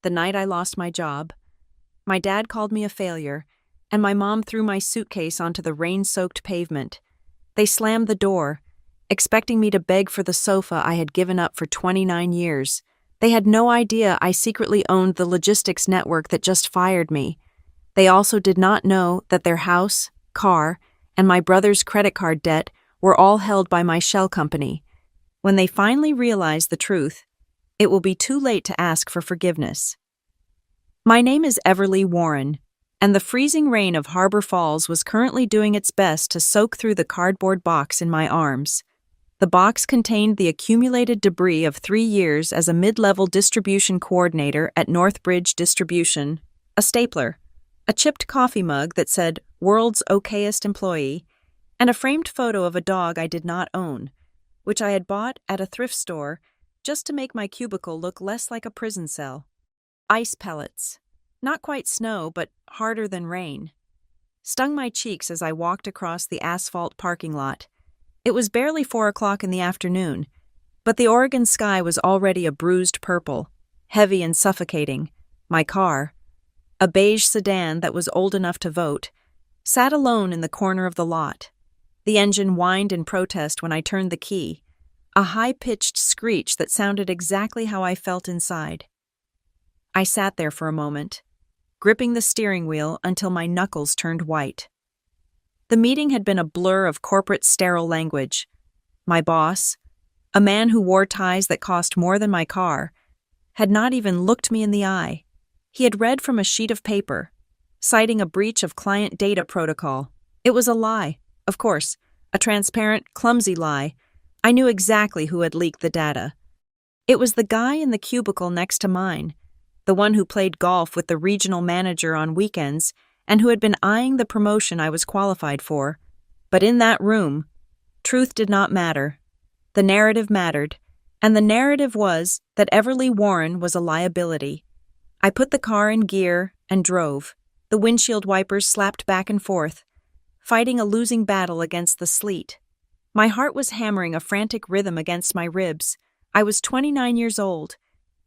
the night I lost my job. My dad called me a failure, and my mom threw my suitcase onto the rain-soaked pavement. They slammed the door, expecting me to beg for the sofa I had given up for 29 years. They had no idea I secretly owned the logistics network that just fired me. They also did not know that their house, car, and my brother's credit card debt were all held by my shell company. When they finally realize the truth, it will be too late to ask for forgiveness. My name is Everly Warren, and the freezing rain of Harbor Falls was currently doing its best to soak through the cardboard box in my arms. The box contained the accumulated debris of 3 years as a mid-level distribution coordinator at Northbridge Distribution, a stapler, a chipped coffee mug that said "World's Okayest Employee," and a framed photo of a dog I did not own, which I had bought at a thrift store just to make my cubicle look less like a prison cell. Ice pellets, not quite snow but harder than rain, stung my cheeks as I walked across the asphalt parking lot. It was barely 4 o'clock in the afternoon, but the Oregon sky was already a bruised purple, heavy and suffocating. My car, a beige sedan that was old enough to vote, sat alone in the corner of the lot. The engine whined in protest when I turned the key, a high-pitched screech that sounded exactly how I felt inside. I sat there for a moment, gripping the steering wheel until my knuckles turned white. The meeting had been a blur of corporate sterile language. My boss, a man who wore ties that cost more than my car, had not even looked me in the eye. He had read from a sheet of paper, citing a breach of client data protocol. It was a lie, of course, a transparent, clumsy lie. I knew exactly who had leaked the data. It was the guy in the cubicle next to mine, the one who played golf with the regional manager on weekends and who had been eyeing the promotion I was qualified for. But in that room, truth did not matter. The narrative mattered, and the narrative was that Everly Warren was a liability. I put the car in gear and drove. The windshield wipers slapped back and forth, fighting a losing battle against the sleet. My heart was hammering a frantic rhythm against my ribs. I was 29 years old.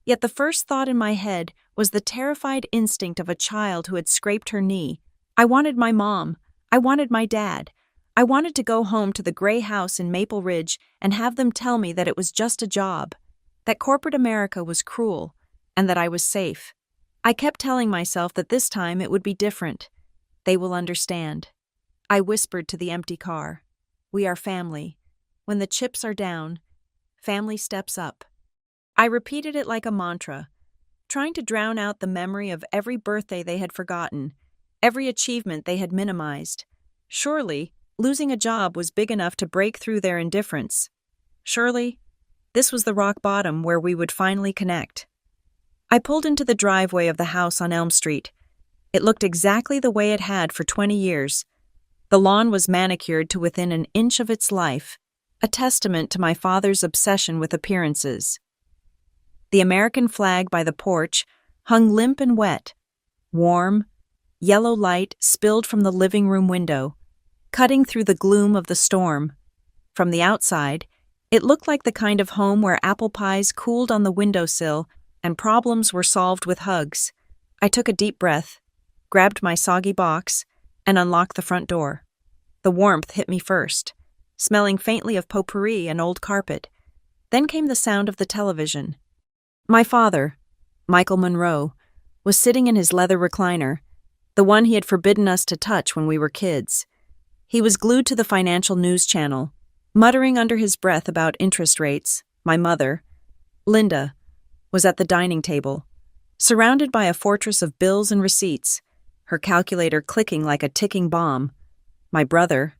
Yet the first thought in my head was the terrified instinct of a child who had scraped her knee. I wanted my mom. I wanted my dad. I wanted to go home to the gray house in Maple Ridge and have them tell me that it was just a job, that corporate America was cruel, and that I was safe. I kept telling myself that this time it would be different. They will understand. I whispered to the empty car. We are family. When the chips are down, family steps up. I repeated it like a mantra, trying to drown out the memory of every birthday they had forgotten, every achievement they had minimized. Surely, losing a job was big enough to break through their indifference. Surely, this was the rock bottom where we would finally connect. I pulled into the driveway of the house on Elm Street. It looked exactly the way it had for 20 years. The lawn was manicured to within an inch of its life, a testament to my father's obsession with appearances. The American flag by the porch hung limp and wet. Warm, yellow light spilled from the living room window, cutting through the gloom of the storm. From the outside, it looked like the kind of home where apple pies cooled on the windowsill and problems were solved with hugs. I took a deep breath, grabbed my soggy box, and unlocked the front door. The warmth hit me first, smelling faintly of potpourri and old carpet. Then came the sound of the television. My father, Michael Monroe, was sitting in his leather recliner, the one he had forbidden us to touch when we were kids. He was glued to the financial news channel, muttering under his breath about interest rates. My mother, Linda, was at the dining table, surrounded by a fortress of bills and receipts, her calculator clicking like a ticking bomb. My brother,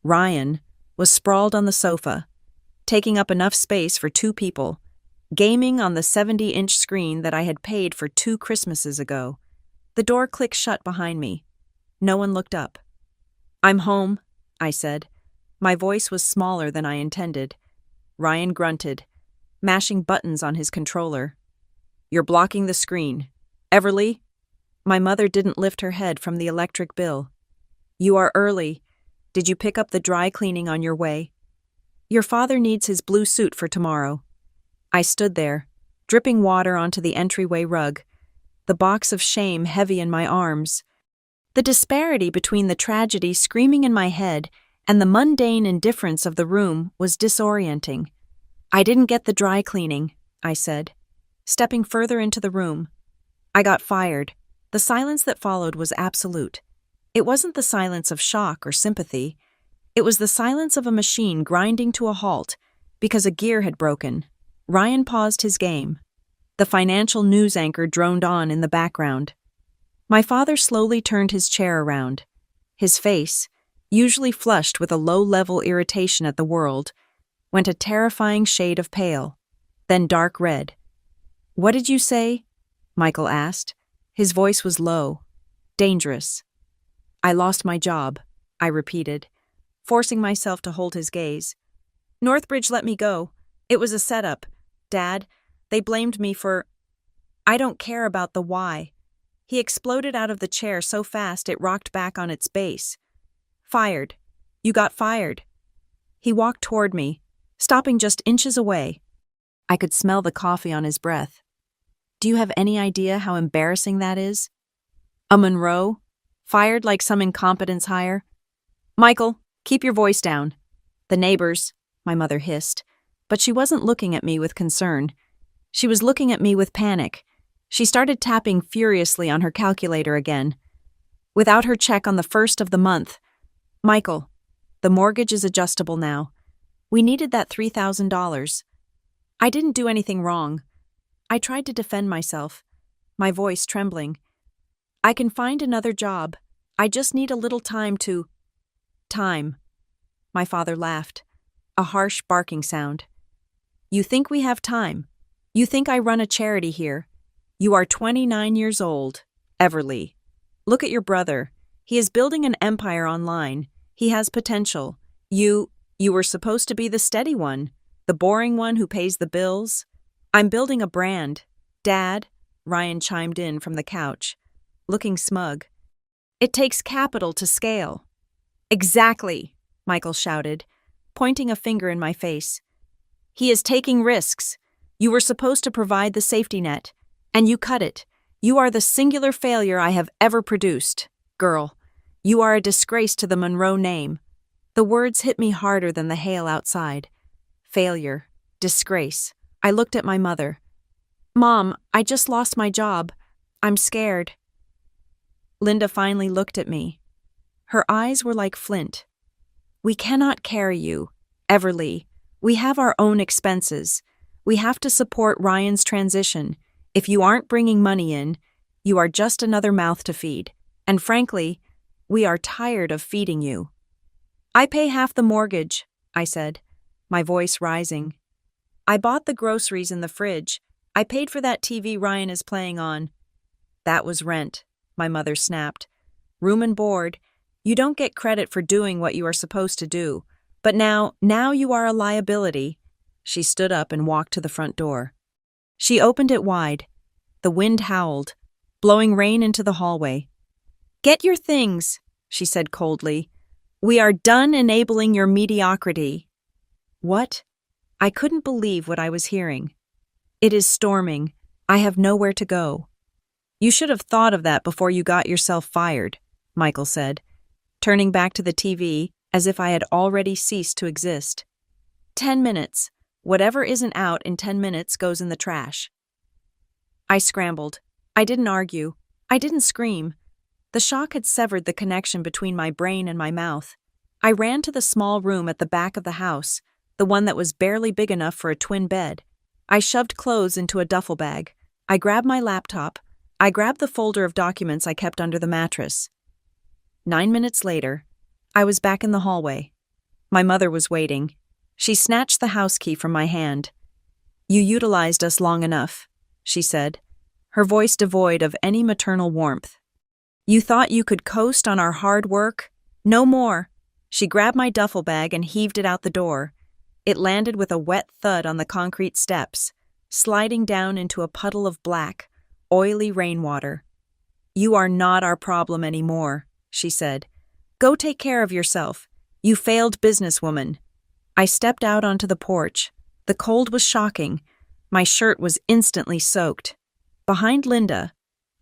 Ryan, was sprawled on the sofa, taking up enough space for 2 people, gaming on the 70-inch screen that I had paid for 2 Christmases ago. The door clicked shut behind me. No one looked up. "I'm home," I said. My voice was smaller than I intended. Ryan grunted, mashing buttons on his controller. "You're blocking the screen. Everly?" My mother didn't lift her head from the electric bill. "You are early. Did you pick up the dry cleaning on your way?" "Your father needs his blue suit for tomorrow." I stood there, dripping water onto the entryway rug, the box of shame heavy in my arms. The disparity between the tragedy screaming in my head and the mundane indifference of the room was disorienting. "I didn't get the dry cleaning," I said, stepping further into the room. I got fired. The silence that followed was absolute. It wasn't the silence of shock or sympathy. It was the silence of a machine grinding to a halt because a gear had broken. Ryan paused his game. The financial news anchor droned on in the background. My father slowly turned his chair around. His face, usually flushed with a low-level irritation at the world, went a terrifying shade of pale, then dark red. "What did you say?" Michael asked. His voice was low, dangerous. "I lost my job," I repeated, forcing myself to hold his gaze. "Northbridge let me go. It was a setup. Dad, they blamed me for—" "I don't care about the why." He exploded out of the chair so fast it rocked back on its base. "Fired. You got fired." He walked toward me, stopping just inches away. I could smell the coffee on his breath. "Do you have any idea how embarrassing that is? A Monroe? Fired like some incompetence hire?" "Michael, keep your voice down." "The neighbors," my mother hissed, but she wasn't looking at me with concern. She was looking at me with panic. She started tapping furiously on her calculator again. "Without her check on the 1st of the month. Michael, the mortgage is adjustable now. We needed that $3,000. I didn't do anything wrong." I tried to defend myself, my voice trembling. "I can find another job. I just need a little time to—" "Time." My father laughed, a harsh barking sound. "You think we have time? You think I run a charity here? You are 29 years old, Everly. Look at your brother. He is building an empire online. He has potential. You were supposed to be the steady one, the boring one who pays the bills. I'm building a brand. Dad," Ryan chimed in from the couch, looking smug. "It takes capital to scale." "Exactly," Michael shouted, pointing a finger in my face. "He is taking risks. You were supposed to provide the safety net, and you cut it. You are the singular failure I have ever produced. Girl, you are a disgrace to the Monroe name." The words hit me harder than the hail outside. Failure. Disgrace. I looked at my mother. "Mom, I just lost my job. I'm scared." Linda finally looked at me. Her eyes were like flint. "We cannot carry you, Everly. We have our own expenses. We have to support Ryan's transition. If you aren't bringing money in, you are just another mouth to feed. And frankly, we are tired of feeding you." "I pay half the mortgage," I said, my voice rising. "I bought the groceries in the fridge. I paid for that TV Ryan is playing on." "That was rent," my mother snapped. "Room and board. You don't get credit for doing what you are supposed to do. But now you are a liability." She stood up and walked to the front door. She opened it wide. The wind howled, blowing rain into the hallway. "Get your things," she said coldly. "We are done enabling your mediocrity." What? I couldn't believe what I was hearing. "It is storming. I have nowhere to go." "You should have thought of that before you got yourself fired," Michael said, turning back to the TV as if I had already ceased to exist. 10 minutes. Whatever isn't out in 10 minutes goes in the trash." I scrambled. I didn't argue. I didn't scream. The shock had severed the connection between my brain and my mouth. I ran to the small room at the back of the house, the one that was barely big enough for a twin bed. I shoved clothes into a duffel bag. I grabbed my laptop. I grabbed the folder of documents I kept under the mattress. 9 minutes later, I was back in the hallway. My mother was waiting. She snatched the house key from my hand. "You utilized us long enough," she said, her voice devoid of any maternal warmth. "You thought you could coast on our hard work? No more." She grabbed my duffel bag and heaved it out the door. It landed with a wet thud on the concrete steps, sliding down into a puddle of black, oily rainwater. "You are not our problem anymore," she said. "Go take care of yourself. You failed businesswoman." I stepped out onto the porch. The cold was shocking. My shirt was instantly soaked. Behind Linda,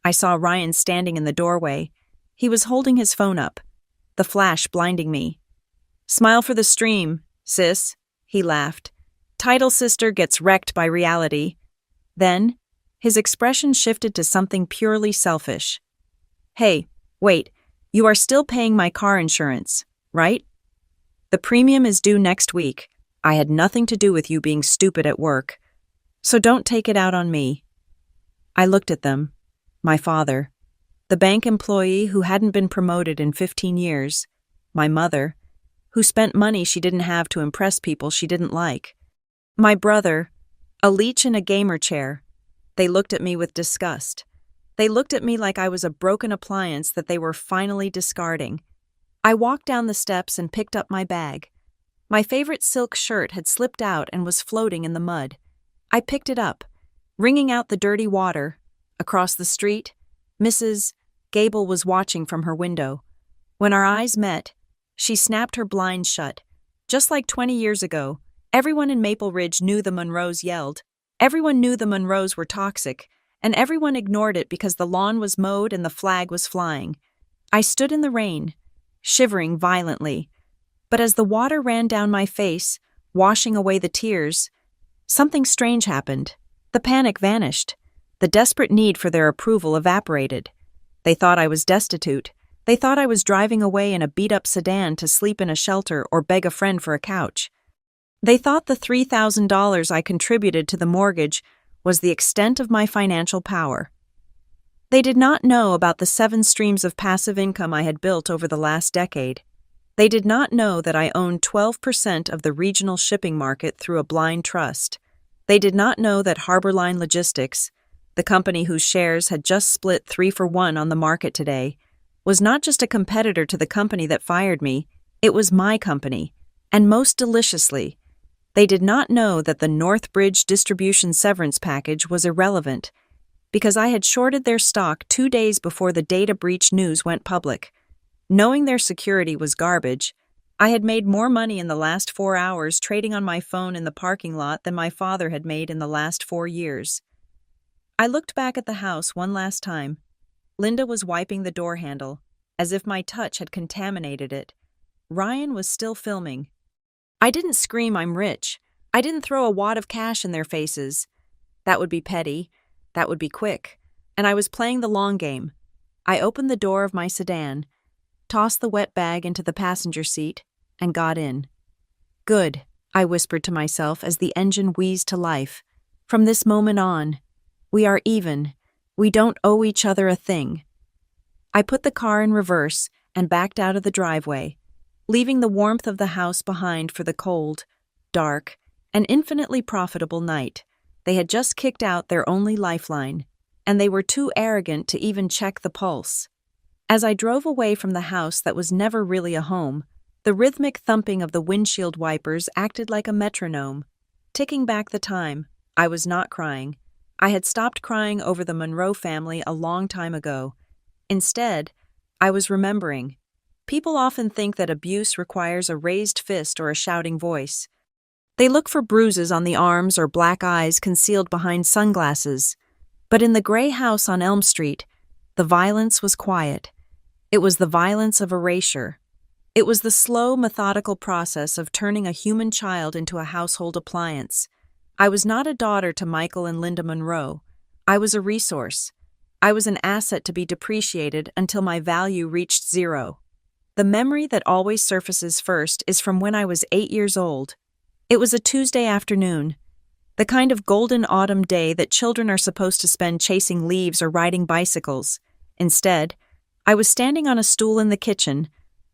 I saw Ryan standing in the doorway. He was holding his phone up, the flash blinding me. "Smile for the stream, sis," he laughed. "Title sister gets wrecked by reality." Then, his expression shifted to something purely selfish. "Hey, wait, you are still paying my car insurance, right? The premium is due next week. I had nothing to do with you being stupid at work. So don't take it out on me." I looked at them. My father, the bank employee who hadn't been promoted in 15 years, my mother, who spent money she didn't have to impress people she didn't like, my brother, a leech in a gamer chair. They looked at me with disgust. They looked at me like I was a broken appliance that they were finally discarding. I walked down the steps and picked up my bag. My favorite silk shirt had slipped out and was floating in the mud. I picked it up, wringing out the dirty water. Across the street, Mrs. Gable was watching from her window. When our eyes met, she snapped her blinds shut. Just like 20 years ago, everyone in Maple Ridge knew the Monroes yelled. Everyone knew the Monroes were toxic, and everyone ignored it because the lawn was mowed and the flag was flying. I stood in the rain, shivering violently. But as the water ran down my face, washing away the tears, something strange happened. The panic vanished. The desperate need for their approval evaporated. They thought I was destitute. They thought I was driving away in a beat-up sedan to sleep in a shelter or beg a friend for a couch. They thought the $3,000 I contributed to the mortgage was the extent of my financial power. They did not know about the 7 streams of passive income I had built over the last decade. They did not know that I owned 12% of the regional shipping market through a blind trust. They did not know that Harborline Logistics, the company whose shares had just split 3-for-1 on the market today, was not just a competitor to the company that fired me, it was my company, and most deliciously. They did not know that the Northbridge distribution severance package was irrelevant, because I had shorted their stock 2 days before the data breach news went public. Knowing their security was garbage, I had made more money in the last 4 hours trading on my phone in the parking lot than my father had made in the last 4 years. I looked back at the house one last time. Linda was wiping the door handle, as if my touch had contaminated it. Ryan was still filming. I didn't scream I'm rich. I didn't throw a wad of cash in their faces. That would be petty. That would be quick. And I was playing the long game. I opened the door of my sedan, tossed the wet bag into the passenger seat, and got in. "Good," I whispered to myself as the engine wheezed to life. "From this moment on, we are even. We don't owe each other a thing." I put the car in reverse and backed out of the driveway, leaving the warmth of the house behind for the cold, dark, and infinitely profitable night. They had just kicked out their only lifeline, and they were too arrogant to even check the pulse. As I drove away from the house that was never really a home, the rhythmic thumping of the windshield wipers acted like a metronome, ticking back the time. I was not crying. I had stopped crying over the Monroe family a long time ago. Instead, I was remembering. People often think that abuse requires a raised fist or a shouting voice. They look for bruises on the arms or black eyes concealed behind sunglasses. But in the gray house on Elm Street, the violence was quiet. It was the violence of erasure. It was the slow, methodical process of turning a human child into a household appliance. I was not a daughter to Michael and Linda Monroe. I was a resource. I was an asset to be depreciated until my value reached 0. The memory that always surfaces first is from when I was 8 years old. It was a Tuesday afternoon, the kind of golden autumn day that children are supposed to spend chasing leaves or riding bicycles. Instead, I was standing on a stool in the kitchen,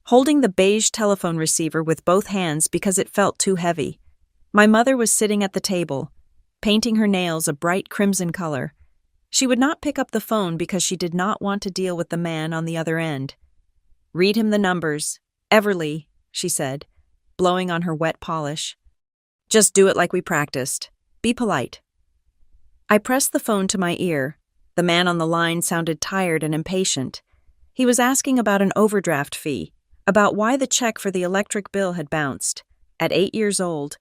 holding the beige telephone receiver with both hands because it felt too heavy. My mother was sitting at the table, painting her nails a bright crimson color. She would not pick up the phone because she did not want to deal with the man on the other end. "Read him the numbers. Everly," she said, blowing on her wet polish. "Just do it like we practiced. Be polite." I pressed the phone to my ear. The man on the line sounded tired and impatient. He was asking about an overdraft fee, about why the check for the electric bill had bounced. At 8 years old,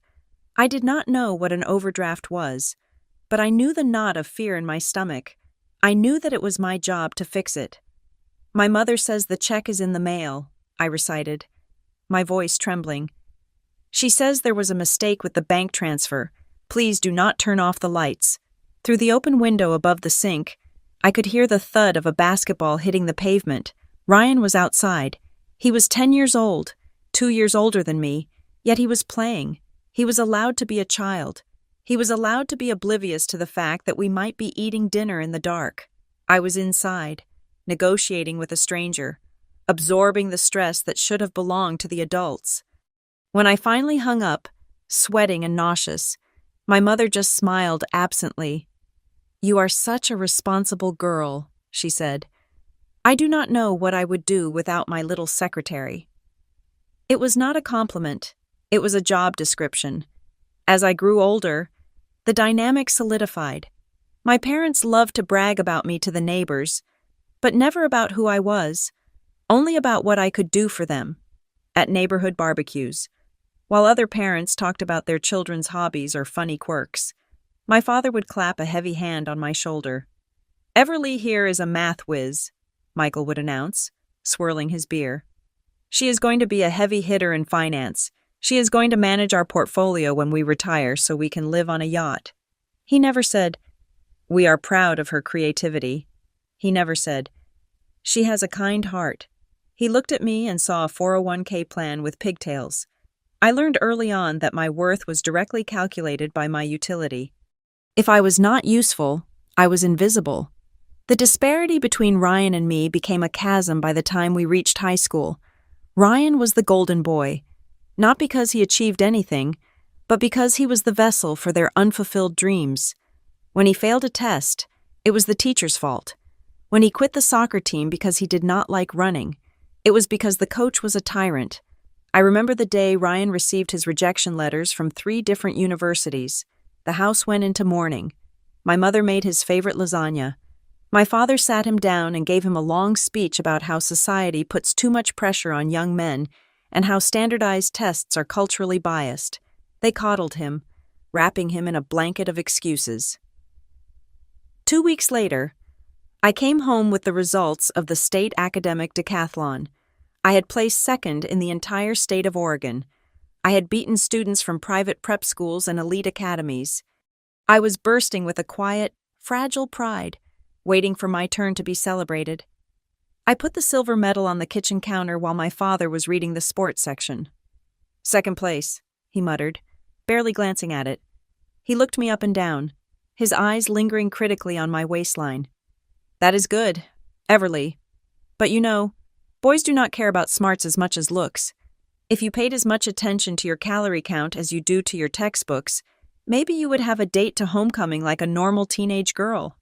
I did not know what an overdraft was, but I knew the knot of fear in my stomach. I knew that it was my job to fix it. My mother says the check is in the mail, I recited, my voice trembling. She says there was a mistake with the bank transfer. Please do not turn off the lights. Through the open window above the sink, I could hear the thud of a basketball hitting the pavement. Ryan was outside. He was 10 years old, 2 years older than me, yet he was playing. He was allowed to be a child. He was allowed to be oblivious to the fact that we might be eating dinner in the dark. I was inside, negotiating with a stranger, absorbing the stress that should have belonged to the adults. When I finally hung up, sweating and nauseous, my mother just smiled absently. "You are such a responsible girl," she said. "I do not know what I would do without my little secretary." It was not a compliment. It was a job description. As I grew older, the dynamic solidified. My parents loved to brag about me to the neighbors, but never about who I was, only about what I could do for them. At neighborhood barbecues, while other parents talked about their children's hobbies or funny quirks, my father would clap a heavy hand on my shoulder. "Everly here is a math whiz," Michael would announce, swirling his beer. "She is going to be a heavy hitter in finance. She is going to manage our portfolio when we retire so we can live on a yacht." He never said, "We are proud of her creativity." He never said, "She has a kind heart." He looked at me and saw a 401k plan with pigtails. I learned early on that my worth was directly calculated by my utility. If I was not useful, I was invisible. The disparity between Ryan and me became a chasm by the time we reached high school. Ryan was the golden boy, not because he achieved anything, but because he was the vessel for their unfulfilled dreams. When he failed a test, it was the teacher's fault. When he quit the soccer team because he did not like running, it was because the coach was a tyrant. I remember the day Ryan received his rejection letters from 3 different universities. The house went into mourning. My mother made his favorite lasagna. My father sat him down and gave him a long speech about how society puts too much pressure on young men and how standardized tests are culturally biased. They coddled him, wrapping him in a blanket of excuses. 2 weeks later, I came home with the results of the state academic decathlon. I had placed second in the entire state of Oregon. I had beaten students from private prep schools and elite academies. I was bursting with a quiet, fragile pride, waiting for my turn to be celebrated. I put the silver medal on the kitchen counter while my father was reading the sports section. "Second place," he muttered, barely glancing at it. He looked me up and down, his eyes lingering critically on my waistline. "That is good, Everly. But you know, boys do not care about smarts as much as looks. If you paid as much attention to your calorie count as you do to your textbooks, maybe you would have a date to homecoming like a normal teenage girl."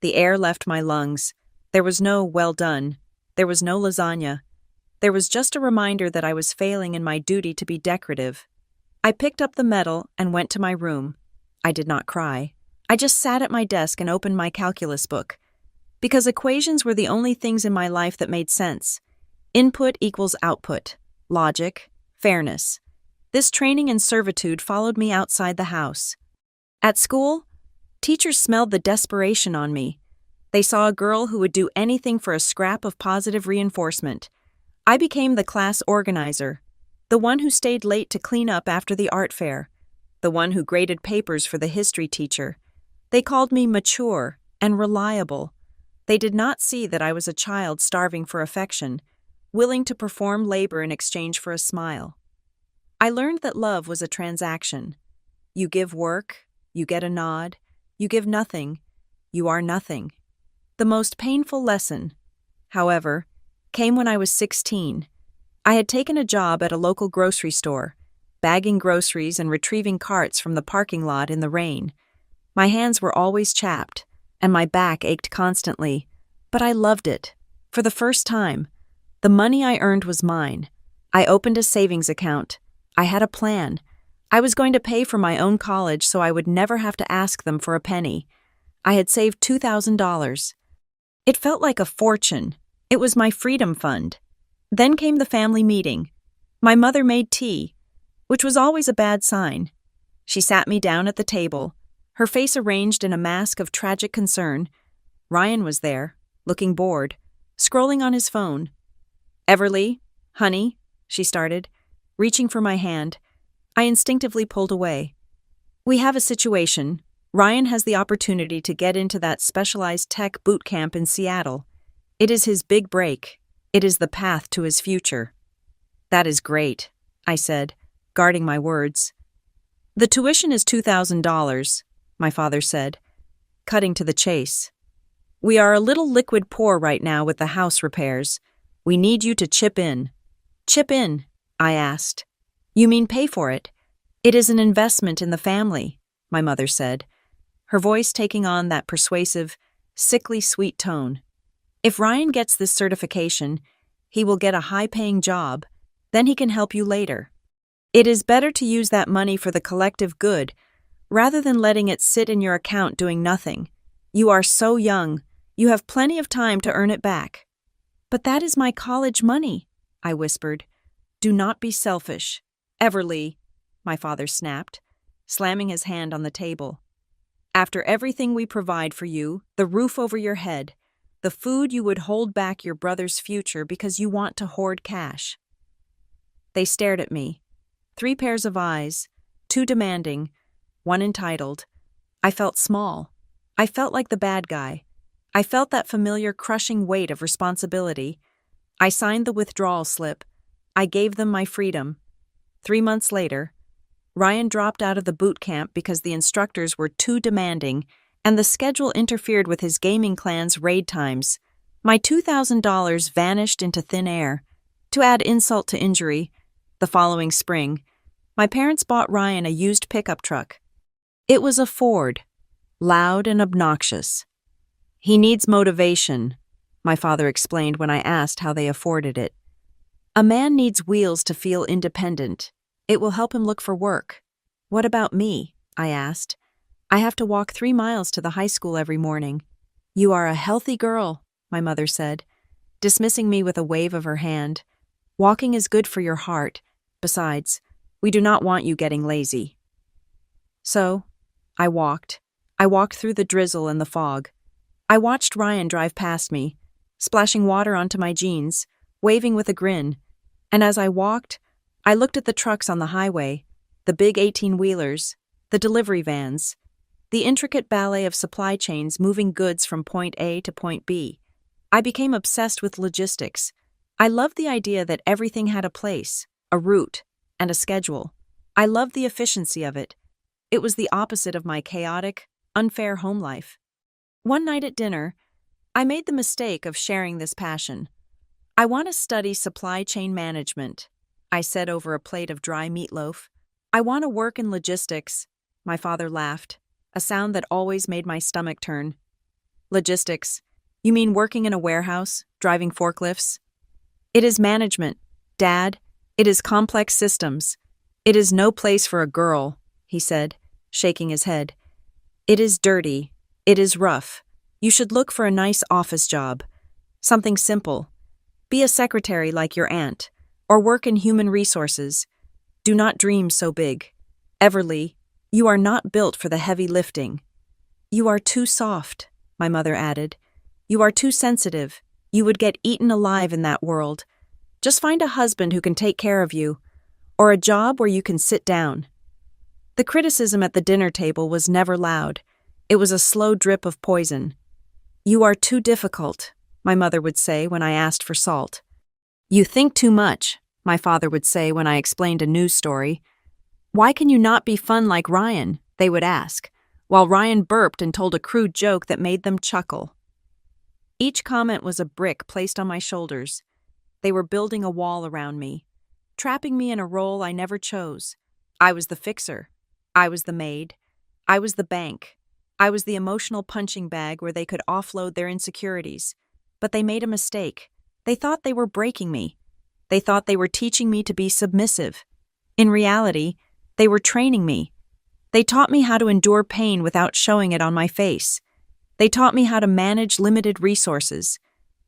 The air left my lungs. There was no "well done." There was no lasagna. There was just a reminder that I was failing in my duty to be decorative. I picked up the medal and went to my room. I did not cry. I just sat at my desk and opened my calculus book. Because equations were the only things in my life that made sense. Input equals output. Logic. Fairness. This training in servitude followed me outside the house. At school, teachers smelled the desperation on me. They saw a girl who would do anything for a scrap of positive reinforcement. I became the class organizer, the one who stayed late to clean up after the art fair, the one who graded papers for the history teacher. They called me mature and reliable. They did not see that I was a child starving for affection, willing to perform labor in exchange for a smile. I learned that love was a transaction. You give work, you get a nod. You give nothing, you are nothing. The most painful lesson, however, came when I was 16. I had taken a job at a local grocery store, bagging groceries and retrieving carts from the parking lot in the rain. My hands were always chapped, and my back ached constantly, but I loved it. For the first time, the money I earned was mine. I opened a savings account. I had a plan. I was going to pay for my own college so I would never have to ask them for a penny. I had saved $2,000. It felt like a fortune. It was my freedom fund. Then came the family meeting. My mother made tea, which was always a bad sign. She sat me down at the table, her face arranged in a mask of tragic concern. Ryan was there, looking bored, scrolling on his phone. "Everly, honey," she started, reaching for my hand. I instinctively pulled away. "We have a situation. Ryan has the opportunity to get into that specialized tech boot camp in Seattle. It is his big break. It is the path to his future." "That is great," I said, guarding my words. "The tuition is $2,000, my father said, cutting to the chase. "We are a little liquid poor right now with the house repairs. We need you to chip in." "Chip in?" I asked. "You mean pay for it?" "It is an investment in the family," my mother said, her voice taking on that persuasive, sickly sweet tone. "If Ryan gets this certification, he will get a high-paying job. Then he can help you later. It is better to use that money for the collective good rather than letting it sit in your account doing nothing. You are so young. You have plenty of time to earn it back." "But that is my college money," I whispered. "Do not be selfish." "Everly," my father snapped, slamming his hand on the table. "After everything we provide for you, the roof over your head, the food, you would hold back your brother's future because you want to hoard cash." They stared at me. 3 pairs of eyes, 2 demanding, 1 entitled. I felt small. I felt like the bad guy. I felt that familiar crushing weight of responsibility. I signed the withdrawal slip. I gave them my freedom. 3 months later, Ryan dropped out of the boot camp because the instructors were too demanding and the schedule interfered with his gaming clan's raid times. My $2,000 vanished into thin air. To add insult to injury, the following spring, my parents bought Ryan a used pickup truck. It was a Ford, loud and obnoxious. "He needs motivation," my father explained when I asked how they afforded it. "A man needs wheels to feel independent. It will help him look for work." "What about me?" I asked. "I have to walk 3 miles to the high school every morning." "You are a healthy girl," my mother said, dismissing me with a wave of her hand. "Walking is good for your heart. Besides, we do not want you getting lazy." So, I walked. I walked through the drizzle and the fog. I watched Ryan drive past me, splashing water onto my jeans, waving with a grin. And as I walked, I looked at the trucks on the highway, the big 18-wheelers, the delivery vans, the intricate ballet of supply chains moving goods from point A to point B. I became obsessed with logistics. I loved the idea that everything had a place, a route, and a schedule. I loved the efficiency of it. It was the opposite of my chaotic, unfair home life. One night at dinner, I made the mistake of sharing this passion. "I want to study supply chain management," I said over a plate of dry meatloaf. "I want to work in logistics." My father laughed, a sound that always made my stomach turn. "Logistics? You mean working in a warehouse, driving forklifts?" "It is management, Dad. It is complex systems. It is no place for a girl," he said, shaking his head. "It is dirty. It is rough. You should look for a nice office job. Something simple. Be a secretary like your aunt, or work in human resources. Do not dream so big. Everly, you are not built for the heavy lifting." "You are too soft," my mother added. "You are too sensitive. You would get eaten alive in that world. Just find a husband who can take care of you, or a job where you can sit down." The criticism at the dinner table was never loud. It was a slow drip of poison. "You are too difficult," my mother would say when I asked for salt. "You think too much," my father would say when I explained a news story. "Why can you not be fun like Ryan?" they would ask, while Ryan burped and told a crude joke that made them chuckle. Each comment was a brick placed on my shoulders. They were building a wall around me, trapping me in a role I never chose. I was the fixer. I was the maid. I was the bank. I was the emotional punching bag where they could offload their insecurities. But they made a mistake. They thought they were breaking me. They thought they were teaching me to be submissive. In reality, they were training me. They taught me how to endure pain without showing it on my face. They taught me how to manage limited resources.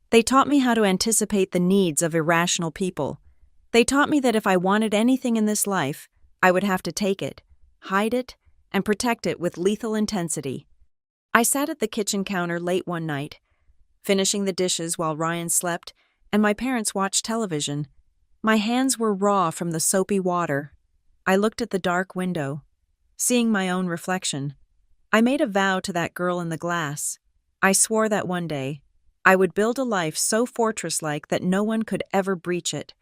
They taught me how to anticipate the needs of irrational people. They taught me that if I wanted anything in this life, I would have to take it, hide it, and protect it with lethal intensity. I sat at the kitchen counter late one night, finishing the dishes while Ryan slept and my parents watched television. My hands were raw from the soapy water. I looked at the dark window, seeing my own reflection. I made a vow to that girl in the glass. I swore that one day, I would build a life so fortress-like that no one could ever breach it.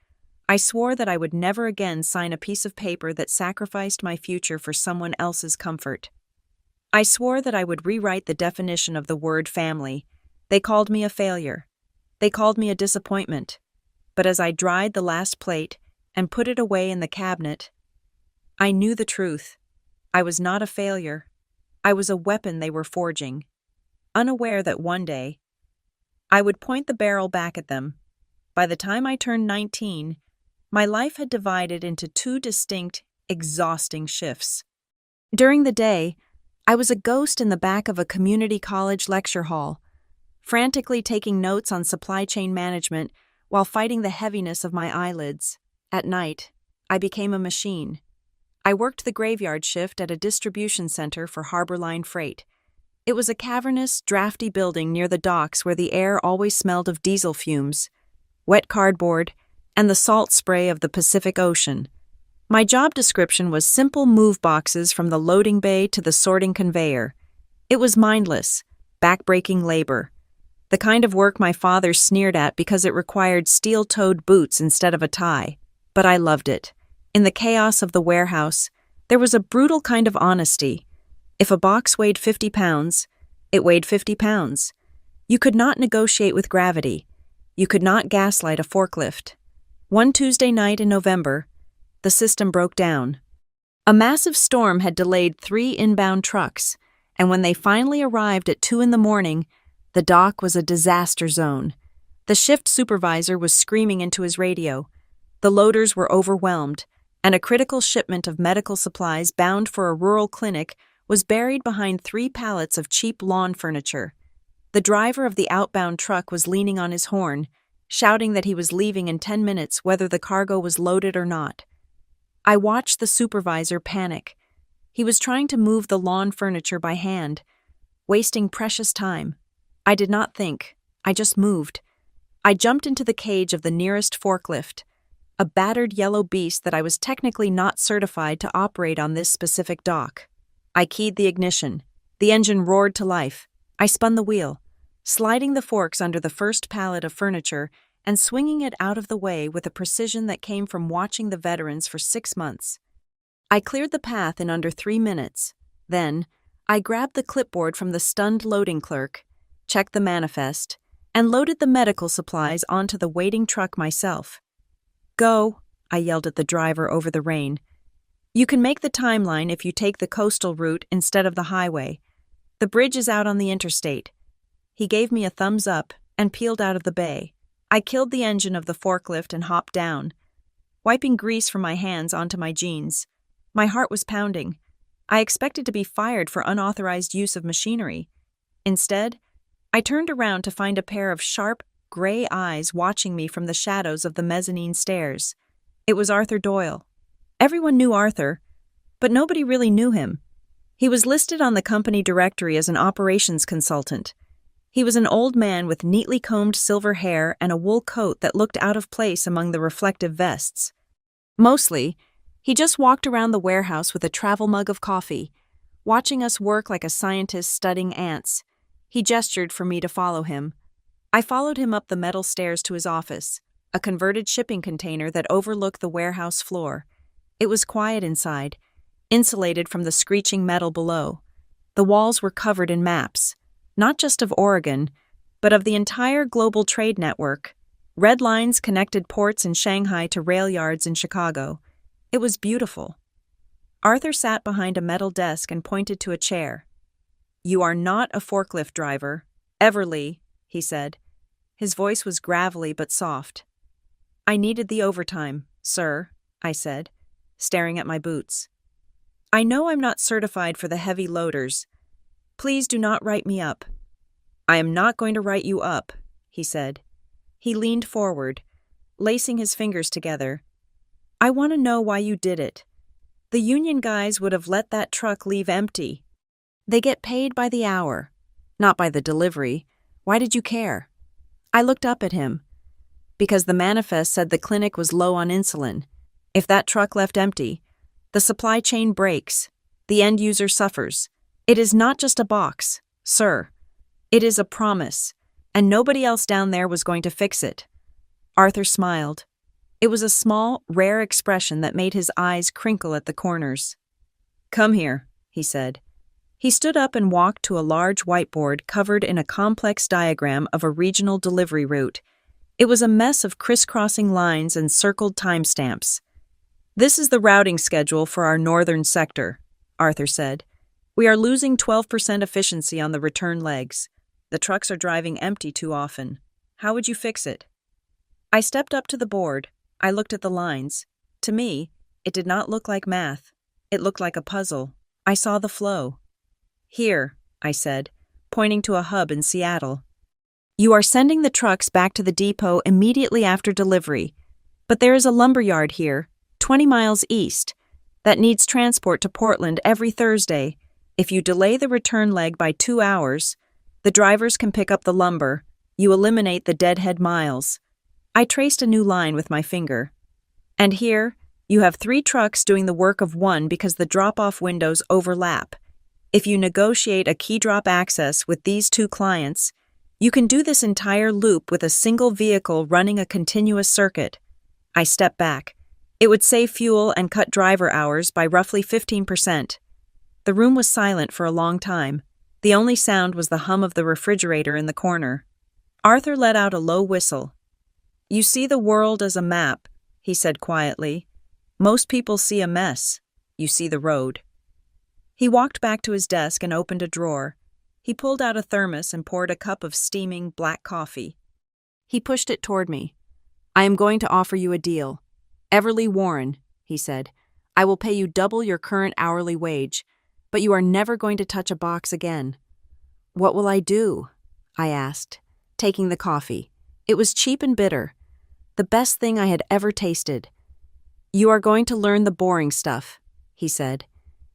I swore that I would never again sign a piece of paper that sacrificed my future for someone else's comfort. I swore that I would rewrite the definition of the word family. They called me a failure. They called me a disappointment. But as I dried the last plate and put it away in the cabinet, I knew the truth. I was not a failure. I was a weapon they were forging, unaware that one day, I would point the barrel back at them. By the time I turned 19, my life had divided into two distinct, exhausting shifts. During the day, I was a ghost in the back of a community college lecture hall, frantically taking notes on supply chain management while fighting the heaviness of my eyelids. At night, I became a machine. I worked the graveyard shift at a distribution center for Harbor Line Freight. It was a cavernous, drafty building near the docks where the air always smelled of diesel fumes, wet cardboard, and the salt spray of the Pacific Ocean. My job description was simple move boxes from the loading bay to the sorting conveyor. It was mindless, back-breaking labor. The kind of work my father sneered at because it required steel-toed boots instead of a tie. But I loved it. In the chaos of the warehouse, there was a brutal kind of honesty. If a box weighed 50 pounds, it weighed 50 pounds. You could not negotiate with gravity. You could not gaslight a forklift. One Tuesday night in November, the system broke down. A massive storm had delayed 3 inbound trucks, and when they finally arrived at 2 a.m, the dock was a disaster zone. The shift supervisor was screaming into his radio. The loaders were overwhelmed, and a critical shipment of medical supplies bound for a rural clinic was buried behind 3 pallets of cheap lawn furniture. The driver of the outbound truck was leaning on his horn, shouting that he was leaving in 10 minutes whether the cargo was loaded or not. I watched the supervisor panic. He was trying to move the lawn furniture by hand, wasting precious time. I did not think. I just moved. I jumped into the cage of the nearest forklift, a battered yellow beast that I was technically not certified to operate on this specific dock. I keyed the ignition. The engine roared to life. I spun the wheel, sliding the forks under the first pallet of furniture and swinging it out of the way with a precision that came from watching the veterans for 6 months. I cleared the path in under 3 minutes. Then, I grabbed the clipboard from the stunned loading clerk, checked the manifest, and loaded the medical supplies onto the waiting truck myself. "Go," I yelled at the driver over the rain. "You can make the timeline if you take the coastal route instead of the highway. The bridge is out on the interstate." He gave me a thumbs up and peeled out of the bay. I killed the engine of the forklift and hopped down, wiping grease from my hands onto my jeans. My heart was pounding. I expected to be fired for unauthorized use of machinery. Instead, I turned around to find a pair of sharp, gray eyes watching me from the shadows of the mezzanine stairs. It was Arthur Doyle. Everyone knew Arthur, but nobody really knew him. He was listed on the company directory as an operations consultant. He was an old man with neatly combed silver hair and a wool coat that looked out of place among the reflective vests. Mostly, he just walked around the warehouse with a travel mug of coffee, watching us work like a scientist studying ants. He gestured for me to follow him. I followed him up the metal stairs to his office, a converted shipping container that overlooked the warehouse floor. It was quiet inside, insulated from the screeching metal below. The walls were covered in maps, not just of Oregon, but of the entire global trade network. Red lines connected ports in Shanghai to rail yards in Chicago. It was beautiful. Arthur sat behind a metal desk and pointed to a chair. "You are not a forklift driver. Everly," he said. His voice was gravelly but soft. "I needed the overtime, sir," I said, staring at my boots. "I know I'm not certified for the heavy loaders. Please do not write me up." "I am not going to write you up," he said. He leaned forward, lacing his fingers together. "I want to know why you did it. The union guys would have let that truck leave empty. They get paid by the hour. Not by the delivery. Why did you care? I looked up at him. Because the manifest said the clinic was low on insulin. If that truck left empty, the supply chain breaks. The end user suffers. It is not just a box, sir. It is a promise, and nobody else down there was going to fix it. Arthur smiled. It was a small, rare expression that made his eyes crinkle at the corners. Come here, he said. He stood up and walked to a large whiteboard covered in a complex diagram of a regional delivery route. It was a mess of crisscrossing lines and circled timestamps. This is the routing schedule for our northern sector, Arthur said. We are losing 12% efficiency on the return legs. The trucks are driving empty too often. How would you fix it? I stepped up to the board. I looked at the lines. To me, it did not look like math. It looked like a puzzle. I saw the flow. Here, I said, pointing to a hub in Seattle. You are sending the trucks back to the depot immediately after delivery, but there is a lumberyard here, 20 miles east, that needs transport to Portland every Thursday. If you delay the return leg by 2 hours, the drivers can pick up the lumber. You eliminate the deadhead miles. I traced a new line with my finger. And here, you have 3 trucks doing the work of one because the drop-off windows overlap. If you negotiate a key drop access with these 2 clients, you can do this entire loop with a single vehicle running a continuous circuit. I stepped back. It would save fuel and cut driver hours by roughly 15%. The room was silent for a long time. The only sound was the hum of the refrigerator in the corner. Arthur let out a low whistle. You see the world as a map, he said quietly. Most people see a mess. You see the road. He walked back to his desk and opened a drawer. He pulled out a thermos and poured a cup of steaming black coffee. He pushed it toward me. I am going to offer you a deal. Everly Warren, he said. I will pay you double your current hourly wage, but you are never going to touch a box again. What will I do? I asked, taking the coffee. It was cheap and bitter. The best thing I had ever tasted. You are going to learn the boring stuff, he said.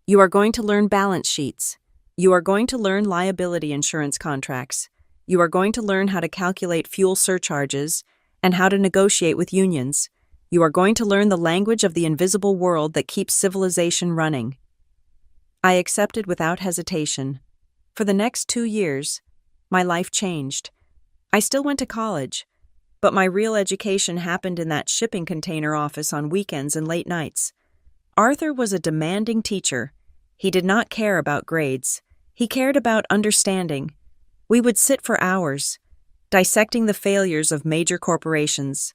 You are going to learn balance sheets. You are going to learn liability insurance contracts. You are going to learn how to calculate fuel surcharges and how to negotiate with unions. You are going to learn the language of the invisible world that keeps civilization running. I accepted without hesitation. For the next 2 years, my life changed. I still went to college, but my real education happened in that shipping container office on weekends and late nights. Arthur was a demanding teacher. He did not care about grades. He cared about understanding. We would sit for hours, dissecting the failures of major corporations.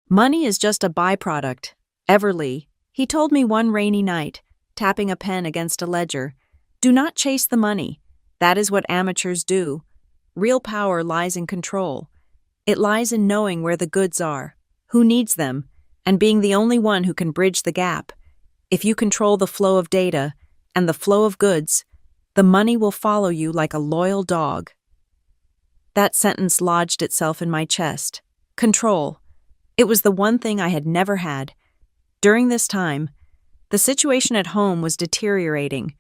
Money is just a byproduct. Everly, he told me one rainy night, tapping a pen against a ledger. Do not chase the money. That is what amateurs do. Real power lies in control. It lies in knowing where the goods are, who needs them, and being the only one who can bridge the gap. If you control the flow of data and the flow of goods, the money will follow you like a loyal dog. That sentence lodged itself in my chest. Control. It was the one thing I had never had. During this time, the situation at home was deteriorating.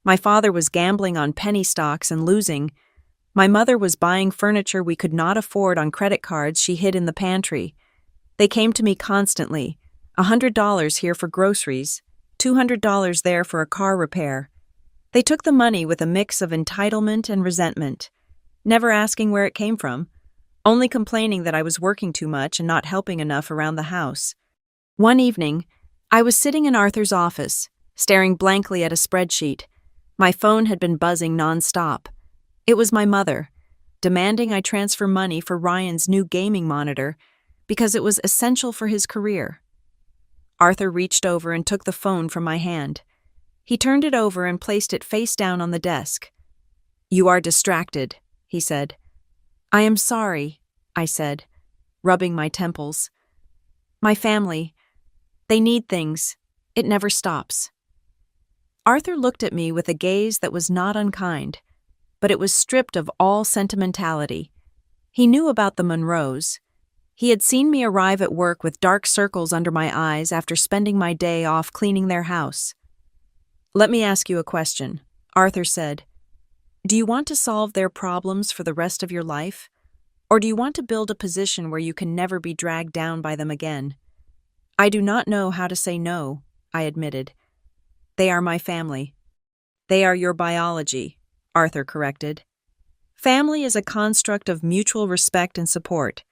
My father was gambling on penny stocks and losing. My mother was buying furniture we could not afford on credit cards she hid in the pantry. They came to me constantly. $100 here for groceries, $200 there for a car repair. They took the money with a mix of entitlement and resentment, never asking where it came from, only complaining that I was working too much and not helping enough around the house. One evening, I was sitting in Arthur's office, staring blankly at a spreadsheet. My phone had been buzzing nonstop. It was my mother, demanding I transfer money for Ryan's new gaming monitor because it was essential for his career. Arthur reached over and took the phone from my hand. He turned it over and placed it face down on the desk. You are distracted, he said. I am sorry, I said, rubbing my temples. My family, they need things. It never stops. Arthur looked at me with a gaze that was not unkind, but it was stripped of all sentimentality. He knew about the Monroes. He had seen me arrive at work with dark circles under my eyes after spending my day off cleaning their house. Let me ask you a question, Arthur said. Do you want to solve their problems for the rest of your life? Or do you want to build a position where you can never be dragged down by them again? I do not know how to say no, I admitted. They are my family. They are your biology, Arthur corrected. Family is a construct of mutual respect and support.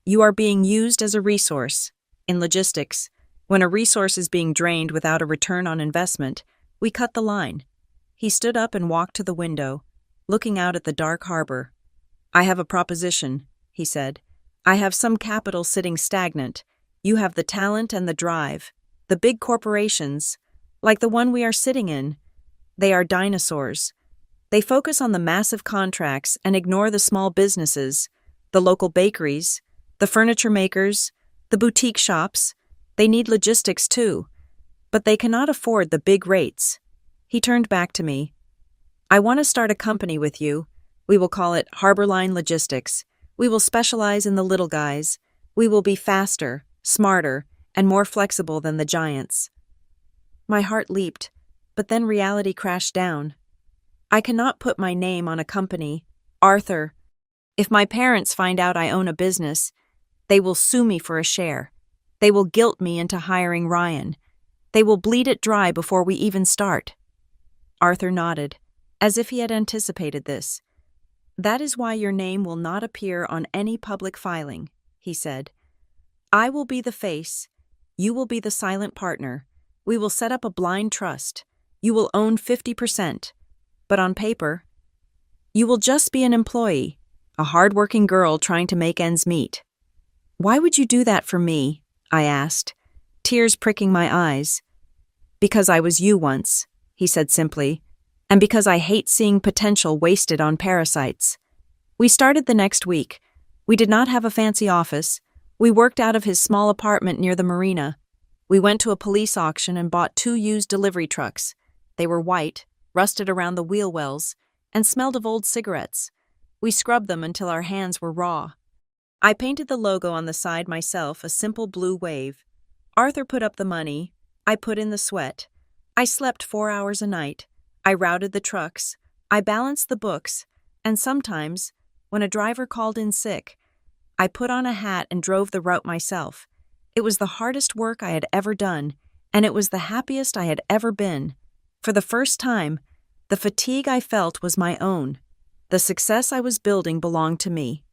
You are being used as a resource. In logistics, when a resource is being drained without a return on investment, we cut the line. He stood up and walked to the window, looking out at the dark harbor. I have a proposition, he said. I have some capital sitting stagnant. You have the talent and the drive. The big corporations, like the one we are sitting in, they are dinosaurs. They focus on the massive contracts and ignore the small businesses, the local bakeries, the furniture makers, the boutique shops. They need logistics too, but they cannot afford the big rates. He turned back to me. I want to start a company with you. We will call it Harborline Logistics. We will specialize in the little guys. We will be faster, smarter, and more flexible than the giants. My heart leaped, but then reality crashed down. I cannot put my name on a company. Arthur, if my parents find out I own a business, they will sue me for a share. They will guilt me into hiring Ryan. They will bleed it dry before we even start. Arthur nodded, as if he had anticipated this. That is why your name will not appear on any public filing, he said. I will be the face. You will be the silent partner. We will set up a blind trust. You will own 50%. But on paper, you will just be an employee, a hard-working girl trying to make ends meet. Why would you do that for me? I asked, tears pricking my eyes. Because I was you once, he said simply, and because I hate seeing potential wasted on parasites. We started the next week. We did not have a fancy office. We worked out of his small apartment near the marina. We went to a police auction and bought 2 used delivery trucks. They were white, rusted around the wheel wells, and smelled of old cigarettes. We scrubbed them until our hands were raw. I painted the logo on the side myself, a simple blue wave. Arthur put up the money. I put in the sweat. I slept 4 hours a night. I routed the trucks. I balanced the books. And sometimes, when a driver called in sick, I put on a hat and drove the route myself. It was the hardest work I had ever done, and it was the happiest I had ever been. For the first time, the fatigue I felt was my own. The success I was building belonged to me.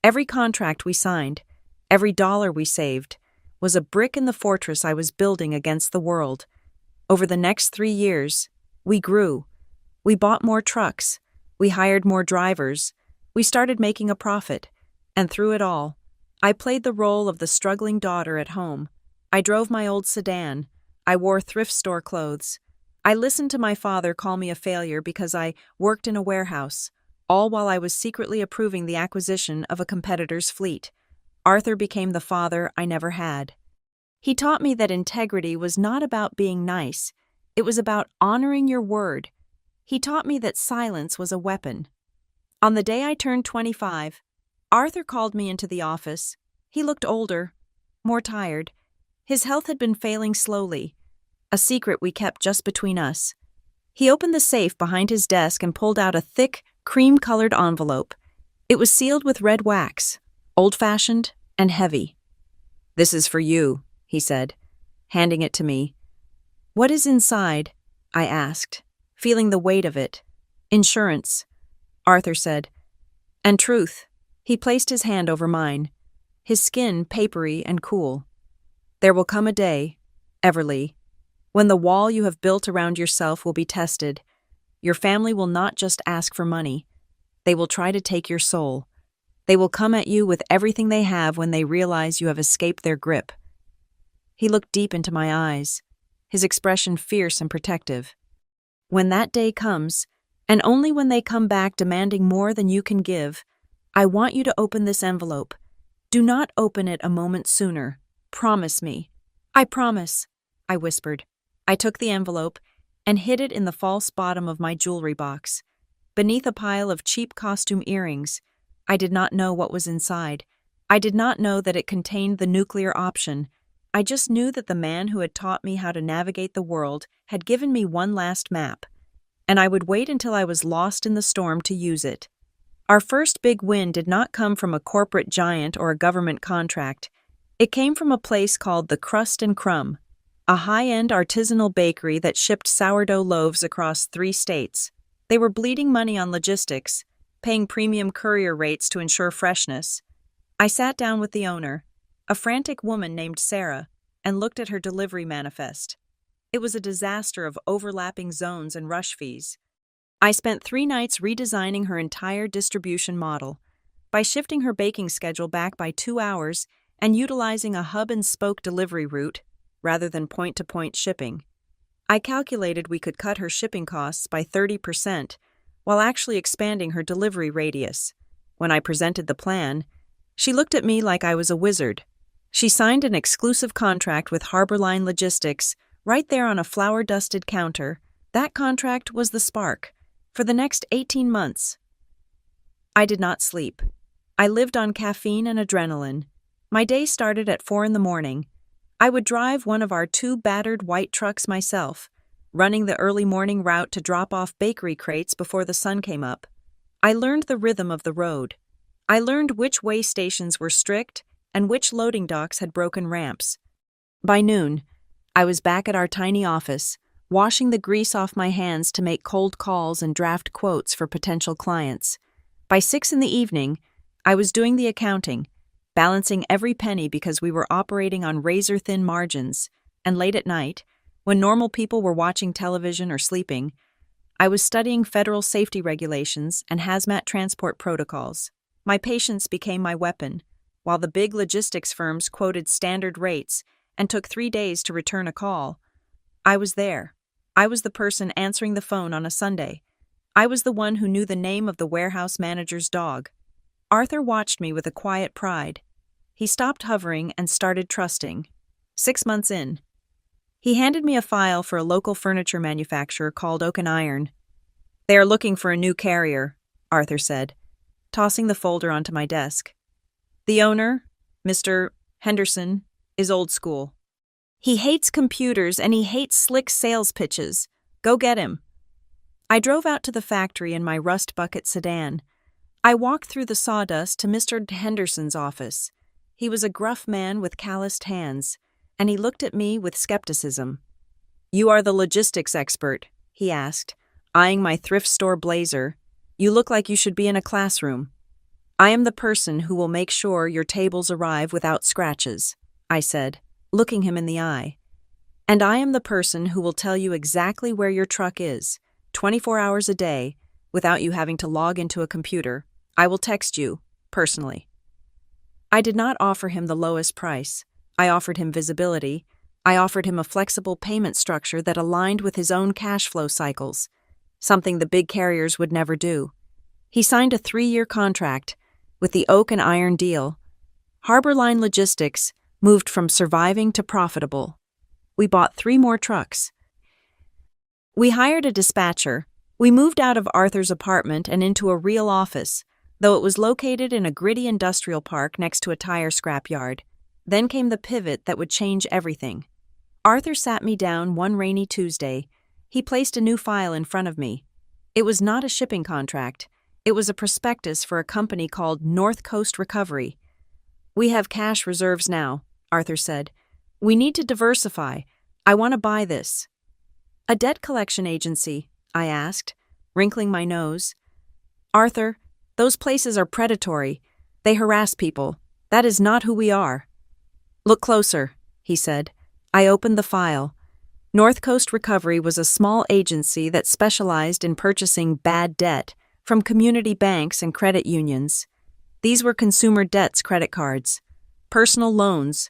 Every contract we signed, every dollar we saved, was a brick in the fortress I was building against the world. Over the next 3 years, we grew. We bought more trucks. We hired more drivers. We started making a profit. And through it all, I played the role of the struggling daughter at home. I drove my old sedan. I wore thrift store clothes. I listened to my father call me a failure because I worked in a warehouse, all while I was secretly approving the acquisition of a competitor's fleet. Arthur became the father I never had. He taught me that integrity was not about being nice. It was about honoring your word. He taught me that silence was a weapon. On the day I turned 25, Arthur called me into the office. He looked older, more tired. His health had been failing slowly, a secret we kept just between us. He opened the safe behind his desk and pulled out a thick, cream-colored envelope. It was sealed with red wax, old-fashioned and heavy. "This is for you," he said, handing it to me. "What is inside?" I asked, feeling the weight of it. "Insurance," Arthur said. "And truth." He placed his hand over mine, his skin papery and cool. "There will come a day, Everly, when the wall you have built around yourself will be tested. Your family will not just ask for money. They will try to take your soul. They will come at you with everything they have when they realize you have escaped their grip." He looked deep into my eyes, his expression fierce and protective. "When that day comes, and only when they come back demanding more than you can give, I want you to open this envelope. Do not open it a moment sooner. Promise me." "I promise," I whispered. I took the envelope and hid it in the false bottom of my jewelry box, beneath a pile of cheap costume earrings. I did not know what was inside. I did not know that it contained the nuclear option. I just knew that the man who had taught me how to navigate the world had given me one last map. and I would wait until I was lost in the storm to use it. Our first big win did not come from a corporate giant or a government contract. It came from a place called the Crust and Crumb, a high-end artisanal bakery that shipped sourdough loaves across 3 states. They were bleeding money on logistics, paying premium courier rates to ensure freshness. I sat down with the owner, a frantic woman named Sarah, and looked at her delivery manifest. It was a disaster of overlapping zones and rush fees. I spent 3 nights redesigning her entire distribution model. By shifting her baking schedule back by 2 hours and utilizing a hub-and-spoke delivery route, rather than point-to-point shipping, I calculated we could cut her shipping costs by 30% while actually expanding her delivery radius. When I presented the plan, she looked at me like I was a wizard. She signed an exclusive contract with Harborline Logistics right there on a flour-dusted counter. That contract was the spark. For the next 18 months, I did not sleep. I lived on caffeine and adrenaline. My day started at 4 in the morning. I would drive one of our 2 battered white trucks myself, running the early morning route to drop off bakery crates before the sun came up. I learned the rhythm of the road. I learned which way stations were strict and which loading docks had broken ramps. By noon, I was back at our tiny office, washing the grease off my hands to make cold calls and draft quotes for potential clients. By 6 in the evening, I was doing the accounting, balancing every penny because we were operating on razor-thin margins, and late at night, when normal people were watching television or sleeping, I was studying federal safety regulations and hazmat transport protocols. My patience became my weapon, while the big logistics firms quoted standard rates and took 3 days to return a call. I was there. I was the person answering the phone on a Sunday. I was the one who knew the name of the warehouse manager's dog. Arthur watched me with a quiet pride. He stopped hovering and started trusting. 6 months in, he handed me a file for a local furniture manufacturer called Oak and Iron. "They are looking for a new carrier," Arthur said, tossing the folder onto my desk. "The owner, Mr. Henderson, is old school. He hates computers and he hates slick sales pitches. Go get him." I drove out to the factory in my rust bucket sedan. I walked through the sawdust to Mr. Henderson's office. He was a gruff man with calloused hands, and he looked at me with skepticism. "You are the logistics expert," he asked, eyeing my thrift store blazer. "You look like you should be in a classroom." "I am the person who will make sure your tables arrive without scratches," I said, looking him in the eye. "And I am the person who will tell you exactly where your truck is, 24 hours a day, without you having to log into a computer. I will text you, personally." I did not offer him the lowest price. I offered him visibility. I offered him a flexible payment structure that aligned with his own cash flow cycles, something the big carriers would never do. He signed a 3-year contract. With the Oak and Iron deal, Harborline Logistics moved from surviving to profitable. We bought 3 more trucks. We hired a dispatcher. We moved out of Arthur's apartment and into a real office, though it was located in a gritty industrial park next to a tire scrapyard. Then came the pivot that would change everything. Arthur sat me down one rainy Tuesday. He placed a new file in front of me. It was not a shipping contract. It was a prospectus for a company called North Coast Recovery. "We have cash reserves now," Arthur said. "We need to diversify. I want to buy this." "A debt collection agency?" I asked, wrinkling my nose. "Arthur, those places are predatory. They harass people. That is not who we are." "Look closer," he said. I opened the file. North Coast Recovery was a small agency that specialized in purchasing bad debt from community banks and credit unions. These were consumer debts credit cards, personal loans,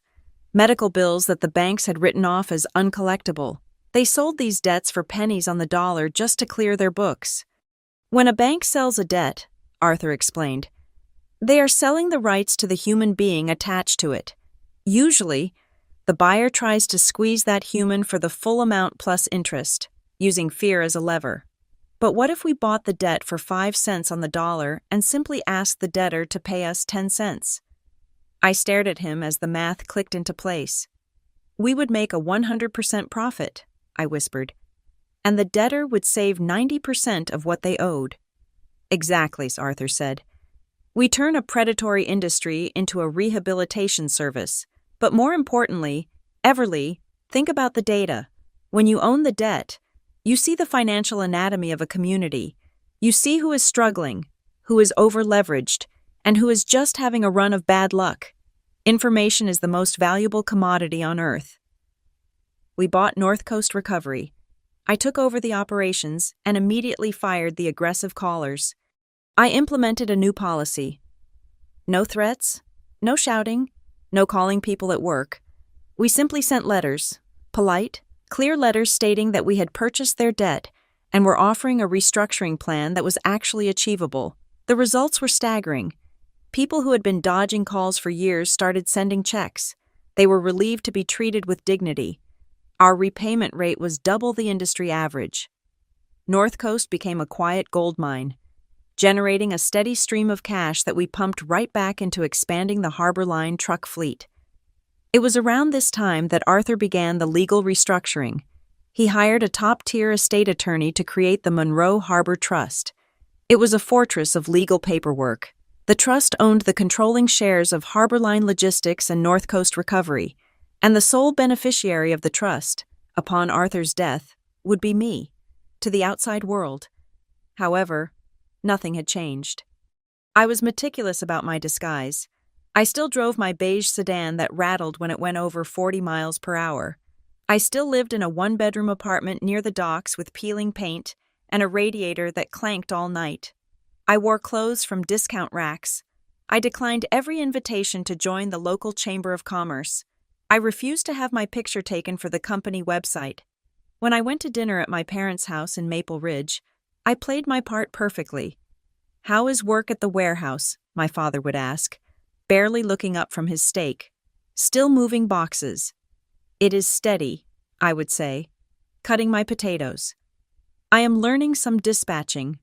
medical bills that the banks had written off as uncollectible. They sold these debts for pennies on the dollar just to clear their books. "When a bank sells a debt," Arthur explained, "they are selling the rights to the human being attached to it. Usually, the buyer tries to squeeze that human for the full amount plus interest, using fear as a lever. But what if we bought the debt for 5 cents on the dollar and simply asked the debtor to pay us 10 cents? I stared at him as the math clicked into place. "We would make a 100% profit," I whispered. and the debtor would save 90% of what they owed. Exactly, Arthur said. We turn a predatory industry into a rehabilitation service. But more importantly, Everly, think about the data. When you own the debt, you see the financial anatomy of a community. You see who is struggling, who is over-leveraged, and who is just having a run of bad luck. Information is the most valuable commodity on earth. We bought North Coast Recovery. I took over the operations and immediately fired the aggressive callers. I implemented a new policy. No threats, no shouting, no calling people at work. We simply sent letters, polite, clear letters stating that we had purchased their debt and were offering a restructuring plan that was actually achievable. The results were staggering. People who had been dodging calls for years started sending checks. They were relieved to be treated with dignity. Our repayment rate was double the industry average. North Coast became a quiet gold mine, generating a steady stream of cash that we pumped right back into expanding the Harbor Line truck fleet. It was around this time that Arthur began the legal restructuring. He hired a top-tier estate attorney to create the Monroe Harbor Trust. It was a fortress of legal paperwork. The trust owned the controlling shares of Harbor Line Logistics and North Coast Recovery, and the sole beneficiary of the trust, upon Arthur's death, would be me, to the outside world. However, nothing had changed. I was meticulous about my disguise. I still drove my beige sedan that rattled when it went over 40 miles per hour. I still lived in a one-bedroom apartment near the docks with peeling paint and a radiator that clanked all night. I wore clothes from discount racks. I declined every invitation to join the local Chamber of Commerce. I refused to have my picture taken for the company website. When I went to dinner at my parents' house in Maple Ridge, I played my part perfectly. "How is work at the warehouse?" my father would ask, barely looking up from his steak. "Still moving boxes." "It is steady," I would say, cutting my potatoes. "I am learning some dispatching."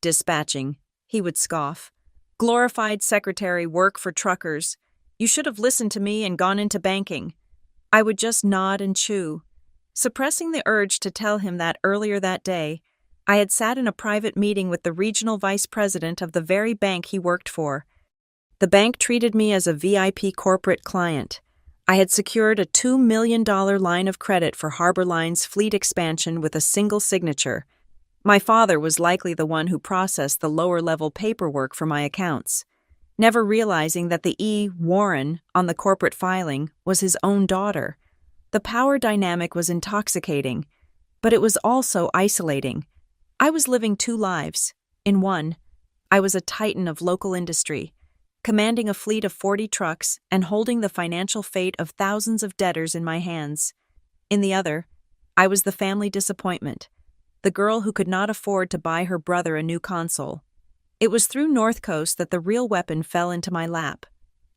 "Dispatching," he would scoff. "Glorified secretary work for truckers. You should have listened to me and gone into banking." I would just nod and chew, suppressing the urge to tell him that earlier that day, I had sat in a private meeting with the regional vice president of the very bank he worked for. The bank treated me as a VIP corporate client. I had secured a $2 million line of credit for Harbor Line's fleet expansion with a single signature. My father was likely the one who processed the lower-level paperwork for my accounts, never realizing that the E. Warren on the corporate filing was his own daughter. The power dynamic was intoxicating, but it was also isolating. I was living two lives. In one, I was a titan of local industry, commanding a fleet of 40 trucks and holding the financial fate of thousands of debtors in my hands. In the other, I was the family disappointment, the girl who could not afford to buy her brother a new console. It was through North Coast that the real weapon fell into my lap.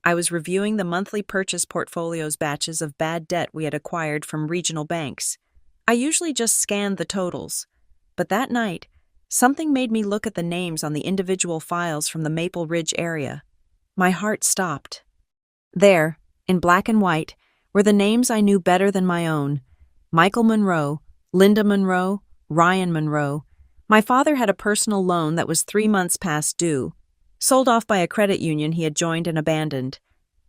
I was reviewing the monthly purchase portfolios batches of bad debt we had acquired from regional banks. I usually just scanned the totals, but that night, something made me look at the names on the individual files from the Maple Ridge area. My heart stopped. There, in black and white, were the names I knew better than my own: Michael Monroe, Linda Monroe, Ryan Monroe. My father had a personal loan that was 3 months past due, sold off by a credit union he had joined and abandoned.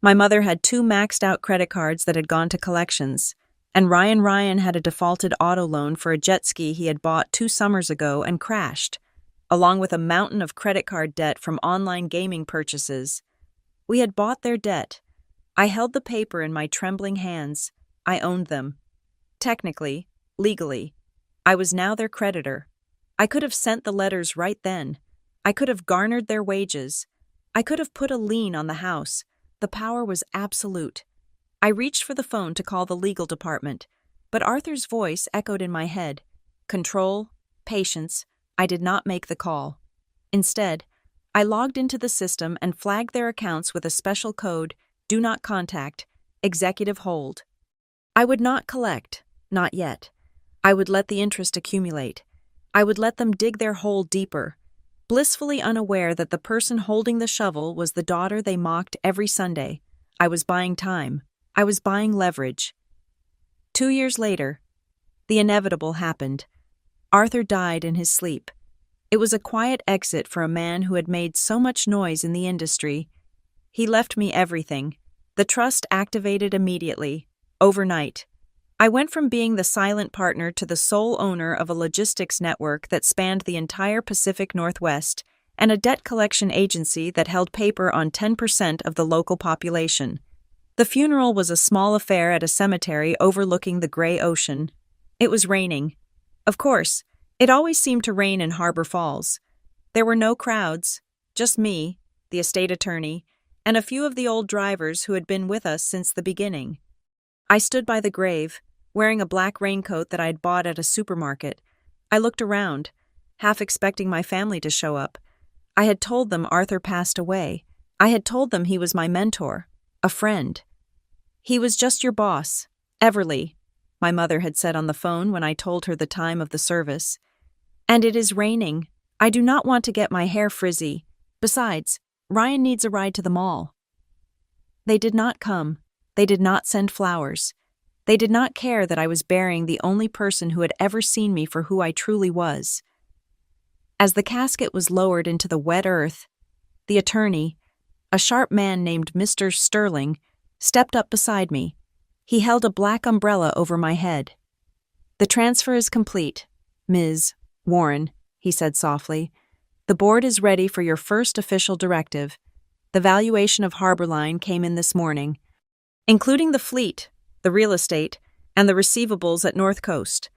My mother had 2 maxed-out credit cards that had gone to collections, and Ryan had a defaulted auto loan for a jet ski he had bought 2 summers ago and crashed, along with a mountain of credit card debt from online gaming purchases. We had bought their debt. I held the paper in my trembling hands. I owned them. Technically, legally, I was now their creditor. I could have sent the letters right then. I could have garnered their wages. I could have put a lien on the house. The power was absolute. I reached for the phone to call the legal department, but Arthur's voice echoed in my head. Control, patience. I did not make the call. Instead, I logged into the system and flagged their accounts with a special code, "Do not contact, executive hold." I would not collect, not yet. I would let the interest accumulate. I would let them dig their hole deeper, blissfully unaware that the person holding the shovel was the daughter they mocked every Sunday. I was buying time. I was buying leverage. 2 years later, the inevitable happened. Arthur died in his sleep. It was a quiet exit for a man who had made so much noise in the industry. He left me everything. The trust activated immediately, overnight. I went from being the silent partner to the sole owner of a logistics network that spanned the entire Pacific Northwest and a debt collection agency that held paper on 10% of the local population. The funeral was a small affair at a cemetery overlooking the gray ocean. It was raining. Of course, it always seemed to rain in Harbor Falls. There were no crowds, just me, the estate attorney, and a few of the old drivers who had been with us since the beginning. I stood by the grave, wearing a black raincoat that I'd bought at a supermarket. I looked around, half expecting my family to show up. I had told them Arthur passed away. I had told them he was my mentor, a friend. "He was just your boss, Everly," my mother had said on the phone when I told her the time of the service. "And it is raining. I do not want to get my hair frizzy. Besides, Ryan needs a ride to the mall." They did not come. They did not send flowers. They did not care that I was burying the only person who had ever seen me for who I truly was. As the casket was lowered into the wet earth, the attorney, a sharp man named Mr. Sterling, stepped up beside me. He held a black umbrella over my head. "The transfer is complete, Ms. Warren," he said softly. "The board is ready for your first official directive. The valuation of Harborline came in this morning, including the fleet, the real estate, and the receivables at North Coast.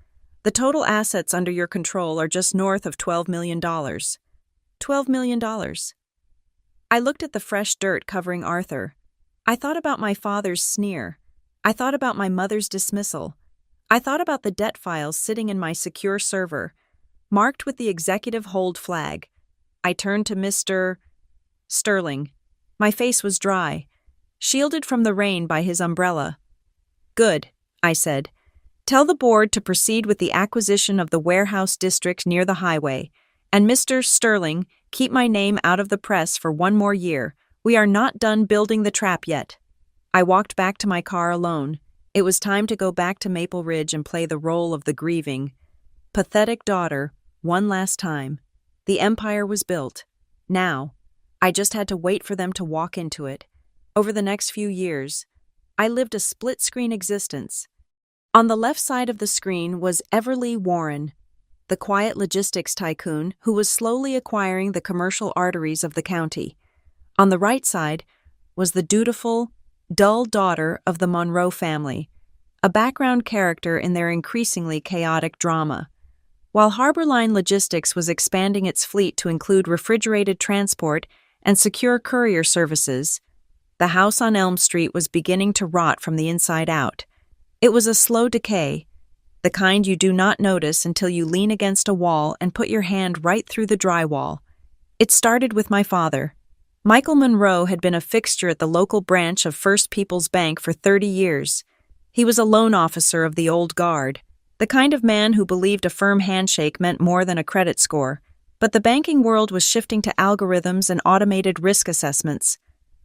The total assets under your control are just north of $12 million. $12 million. I looked at the fresh dirt covering Arthur. I thought about my father's sneer. I thought about my mother's dismissal. I thought about the debt files sitting in my secure server, marked with the executive hold flag. I turned to Mr. Sterling. My face was dry, shielded from the rain by his umbrella. "Good," I said. "Tell the board to proceed with the acquisition of the warehouse district near the highway. And Mr. Sterling, keep my name out of the press for one more year. We are not done building the trap yet." I walked back to my car alone. It was time to go back to Maple Ridge and play the role of the grieving, pathetic daughter, one last time. The empire was built. Now, I just had to wait for them to walk into it. Over the next few years, I lived a split-screen existence. On the left side of the screen was Everly Warren, the quiet logistics tycoon who was slowly acquiring the commercial arteries of the county. On the right side was the dutiful, dull daughter of the Monroe family, a background character in their increasingly chaotic drama. While Harborline Logistics was expanding its fleet to include refrigerated transport and secure courier services, the house on Elm Street was beginning to rot from the inside out. It was a slow decay, the kind you do not notice until you lean against a wall and put your hand right through the drywall. It started with my father. Michael Monroe had been a fixture at the local branch of First People's Bank for 30 years. He was a loan officer of the old guard, the kind of man who believed a firm handshake meant more than a credit score. But the banking world was shifting to algorithms and automated risk assessments.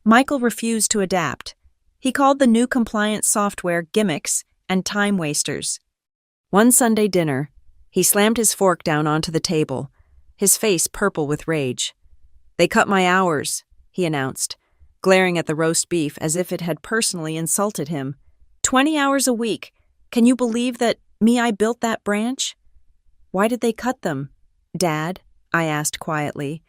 Michael refused to adapt. He called the new compliance software gimmicks and time wasters. One Sunday dinner, he slammed his fork down onto the table, his face purple with rage. "They cut my hours," he announced, glaring at the roast beef as if it had personally insulted him. 20 hours a week. Can you believe that I built that branch?" "Why did they cut them, Dad?" I asked quietly,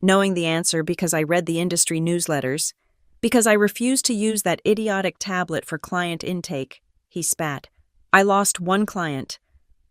knowing the answer because I read the industry newsletters. "Because I refused to use that idiotic tablet for client intake," he spat. "I lost one client.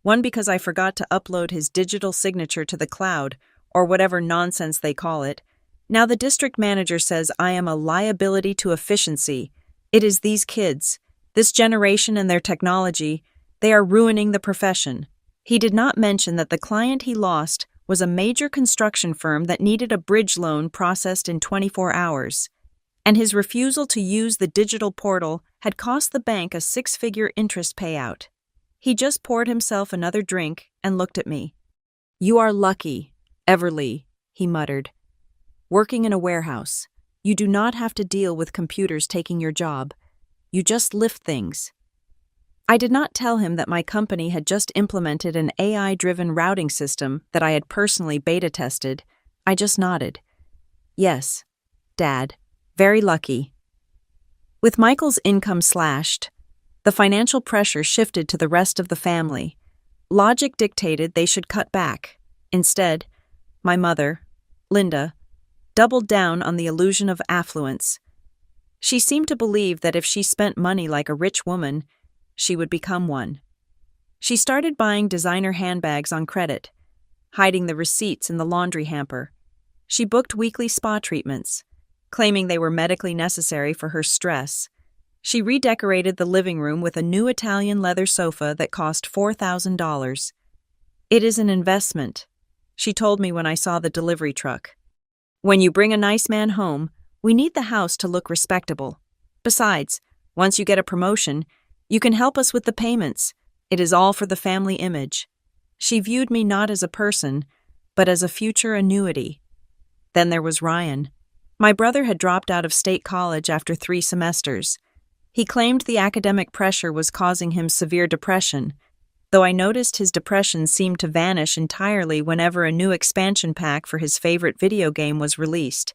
One because I forgot to upload his digital signature to the cloud, or whatever nonsense they call it. Now the district manager says I am a liability to efficiency. It is these kids, this generation and their technology, they are ruining the profession." He did not mention that the client he lost was a major construction firm that needed a bridge loan processed in 24 hours. And his refusal to use the digital portal had cost the bank a six-figure interest payout. He just poured himself another drink and looked at me. "You are lucky, Everly," he muttered. "Working in a warehouse, you do not have to deal with computers taking your job. You just lift things." I did not tell him that my company had just implemented an AI-driven routing system that I had personally beta tested. I just nodded. Yes, Dad. Very lucky. With Michael's income slashed, the financial pressure shifted to the rest of the family. Logic dictated they should cut back. Instead, my mother, Linda, doubled down on the illusion of affluence. She seemed to believe that if she spent money like a rich woman, she would become one. She started buying designer handbags on credit, hiding the receipts in the laundry hamper. She booked weekly spa treatments, claiming they were medically necessary for her stress. She redecorated the living room with a new Italian leather sofa that cost $4,000. It is an investment, she told me when I saw the delivery truck. When you bring a nice man home, we need the house to look respectable. Besides, once you get a promotion, you can help us with the payments. It is all for the family image. She viewed me not as a person, but as a future annuity. Then there was Ryan. My brother had dropped out of state college after 3 semesters. He claimed the academic pressure was causing him severe depression, though I noticed his depression seemed to vanish entirely whenever a new expansion pack for his favorite video game was released.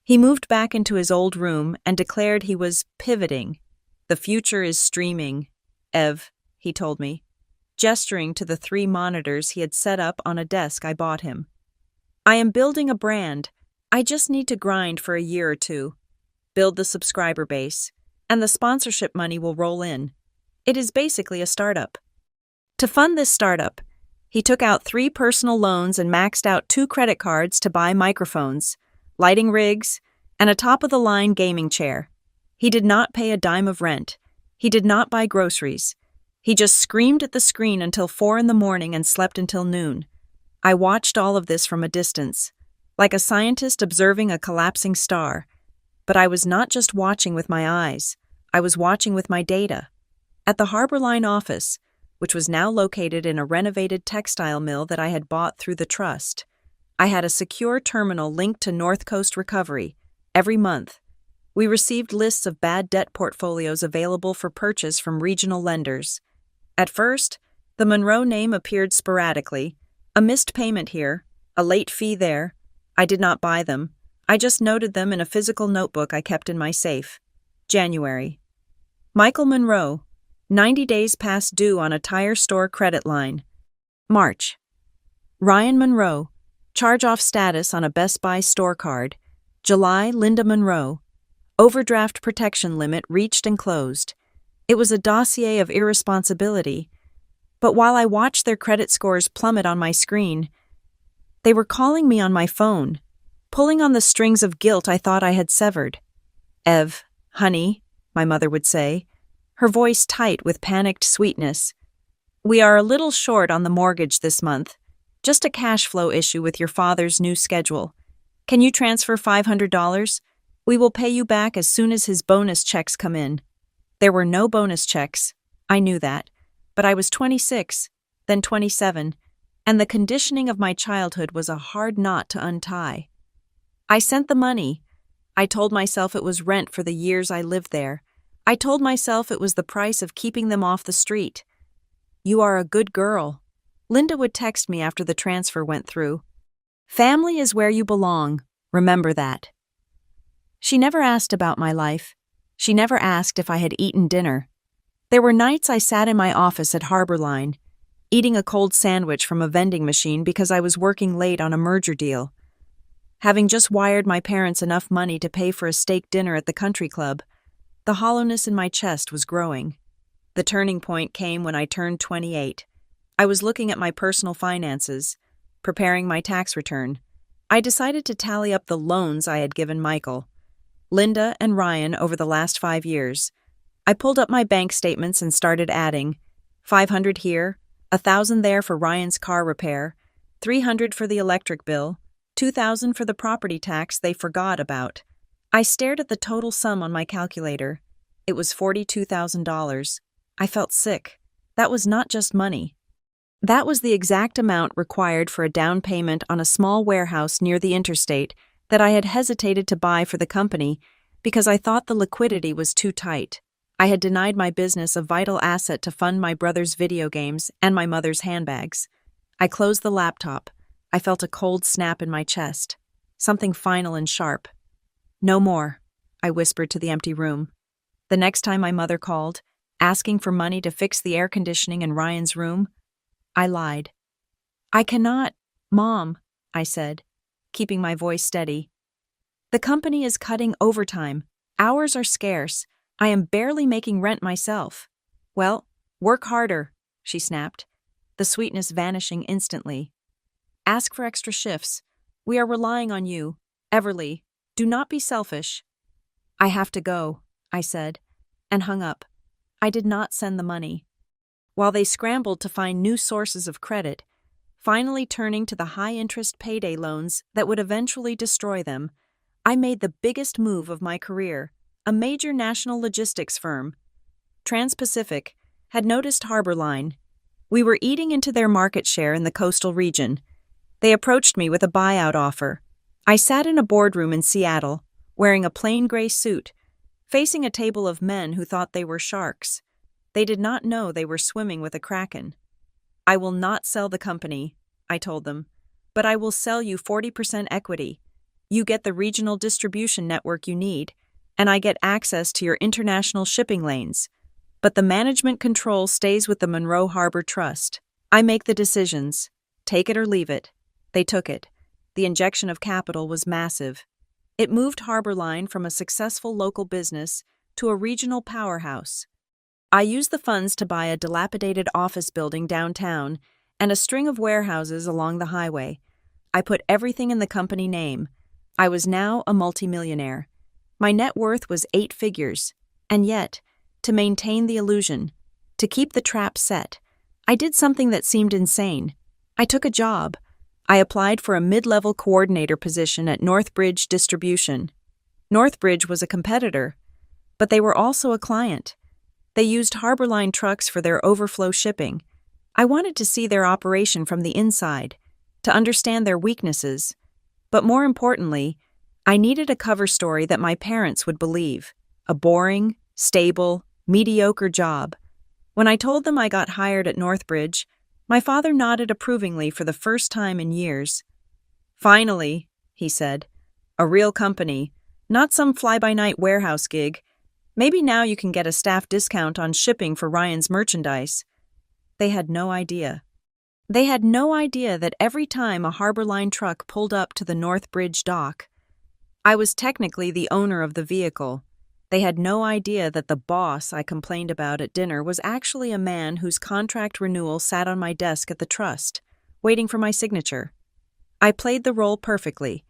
He moved back into his old room and declared he was pivoting. The future is streaming, Ev, he told me, gesturing to the 3 monitors he had set up on a desk I bought him. I am building a brand. I just need to grind for a year or 2, build the subscriber base, and the sponsorship money will roll in. It is basically a startup. To fund this startup, he took out 3 personal loans and maxed out 2 credit cards to buy microphones, lighting rigs, and a top-of-the-line gaming chair. He did not pay a dime of rent. He did not buy groceries. He just screamed at the screen until 4 in the morning and slept until noon. I watched all of this from a distance, like a scientist observing a collapsing star. But I was not just watching with my eyes. I was watching with my data. At the Harbor Line office, which was now located in a renovated textile mill that I had bought through the trust, I had a secure terminal linked to North Coast Recovery. Every month, we received lists of bad debt portfolios available for purchase from regional lenders. At first, the Monroe name appeared sporadically. A missed payment here, a late fee there. I did not buy them. I just noted them in a physical notebook I kept in my safe. January. Michael Monroe, 90 days past due on a tire store credit line. March. Ryan Monroe, charge-off status on a Best Buy store card. July, Linda Monroe. Overdraft protection limit reached and closed. It was a dossier of irresponsibility. But while I watched their credit scores plummet on my screen, they were calling me on my phone, pulling on the strings of guilt I thought I had severed. Ev, honey, my mother would say, her voice tight with panicked sweetness. We are a little short on the mortgage this month. Just a cash flow issue with your father's new schedule. Can you transfer $500? We will pay you back as soon as his bonus checks come in. There were no bonus checks. I knew that. But I was 26, then 27, and the conditioning of my childhood was a hard knot to untie. I sent the money. I told myself it was rent for the years I lived there. I told myself it was the price of keeping them off the street. You are a good girl. Linda would text me after the transfer went through. Family is where you belong. Remember that. She never asked about my life. She never asked if I had eaten dinner. There were nights I sat in my office at Harbor Line, eating a cold sandwich from a vending machine because I was working late on a merger deal. Having just wired my parents enough money to pay for a steak dinner at the country club, the hollowness in my chest was growing. The turning point came when I turned 28. I was looking at my personal finances, preparing my tax return. I decided to tally up the loans I had given Michael, Linda, and Ryan over the last 5 years. I pulled up my bank statements and started adding $500 here, $1,000 there for Ryan's car repair, $300 for the electric bill, $2,000 for the property tax they forgot about. I stared at the total sum on my calculator. It was $42,000. I felt sick. That was not just money. That was the exact amount required for a down payment on a small warehouse near the interstate that I had hesitated to buy for the company because I thought the liquidity was too tight. I had denied my business a vital asset to fund my brother's video games and my mother's handbags. I closed the laptop. I felt a cold snap in my chest. Something final and sharp. "No more," I whispered to the empty room. The next time my mother called, asking for money to fix the air conditioning in Ryan's room, I lied. "I cannot, Mom," I said, keeping my voice steady. "The company is cutting overtime. Hours are scarce. I am barely making rent myself." "Well, work harder," she snapped, the sweetness vanishing instantly. "Ask for extra shifts. We are relying on you. Everly, do not be selfish." "I have to go," I said, and hung up. I did not send the money. While they scrambled to find new sources of credit, finally turning to the high-interest payday loans that would eventually destroy them, I made the biggest move of my career, a major national logistics firm. Trans-Pacific had noticed Harbor Line. We were eating into their market share in the coastal region. They approached me with a buyout offer. I sat in a boardroom in Seattle, wearing a plain gray suit, facing a table of men who thought they were sharks. They did not know they were swimming with a kraken. "I will not sell the company," I told them, "but I will sell you 40% equity. You get the regional distribution network you need, and I get access to your international shipping lanes. But the management control stays with the Monroe Harbor Trust. I make the decisions. Take it or leave it." They took it. The injection of capital was massive. It moved Harbor Line from a successful local business to a regional powerhouse. I used the funds to buy a dilapidated office building downtown and a string of warehouses along the highway. I put everything in the company name. I was now a multimillionaire. My net worth was 8 figures, and yet, to maintain the illusion, to keep the trap set, I did something that seemed insane. I took a job. I applied for a mid-level coordinator position at Northbridge Distribution. Northbridge was a competitor, but they were also a client. They used Harbor Line trucks for their overflow shipping. I wanted to see their operation from the inside, to understand their weaknesses. But more importantly, I needed a cover story that my parents would believe. A boring, stable, mediocre job. When I told them I got hired at Northbridge, my father nodded approvingly for the first time in years. "Finally," he said, "a real company, not some fly-by-night warehouse gig. Maybe now you can get a staff discount on shipping for Ryan's merchandise." They had no idea. They had no idea that every time a Harbor Line truck pulled up to the Northbridge dock, I was technically the owner of the vehicle. They had no idea that the boss I complained about at dinner was actually a man whose contract renewal sat on my desk at the trust, waiting for my signature. I played the role perfectly.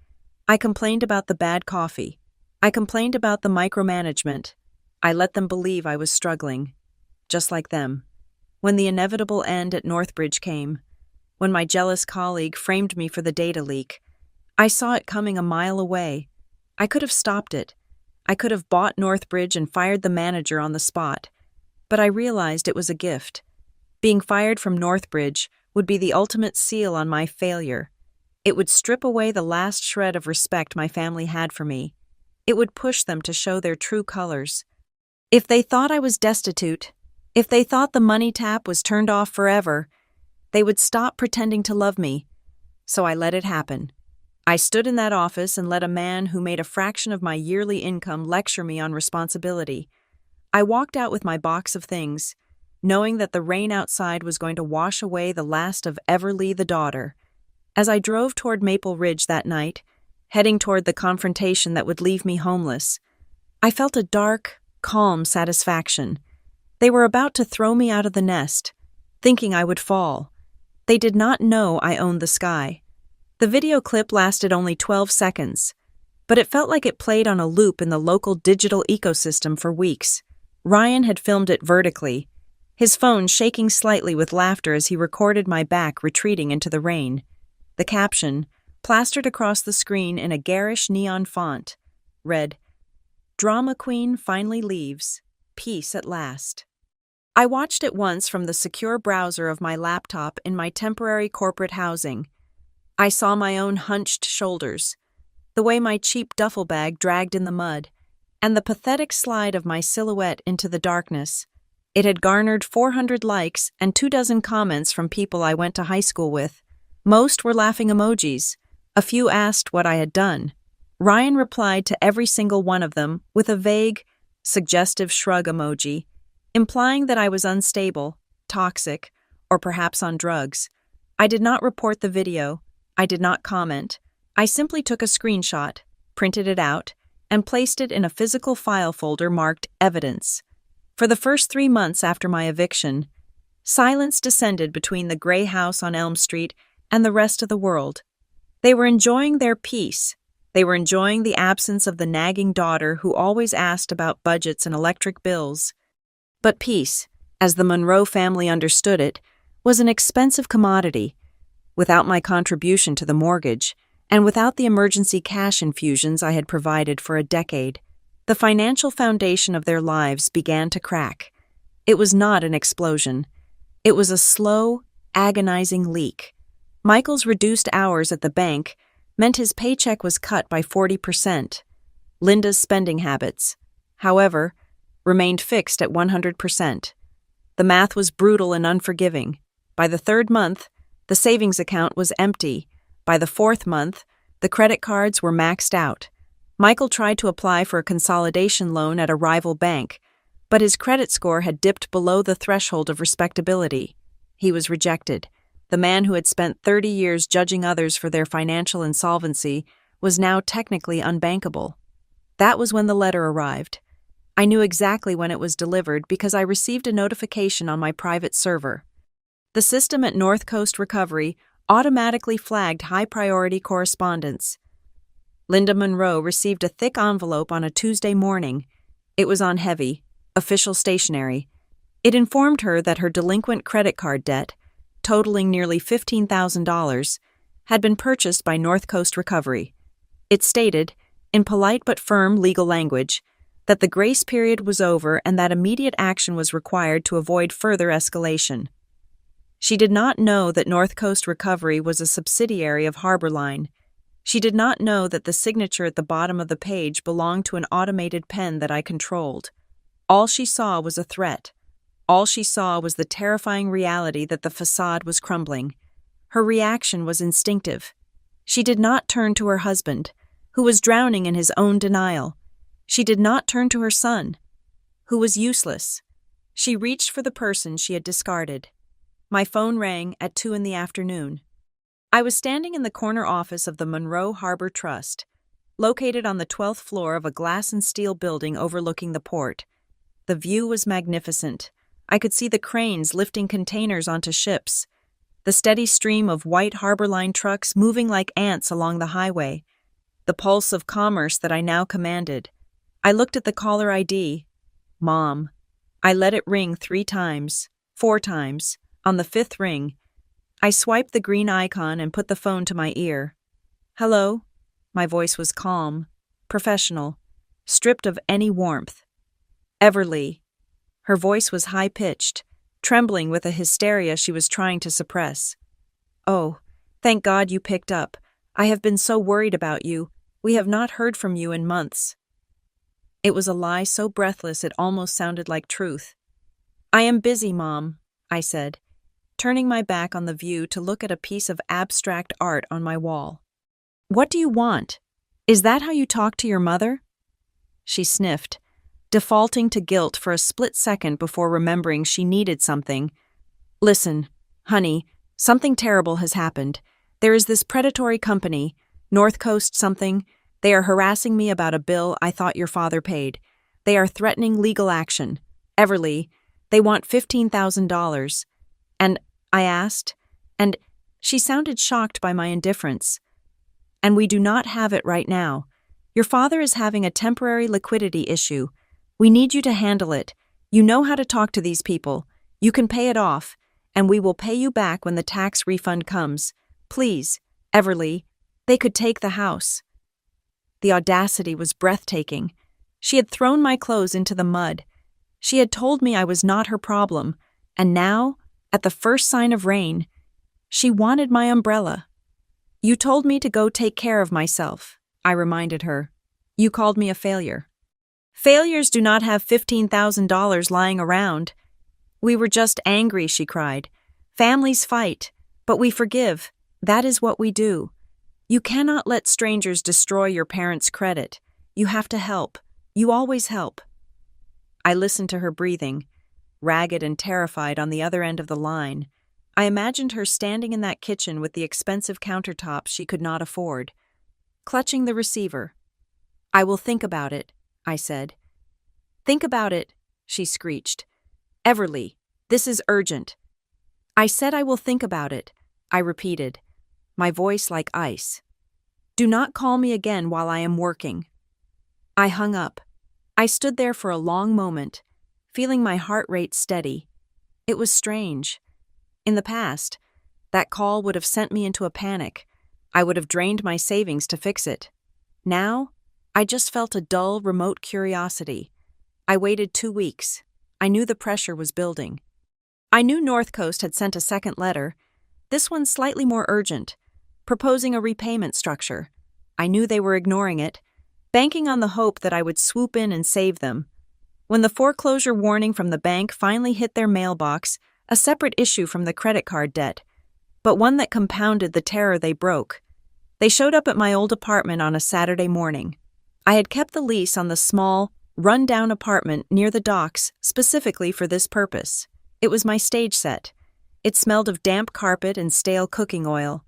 I complained about the bad coffee. I complained about the micromanagement. I let them believe I was struggling, just like them. When the inevitable end at Northbridge came, when my jealous colleague framed me for the data leak, I saw it coming a mile away. I could have stopped it. I could have bought Northbridge and fired the manager on the spot, but I realized it was a gift. Being fired from Northbridge would be the ultimate seal on my failure. It would strip away the last shred of respect my family had for me. It would push them to show their true colors. If they thought I was destitute, if they thought the money tap was turned off forever, they would stop pretending to love me. So I let it happen. I stood in that office and let a man who made a fraction of my yearly income lecture me on responsibility. I walked out with my box of things, knowing that the rain outside was going to wash away the last of Everly the daughter. As I drove toward Maple Ridge that night, heading toward the confrontation that would leave me homeless, I felt a dark, calm satisfaction. They were about to throw me out of the nest, thinking I would fall. They did not know I owned the sky. The video clip lasted only 12 seconds, but it felt like it played on a loop in the local digital ecosystem for weeks. Ryan had filmed it vertically, his phone shaking slightly with laughter as he recorded my back retreating into the rain. The caption, plastered across the screen in a garish neon font, read, "Drama Queen finally leaves. Peace at last." I watched it once from the secure browser of my laptop in my temporary corporate housing. I saw my own hunched shoulders, the way my cheap duffel bag dragged in the mud, and the pathetic slide of my silhouette into the darkness. It had garnered 400 likes and 24 comments from people I went to high school with. Most were laughing emojis. A few asked what I had done. Ryan replied to every single one of them with a vague, suggestive shrug emoji, implying that I was unstable, toxic, or perhaps on drugs. I did not report the video. I did not comment. I simply took a screenshot, printed it out, and placed it in a physical file folder marked Evidence. For the first 3 months after my eviction, silence descended between the gray house on Elm Street and the rest of the world. They were enjoying their peace. They were enjoying the absence of the nagging daughter who always asked about budgets and electric bills. But peace, as the Monroe family understood it, was an expensive commodity. Without my contribution to the mortgage, and without the emergency cash infusions I had provided for a decade, the financial foundation of their lives began to crack. It was not an explosion. It was a slow, agonizing leak. Michael's reduced hours at the bank meant his paycheck was cut by 40%. Linda's spending habits, however, remained fixed at 100%. The math was brutal and unforgiving. By the 3rd month, the savings account was empty. By the 4th month, the credit cards were maxed out. Michael tried to apply for a consolidation loan at a rival bank, but his credit score had dipped below the threshold of respectability. He was rejected. The man who had spent 30 years judging others for their financial insolvency was now technically unbankable. That was when the letter arrived. I knew exactly when it was delivered because I received a notification on my private server. The system at North Coast Recovery automatically flagged high-priority correspondence. Linda Monroe received a thick envelope on a Tuesday morning. It was on heavy, official stationery. It informed her that her delinquent credit card debt, totaling nearly $15,000, had been purchased by North Coast Recovery. It stated, in polite but firm legal language, that the grace period was over and that immediate action was required to avoid further escalation. She did not know that North Coast Recovery was a subsidiary of Harborline. She did not know that the signature at the bottom of the page belonged to an automated pen that I controlled. All she saw was a threat. All she saw was the terrifying reality that the facade was crumbling. Her reaction was instinctive. She did not turn to her husband, who was drowning in his own denial. She did not turn to her son, who was useless. She reached for the person she had discarded. My phone rang at 2 p.m. I was standing in the corner office of the Monroe Harbor Trust, located on the 12th floor of a glass and steel building overlooking the port. The view was magnificent. I could see the cranes lifting containers onto ships, the steady stream of white Harborline trucks moving like ants along the highway, the pulse of commerce that I now commanded. I looked at the caller ID. Mom. I let it ring 3 times, 4 times. On the 5th ring, I swiped the green icon and put the phone to my ear. Hello? My voice was calm, professional, stripped of any warmth. Everly. Her voice was high-pitched, trembling with a hysteria she was trying to suppress. Oh, thank God you picked up. I have been so worried about you. We have not heard from you in months. It was a lie so breathless it almost sounded like truth. I am busy, Mom, I said, turning my back on the view to look at a piece of abstract art on my wall. What do you want? Is that how you talk to your mother? She sniffed, defaulting to guilt for a split second before remembering she needed something. Listen, honey, something terrible has happened. There is this predatory company, North Coast something. They are harassing me about a bill I thought your father paid. They are threatening legal action. Everly, they want $15,000. And I asked, and she sounded shocked by my indifference. And we do not have it right now. Your father is having a temporary liquidity issue. We need you to handle it. You know how to talk to these people. You can pay it off, and we will pay you back when the tax refund comes. Please, Everly, they could take the house. The audacity was breathtaking. She had thrown my clothes into the mud. She had told me I was not her problem, and now, at the first sign of rain, she wanted my umbrella. You told me to go take care of myself, I reminded her. You called me a failure. Failures do not have $15,000 lying around. We were just angry, she cried. Families fight, but we forgive. That is what we do. You cannot let strangers destroy your parents' credit. You have to help. You always help. I listened to her breathing, ragged and terrified on the other end of the line. I imagined her standing in that kitchen with the expensive countertops she could not afford, clutching the receiver. I will think about it, I said. Think about it, she screeched. Everly, this is urgent. I said I will think about it, I repeated, my voice like ice. Do not call me again while I am working. I hung up. I stood there for a long moment, feeling my heart rate steady. It was strange. In the past, that call would have sent me into a panic. I would have drained my savings to fix it. Now, I just felt a dull, remote curiosity. I waited 2 weeks. I knew the pressure was building. I knew North Coast had sent a second letter, this one slightly more urgent, proposing a repayment structure. I knew they were ignoring it, banking on the hope that I would swoop in and save them. When the foreclosure warning from the bank finally hit their mailbox, a separate issue from the credit card debt, but one that compounded the terror they broke. They showed up at my old apartment on a Saturday morning. I had kept the lease on the small, run-down apartment near the docks specifically for this purpose. It was my stage set. It smelled of damp carpet and stale cooking oil.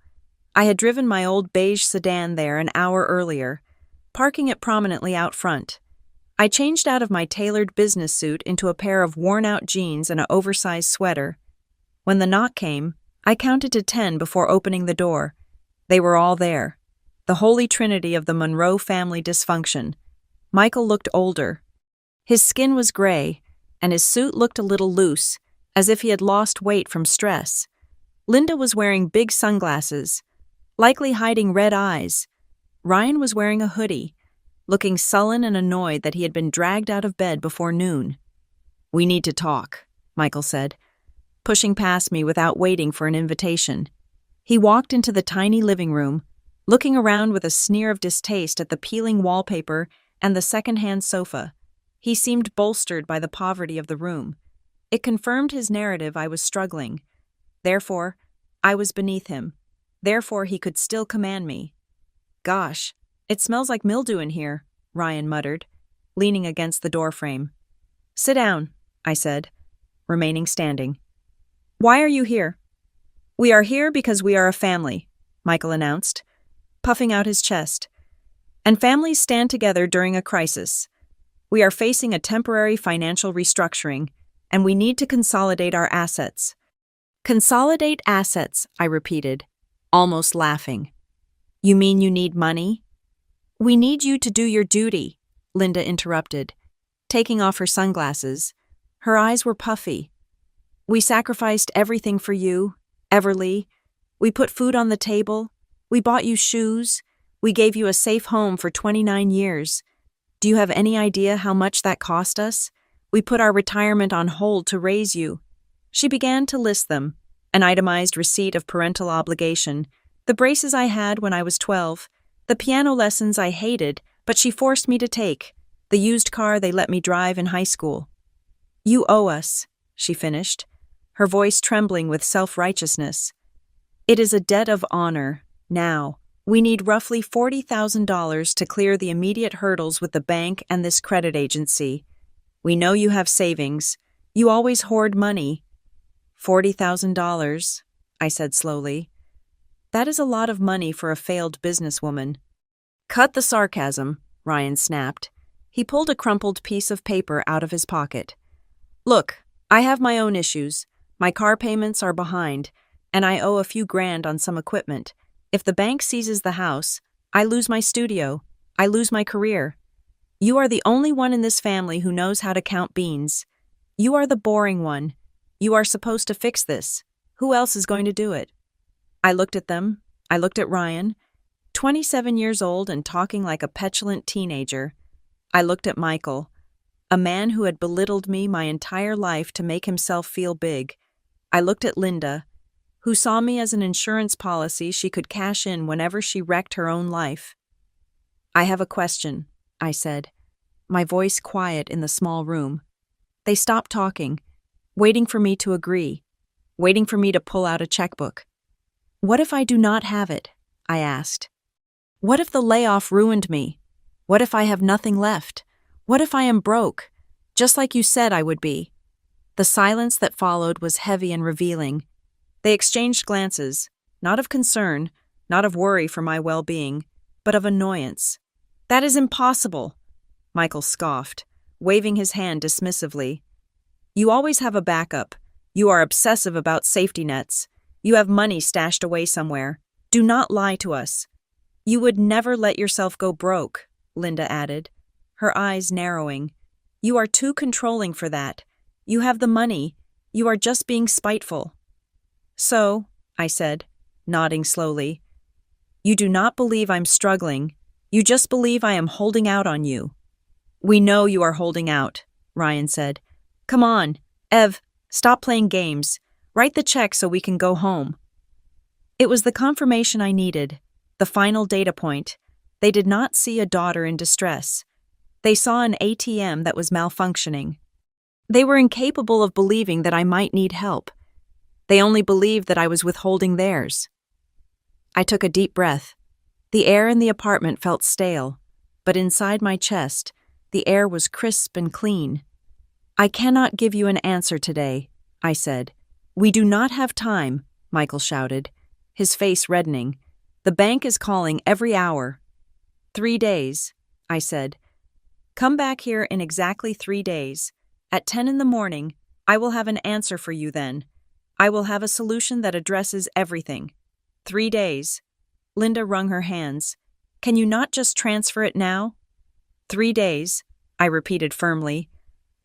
I had driven my old beige sedan there an hour earlier, parking it prominently out front. I changed out of my tailored business suit into a pair of worn-out jeans and an oversized sweater. When the knock came, I counted to 10 before opening the door. They were all there. The holy trinity of the Monroe family dysfunction. Michael looked older. His skin was gray, and his suit looked a little loose, as if he had lost weight from stress. Linda was wearing big sunglasses, likely hiding red eyes. Ryan was wearing a hoodie, looking sullen and annoyed that he had been dragged out of bed before noon. We need to talk, Michael said, pushing past me without waiting for an invitation. He walked into the tiny living room, looking around with a sneer of distaste at the peeling wallpaper and the second-hand sofa. He seemed bolstered by the poverty of the room. It confirmed his narrative I was struggling. Therefore, I was beneath him. Therefore, he could still command me. Gosh, it smells like mildew in here, Ryan muttered, leaning against the doorframe. Sit down, I said, remaining standing. Why are you here? We are here because we are a family, Michael announced, puffing out his chest. And families stand together during a crisis. We are facing a temporary financial restructuring, and we need to consolidate our assets. Consolidate assets, I repeated, almost laughing. You mean you need money? We need you to do your duty, Linda interrupted, taking off her sunglasses. Her eyes were puffy. We sacrificed everything for you, Everly. We put food on the table. We bought you shoes. We gave you a safe home for 29 years. Do you have any idea how much that cost us? We put our retirement on hold to raise you. She began to list them, an itemized receipt of parental obligation, the braces I had when I was 12, the piano lessons I hated but she forced me to take, the used car they let me drive in high school. You owe us, she finished, her voice trembling with self-righteousness. It is a debt of honor, now. We need roughly $40,000 to clear the immediate hurdles with the bank and this credit agency. We know you have savings. You always hoard money. $40,000, I said slowly. That is a lot of money for a failed businesswoman. Cut the sarcasm, Ryan snapped. He pulled a crumpled piece of paper out of his pocket. Look, I have my own issues. My car payments are behind, and I owe a few grand on some equipment. If the bank seizes the house, I lose my studio. I lose my career. You are the only one in this family who knows how to count beans. You are the boring one. You are supposed to fix this. Who else is going to do it? I looked at them. I looked at Ryan, 27 years old and talking like a petulant teenager. I looked at Michael, a man who had belittled me my entire life to make himself feel big. I looked at Linda, who saw me as an insurance policy she could cash in whenever she wrecked her own life. I have a question, I said, my voice quiet in the small room. They stopped talking, waiting for me to agree, waiting for me to pull out a checkbook. What if I do not have it? I asked. What if the layoff ruined me? What if I have nothing left? What if I am broke? Just like you said I would be. The silence that followed was heavy and revealing. They exchanged glances, not of concern, not of worry for my well-being, but of annoyance. That is impossible, Michael scoffed, waving his hand dismissively. You always have a backup. You are obsessive about safety nets. You have money stashed away somewhere. Do not lie to us. You would never let yourself go broke, Linda added, her eyes narrowing. You are too controlling for that. You have the money. You are just being spiteful. So, I said, nodding slowly, you do not believe I'm struggling. You just believe I am holding out on you. We know you are holding out, Ryan said. Come on, Ev, stop playing games. Write the check so we can go home. It was the confirmation I needed, the final data point. They did not see a daughter in distress. They saw an ATM that was malfunctioning. They were incapable of believing that I might need help. They only believed that I was withholding theirs. I took a deep breath. The air in the apartment felt stale, but inside my chest, the air was crisp and clean. I cannot give you an answer today, I said. We do not have time, Michael shouted, his face reddening. The bank is calling every hour. 3 days, I said. Come back here in exactly 3 days. At 10 in the morning, I will have an answer for you then. I will have a solution that addresses everything. 3 days. Linda wrung her hands. Can you not just transfer it now? 3 days, I repeated firmly.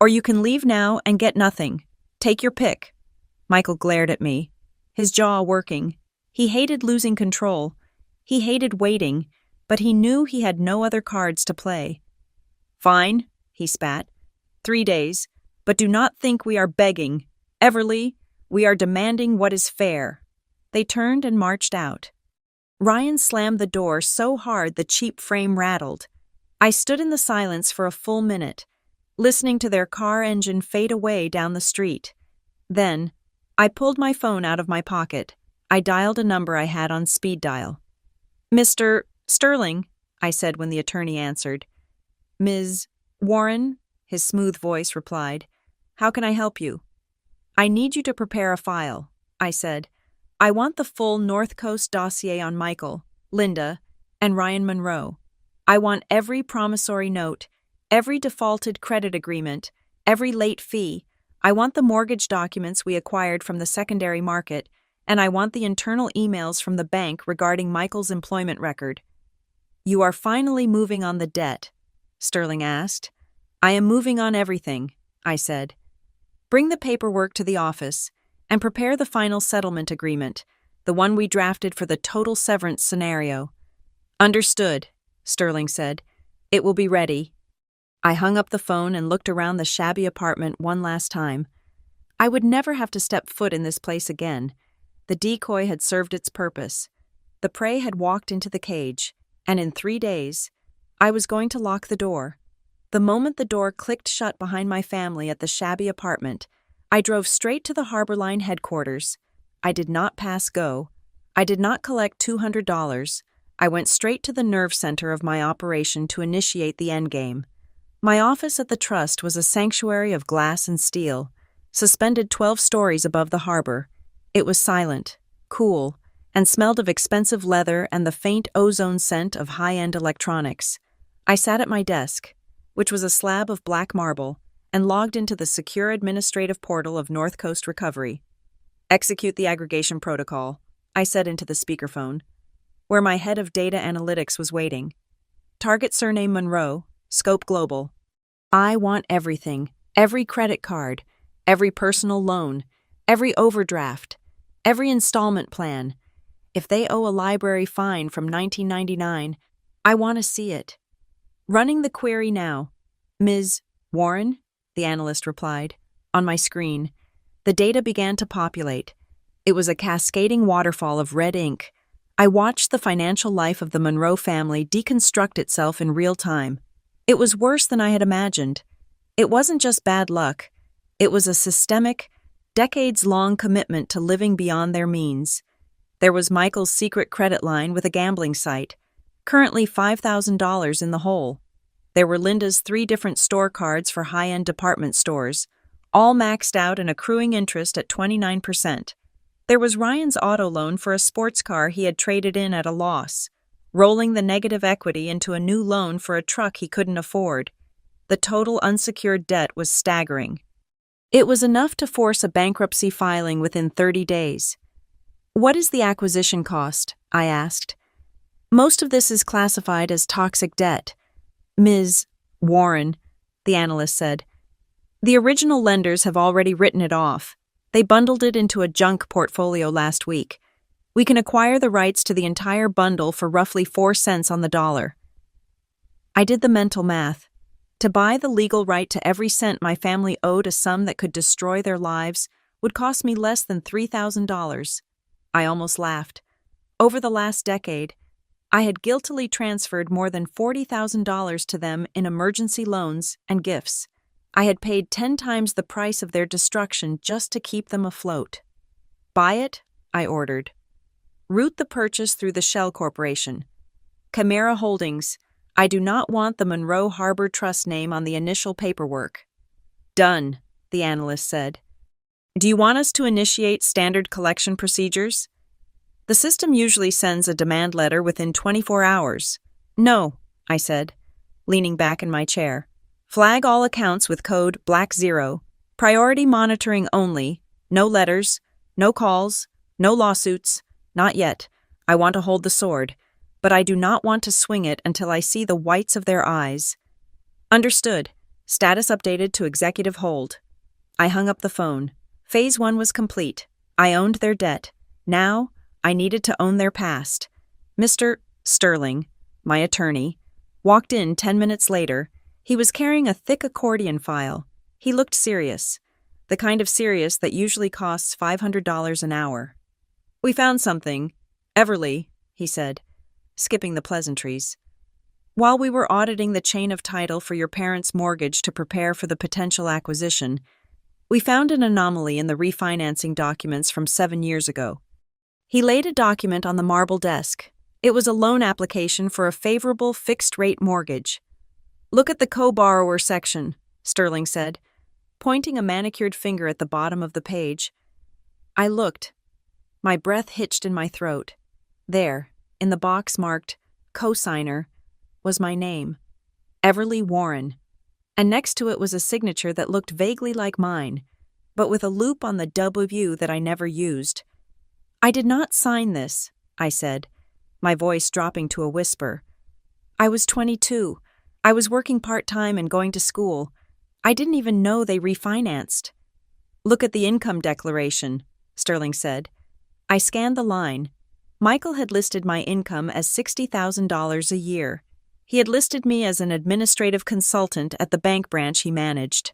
Or you can leave now and get nothing. Take your pick. Michael glared at me, his jaw working. He hated losing control. He hated waiting, but he knew he had no other cards to play. Fine, he spat. 3 days, but do not think we are begging. Everly, we are demanding what is fair. They turned and marched out. Ryan slammed the door so hard the cheap frame rattled. I stood in the silence for a full minute, listening to their car engine fade away down the street. Then, I pulled my phone out of my pocket. I dialed a number I had on speed dial. Mr. Sterling, I said when the attorney answered. Ms. Warren, his smooth voice replied. How can I help you? I need you to prepare a file, I said. I want the full North Coast dossier on Michael, Linda, and Ryan Monroe. I want every promissory note, every defaulted credit agreement, every late fee. I want the mortgage documents we acquired from the secondary market, and I want the internal emails from the bank regarding Michael's employment record. You are finally moving on the debt, Sterling asked. I am moving on everything, I said. Bring the paperwork to the office and prepare the final settlement agreement, the one we drafted for the total severance scenario. Understood, Sterling said. It will be ready. I hung up the phone and looked around the shabby apartment one last time. I would never have to step foot in this place again. The decoy had served its purpose. The prey had walked into the cage, and in 3 days, I was going to lock the door. The moment the door clicked shut behind my family at the shabby apartment, I drove straight to the Harbor Line headquarters. I did not pass go. I did not collect $200. I went straight to the nerve center of my operation to initiate the endgame. My office at the Trust was a sanctuary of glass and steel, suspended 12 stories above the harbor. It was silent, cool, and smelled of expensive leather and the faint ozone scent of high-end electronics. I sat at my desk, which was a slab of black marble, and logged into the secure administrative portal of North Coast Recovery. Execute the aggregation protocol, I said into the speakerphone, where my head of data analytics was waiting. Target surname Monroe, scope global. I want everything, every credit card, every personal loan, every overdraft, every installment plan. If they owe a library fine from 1999, I want to see it. Running the query now. Ms. Warren, the analyst replied. On my screen, the data began to populate. It was a cascading waterfall of red ink. I watched the financial life of the Monroe family deconstruct itself in real time. It was worse than I had imagined. It wasn't just bad luck. It was a systemic, decades-long commitment to living beyond their means. There was Michael's secret credit line with a gambling site, currently $5,000 in the hole. There were Linda's 3 different store cards for high-end department stores, all maxed out and accruing interest at 29%. There was Ryan's auto loan for a sports car he had traded in at a loss, rolling the negative equity into a new loan for a truck he couldn't afford. The total unsecured debt was staggering. It was enough to force a bankruptcy filing within 30 days. "What is the acquisition cost?" I asked. "Most of this is classified as toxic debt, Ms. Warren," the analyst said. "The original lenders have already written it off. They bundled it into a junk portfolio last week. We can acquire the rights to the entire bundle for roughly 4 cents on the dollar." I did the mental math. To buy the legal right to every cent my family owed a sum that could destroy their lives would cost me less than $3,000. I almost laughed. Over the last decade, I had guiltily transferred more than $40,000 to them in emergency loans and gifts. I had paid 10 times the price of their destruction just to keep them afloat. "Buy it," I ordered. "Route the purchase through the Shell Corporation. Chimera Holdings. I do not want the Monroe Harbor Trust name on the initial paperwork." "Done," the analyst said. "Do you want us to initiate standard collection procedures?" "The system usually sends a demand letter within 24 hours. "No," I said, leaning back in my chair. "Flag all accounts with code Black 0. Priority monitoring only. No letters, no calls, no lawsuits. Not yet. I want to hold the sword, but I do not want to swing it until I see the whites of their eyes." "Understood. Status updated to executive hold." I hung up the phone. Phase 1 was complete. I owned their debt. Now, I needed to own their past. Mr. Sterling, my attorney, walked in 10 minutes later. He was carrying a thick accordion file. He looked serious, the kind of serious that usually costs $500 an hour. "We found something. Everly," he said, skipping the pleasantries. "While we were auditing the chain of title for your parents' mortgage to prepare for the potential acquisition, we found an anomaly in the refinancing documents from 7 years ago." He laid a document on the marble desk. It was a loan application for a favorable fixed-rate mortgage. "Look at the co-borrower section," Sterling said, pointing a manicured finger at the bottom of the page. I looked. My breath hitched in my throat. There, in the box marked "Co-signer," was my name, Everly Warren, and next to it was a signature that looked vaguely like mine, but with a loop on the W that I never used. "I did not sign this," I said, my voice dropping to a whisper. "I was 22. I was working part-time and going to school. I didn't even know they refinanced." "Look at the income declaration," Sterling said. I scanned the line. Michael had listed my income as $60,000 a year. He had listed me as an administrative consultant at the bank branch he managed.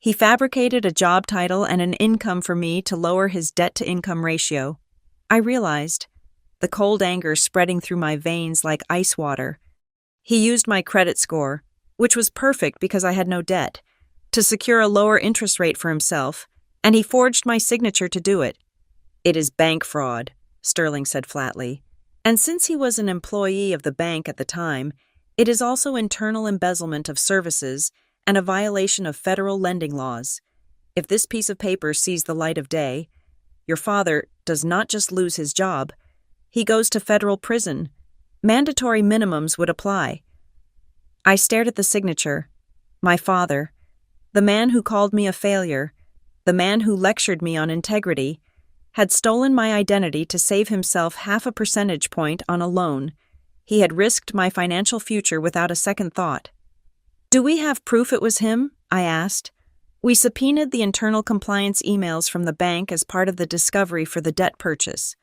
He fabricated a job title and an income for me to lower his debt-to-income ratio. I realized, the cold anger spreading through my veins like ice water. He used my credit score, which was perfect because I had no debt, to secure a lower interest rate for himself, and he forged my signature to do it. "It is bank fraud," Sterling said flatly. "And since he was an employee of the bank at the time, it is also internal embezzlement of services and a violation of federal lending laws. If this piece of paper sees the light of day, your father does not just lose his job, he goes to federal prison. Mandatory minimums would apply." I stared at the signature. My father, the man who called me a failure, the man who lectured me on integrity, had stolen my identity to save himself 0.5 percentage point on a loan. He had risked my financial future without a second thought. "Do we have proof it was him?" I asked. "We subpoenaed the internal compliance emails from the bank as part of the discovery for the debt purchase,"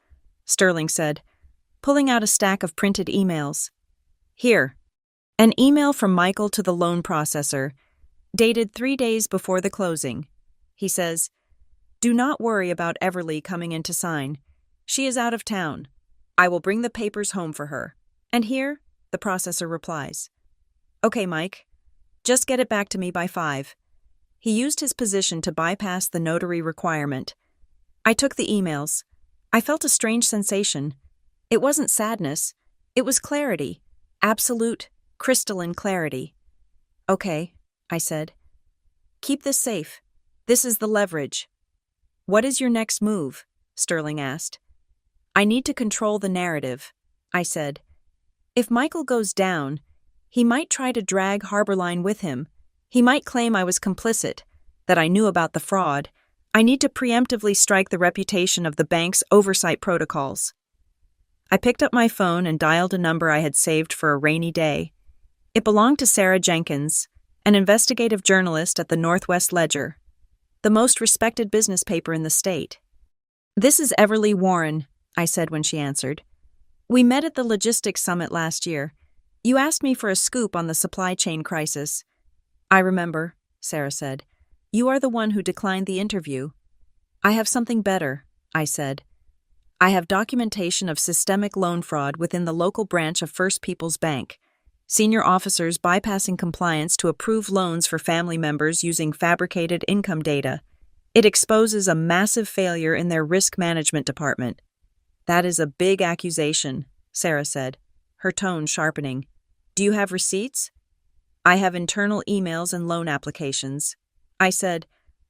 Sterling said, pulling out a stack of printed emails. "Here." An email from Michael to the loan processor, dated 3 days before the closing. He says, "Do not worry about Everly coming in to sign. She is out of town. I will bring the papers home for her." And here, the processor replies, "Okay, Mike, Just get it back to me by 5. He used his position to bypass the notary requirement. I took the emails. I felt a strange sensation. It wasn't sadness. It was clarity. Absolute, crystalline clarity. Okay, I said. Keep this safe. This is the leverage. What is your next move? Sterling asked. I need to control the narrative, I said. If Michael goes down, he might try to drag Harborline with him. He might claim I was complicit, that I knew about the fraud. I need to preemptively strike the reputation of the bank's oversight protocols. I picked up my phone and dialed a number I had saved for a rainy day. It belonged to Sarah Jenkins, an investigative journalist at the Northwest Ledger, the most respected business paper in the state. This is Everly Warren, I said when she answered. We met at the logistics summit last year. You asked me for a scoop on the supply chain crisis. I remember, Sarah said. You are the one who declined the interview. I have something better, I said. I have documentation of systemic loan fraud within the local branch of First People's Bank. Senior officers bypassing compliance to approve loans for family members using fabricated income data. It exposes a massive failure in their risk management department. That is a big accusation, Sarah said, her tone sharpening. Do you have receipts? I have internal emails and loan applications. I said,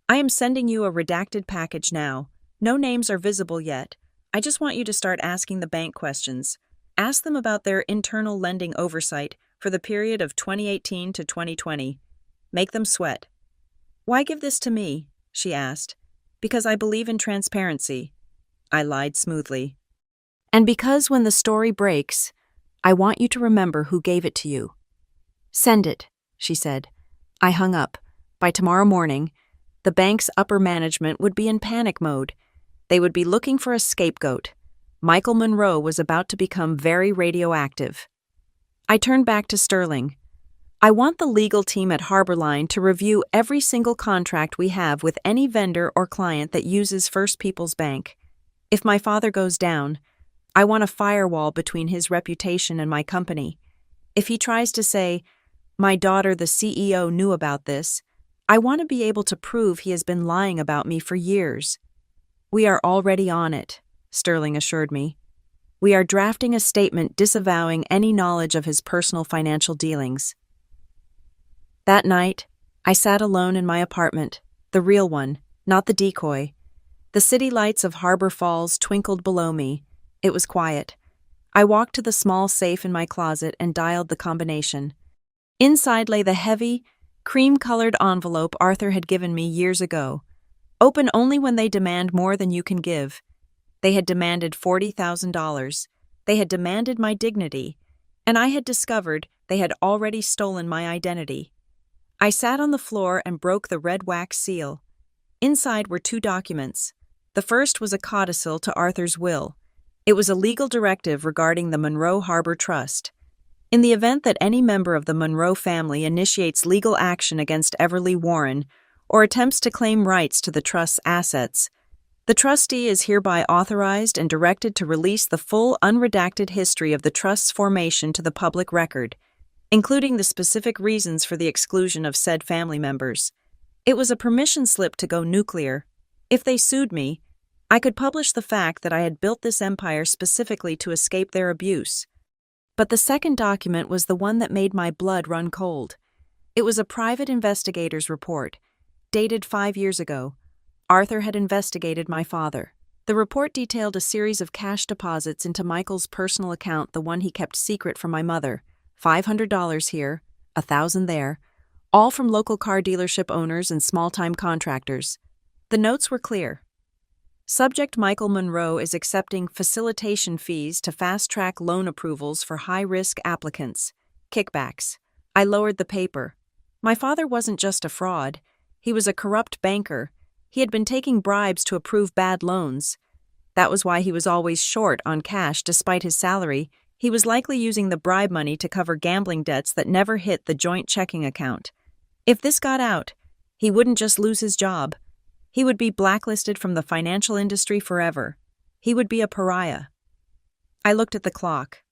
I am sending you a redacted package now. No names are visible yet. I just want you to start asking the bank questions. Ask them about their internal lending oversight for the period of 2018 to 2020. Make them sweat. Why give this to me? She asked. Because I believe in transparency. I lied smoothly. And because when the story breaks, I want you to remember who gave it to you. Send it, she said. I hung up. By tomorrow morning, the bank's upper management would be in panic mode. They would be looking for a scapegoat. Michael Monroe was about to become very radioactive. I turned back to Sterling. I want the legal team at Harborline to review every single contract we have with any vendor or client that uses First People's Bank. If my father goes down, I want a firewall between his reputation and my company. If he tries to say, my daughter, the CEO, knew about this, I want to be able to prove he has been lying about me for years. We are already on it, Sterling assured me. We are drafting a statement disavowing any knowledge of his personal financial dealings. That night, I sat alone in my apartment, the real one, not the decoy. The city lights of Harbor Falls twinkled below me. It was quiet. I walked to the small safe in my closet and dialed the combination. Inside lay the heavy, cream-colored envelope Arthur had given me years ago. Open only when they demand more than you can give. They had demanded $40,000. They had demanded my dignity. And I had discovered they had already stolen my identity. I sat on the floor and broke the red wax seal. Inside were 2 documents. The first was a codicil to Arthur's will. It was a legal directive regarding the Monroe Harbor Trust. In the event that any member of the Monroe family initiates legal action against Everly Warren or attempts to claim rights to the trust's assets, the trustee is hereby authorized and directed to release the full unredacted history of the trust's formation to the public record, including the specific reasons for the exclusion of said family members. It was a permission slip to go nuclear. If they sued me, I could publish the fact that I had built this empire specifically to escape their abuse. But the second document was the one that made my blood run cold. It was a private investigator's report, dated 5 years ago. Arthur had investigated my father. The report detailed a series of cash deposits into Michael's personal account, the one he kept secret from my mother. $500 here, $1,000 there, all from local car dealership owners and small-time contractors. The notes were clear. Subject Michael Monroe is accepting facilitation fees to fast-track loan approvals for high-risk applicants. Kickbacks. I lowered the paper. My father wasn't just a fraud. He was a corrupt banker. He had been taking bribes to approve bad loans. That was why he was always short on cash despite his salary. He was likely using the bribe money to cover gambling debts that never hit the joint checking account. If this got out, he wouldn't just lose his job. He would be blacklisted from the financial industry forever. He would be a pariah. I looked at the clock.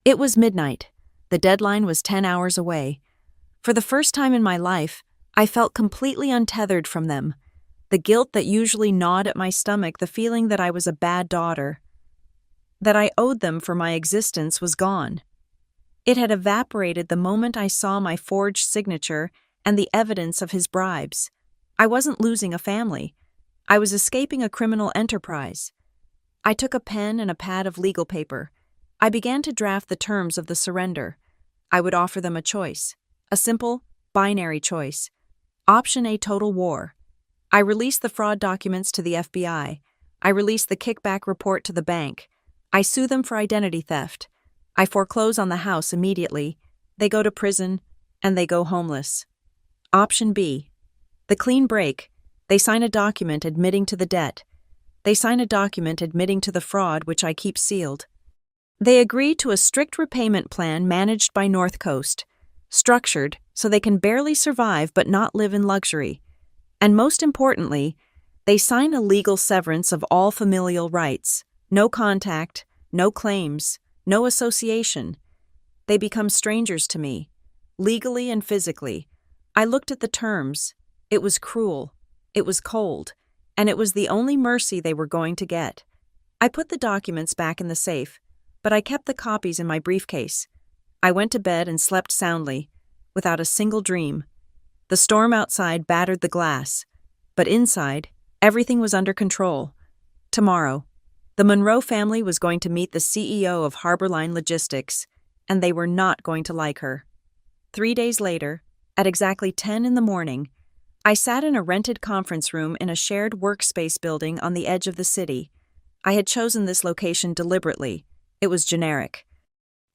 It was midnight. The deadline was 10 hours away. For the first time in my life, I felt completely untethered from them. The guilt that usually gnawed at my stomach, the feeling that I was a bad daughter, that I owed them for my existence, was gone. It had evaporated the moment I saw my forged signature and the evidence of his bribes. I wasn't losing a family. I was escaping a criminal enterprise. I took a pen and a pad of legal paper. I began to draft the terms of the surrender. I would offer them a choice, a simple, binary choice. Option A: total war. I released the fraud documents to the FBI. I released the kickback report to the bank. I sue them for identity theft. I foreclose on the house immediately. They go to prison, and they go homeless. Option B: the clean break. They sign a document admitting to the debt. They sign a document admitting to the fraud, which I keep sealed. They agree to a strict repayment plan managed by North Coast, structured so they can barely survive but not live in luxury. And most importantly, they sign a legal severance of all familial rights. No contact, no claims, no association. They become strangers to me, legally and physically. I looked at the terms. It was cruel. It was cold. And it was the only mercy they were going to get. I put the documents back in the safe, but I kept the copies in my briefcase. I went to bed and slept soundly, without a single dream. The storm outside battered the glass, but inside, everything was under control. Tomorrow, the Monroe family was going to meet the CEO of Harborline Logistics, and they were not going to like her. 3 days later, at exactly 10 in the morning, I sat in a rented conference room in a shared workspace building on the edge of the city. I had chosen this location deliberately. It was generic.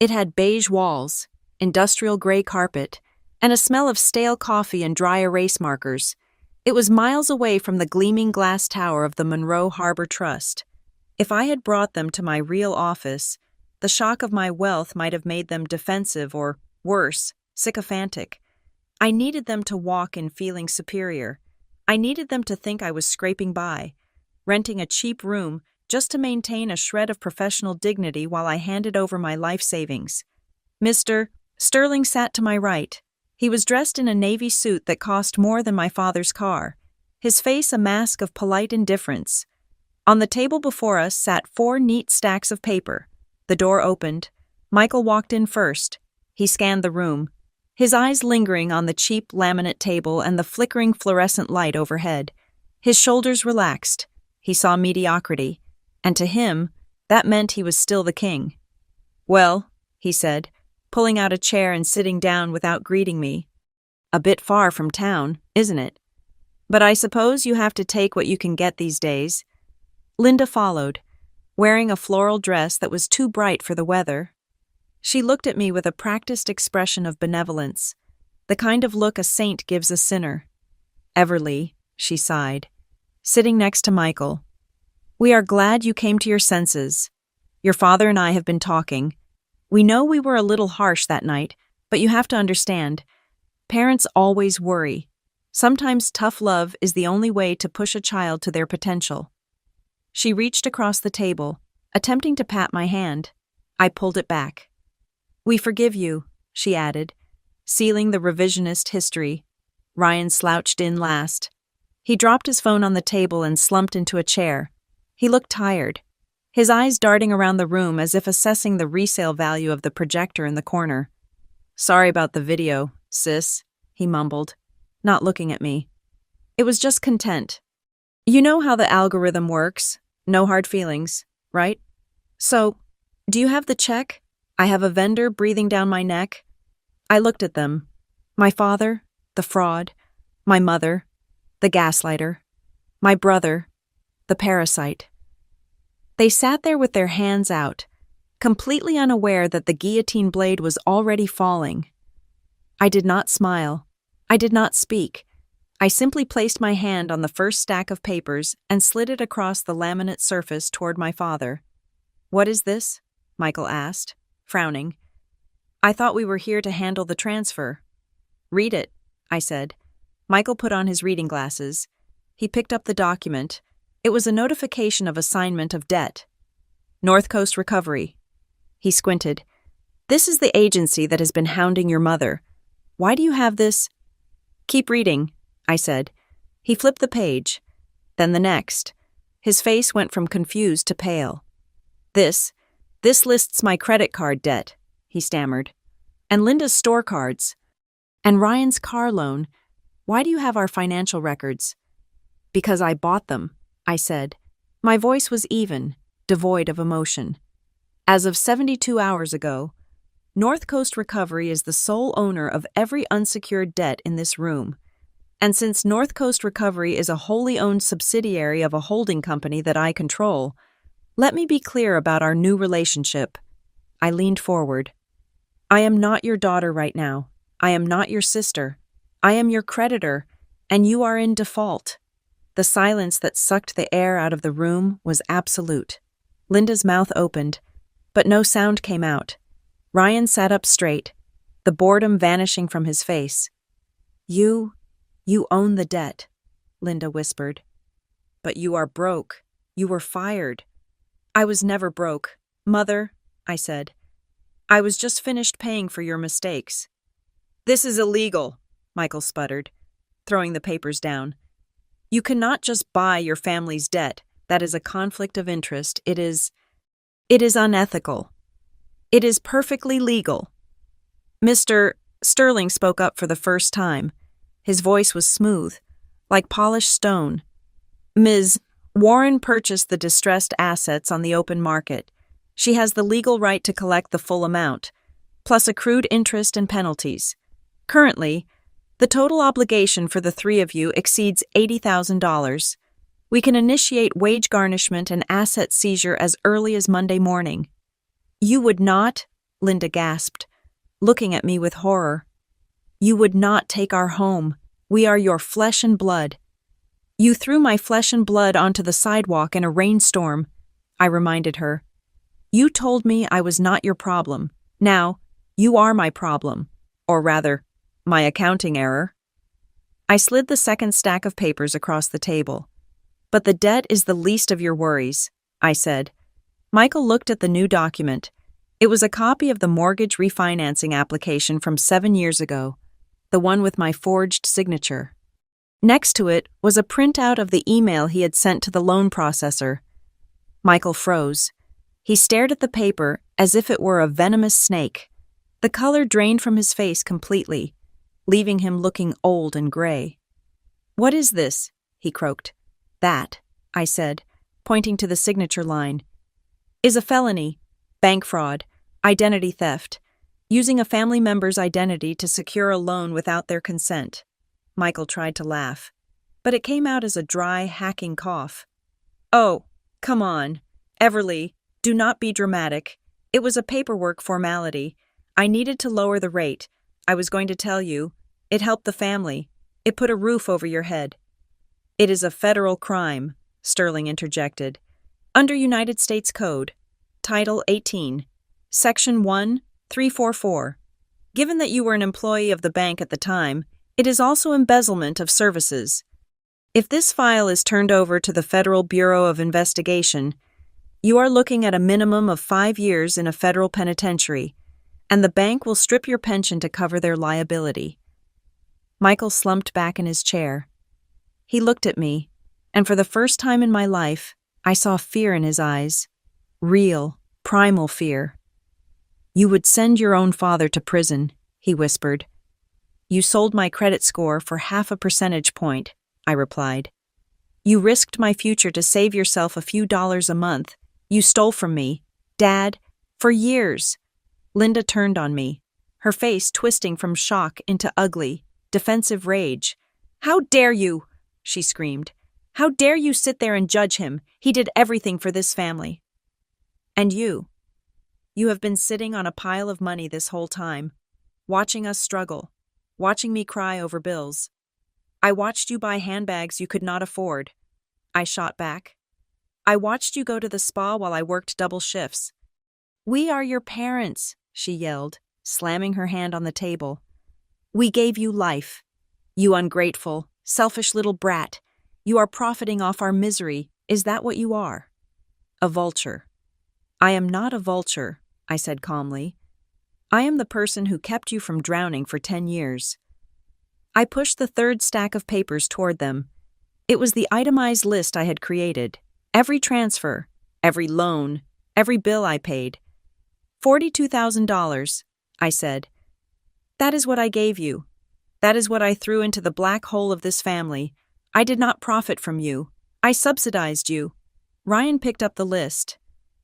It had beige walls, industrial gray carpet, and a smell of stale coffee and dry erase markers. It was miles away from the gleaming glass tower of the Monroe Harbor Trust. If I had brought them to my real office, the shock of my wealth might have made them defensive or, worse, sycophantic. I needed them to walk in feeling superior. I needed them to think I was scraping by, renting a cheap room just to maintain a shred of professional dignity while I handed over my life savings. Mr. Sterling sat to my right. He was dressed in a navy suit that cost more than my father's car, his face a mask of polite indifference. On the table before us sat 4 neat stacks of paper. The door opened. Michael walked in first. He scanned the room, his eyes lingering on the cheap laminate table and the flickering fluorescent light overhead. His shoulders relaxed. He saw mediocrity, and to him, that meant he was still the king. "Well," he said, pulling out a chair and sitting down without greeting me. "A bit far from town, isn't it? But I suppose you have to take what you can get these days." Linda followed, wearing a floral dress that was too bright for the weather. She looked at me with a practiced expression of benevolence, the kind of look a saint gives a sinner. "Everly," she sighed, sitting next to Michael, "we are glad you came to your senses. Your father and I have been talking. We know we were a little harsh that night, but you have to understand, parents always worry. Sometimes tough love is the only way to push a child to their potential." She reached across the table, attempting to pat my hand. I pulled it back. "We forgive you," she added, sealing the revisionist history. Ryan slouched in last. He dropped his phone on the table and slumped into a chair. He looked tired, his eyes darting around the room as if assessing the resale value of the projector in the corner. "Sorry about the video, sis," he mumbled, not looking at me. It was just content. "You know how the algorithm works. No hard feelings, right? So, do you have the check? I have a vendor breathing down my neck." I looked at them. My father, the fraud. My mother, the gaslighter. My brother, the parasite. They sat there with their hands out, completely unaware that the guillotine blade was already falling. I did not smile. I did not speak. I simply placed my hand on the first stack of papers and slid it across the laminate surface toward my father. "What is this?" Michael asked, frowning. "I thought we were here to handle the transfer." "Read it," I said. Michael put on his reading glasses. He picked up the document. It was a notification of assignment of debt. "North Coast Recovery." He squinted. "This is the agency that has been hounding your mother. Why do you have this? Keep reading, I said. He flipped the page, then the next. His face went from confused to pale. This lists my credit card debt, he stammered. And Linda's store cards. And Ryan's car loan. Why do you have our financial records? Because I bought them, I said. My voice was even, devoid of emotion. As of 72 hours ago, North Coast Recovery is the sole owner of every unsecured debt in this room. And since North Coast Recovery is a wholly owned subsidiary of a holding company that I control, let me be clear about our new relationship. I leaned forward. I am not your daughter right now. I am not your sister. I am your creditor, and you are in default. The silence that sucked the air out of the room was absolute. Linda's mouth opened, but no sound came out. Ryan sat up straight, the boredom vanishing from his face. You own the debt, Linda whispered. But you are broke. You were fired. I was never broke, Mother, I said. I was just finished paying for your mistakes. This is illegal, Michael sputtered, throwing the papers down. You cannot just buy your family's debt. That is a conflict of interest. It is unethical. It is perfectly legal. Mr. Sterling spoke up for the first time. His voice was smooth, like polished stone. Ms. Warren purchased the distressed assets on the open market. She has the legal right to collect the full amount, plus accrued interest and penalties. Currently, the total obligation for the three of you exceeds $80,000. We can initiate wage garnishment and asset seizure as early as Monday morning. You would not, Linda gasped, looking at me with horror. You would not take our home. We are your flesh and blood. You threw my flesh and blood onto the sidewalk in a rainstorm, I reminded her. You told me I was not your problem. Now, you are my problem. Or rather, my accounting error. I slid the second stack of papers across the table. But the debt is the least of your worries, I said. Michael looked at the new document. It was a copy of the mortgage refinancing application from 7 years ago, the one with my forged signature. Next to it was a printout of the email he had sent to the loan processor. Michael froze. He stared at the paper as if it were a venomous snake. The color drained from his face completely, leaving him looking old and gray. What is this? He croaked. That, I said, pointing to the signature line, is a felony, bank fraud, identity theft, using a family member's identity to secure a loan without their consent. Michael tried to laugh, but it came out as a dry, hacking cough. Oh, come on. Everly, do not be dramatic. It was a paperwork formality. I needed to lower the rate. I was going to tell you. It helped the family. It put a roof over your head. It is a federal crime, Sterling interjected. Under United States Code, Title 18, Section 1344. Given that you were an employee of the bank at the time, it is also embezzlement of services. If this file is turned over to the Federal Bureau of Investigation, you are looking at a minimum of 5 years in a federal penitentiary, and the bank will strip your pension to cover their liability. Michael slumped back in his chair. He looked at me, and for the first time in my life, I saw fear in his eyes. Real, primal fear. You would send your own father to prison, he whispered. You sold my credit score for 0.5 percentage point, I replied. You risked my future to save yourself a few dollars a month. You stole from me, Dad, for years. Linda turned on me, her face twisting from shock into ugly, defensive rage. How dare you? She screamed. How dare you sit there and judge him? He did everything for this family. And you? You have been sitting on a pile of money this whole time, watching us struggle, watching me cry over bills. I watched you buy handbags you could not afford. I shot back. I watched you go to the spa while I worked double shifts. We are your parents, she yelled, slamming her hand on the table. We gave you life. You ungrateful, selfish little brat. You are profiting off our misery. Is that what you are? A vulture. I am not a vulture, I said calmly. I am the person who kept you from drowning for 10 years. I pushed the third stack of papers toward them. It was the itemized list I had created. Every transfer, every loan, every bill I paid. $42,000, I said. That is what I gave you. That is what I threw into the black hole of this family. I did not profit from you. I subsidized you. Ryan picked up the list.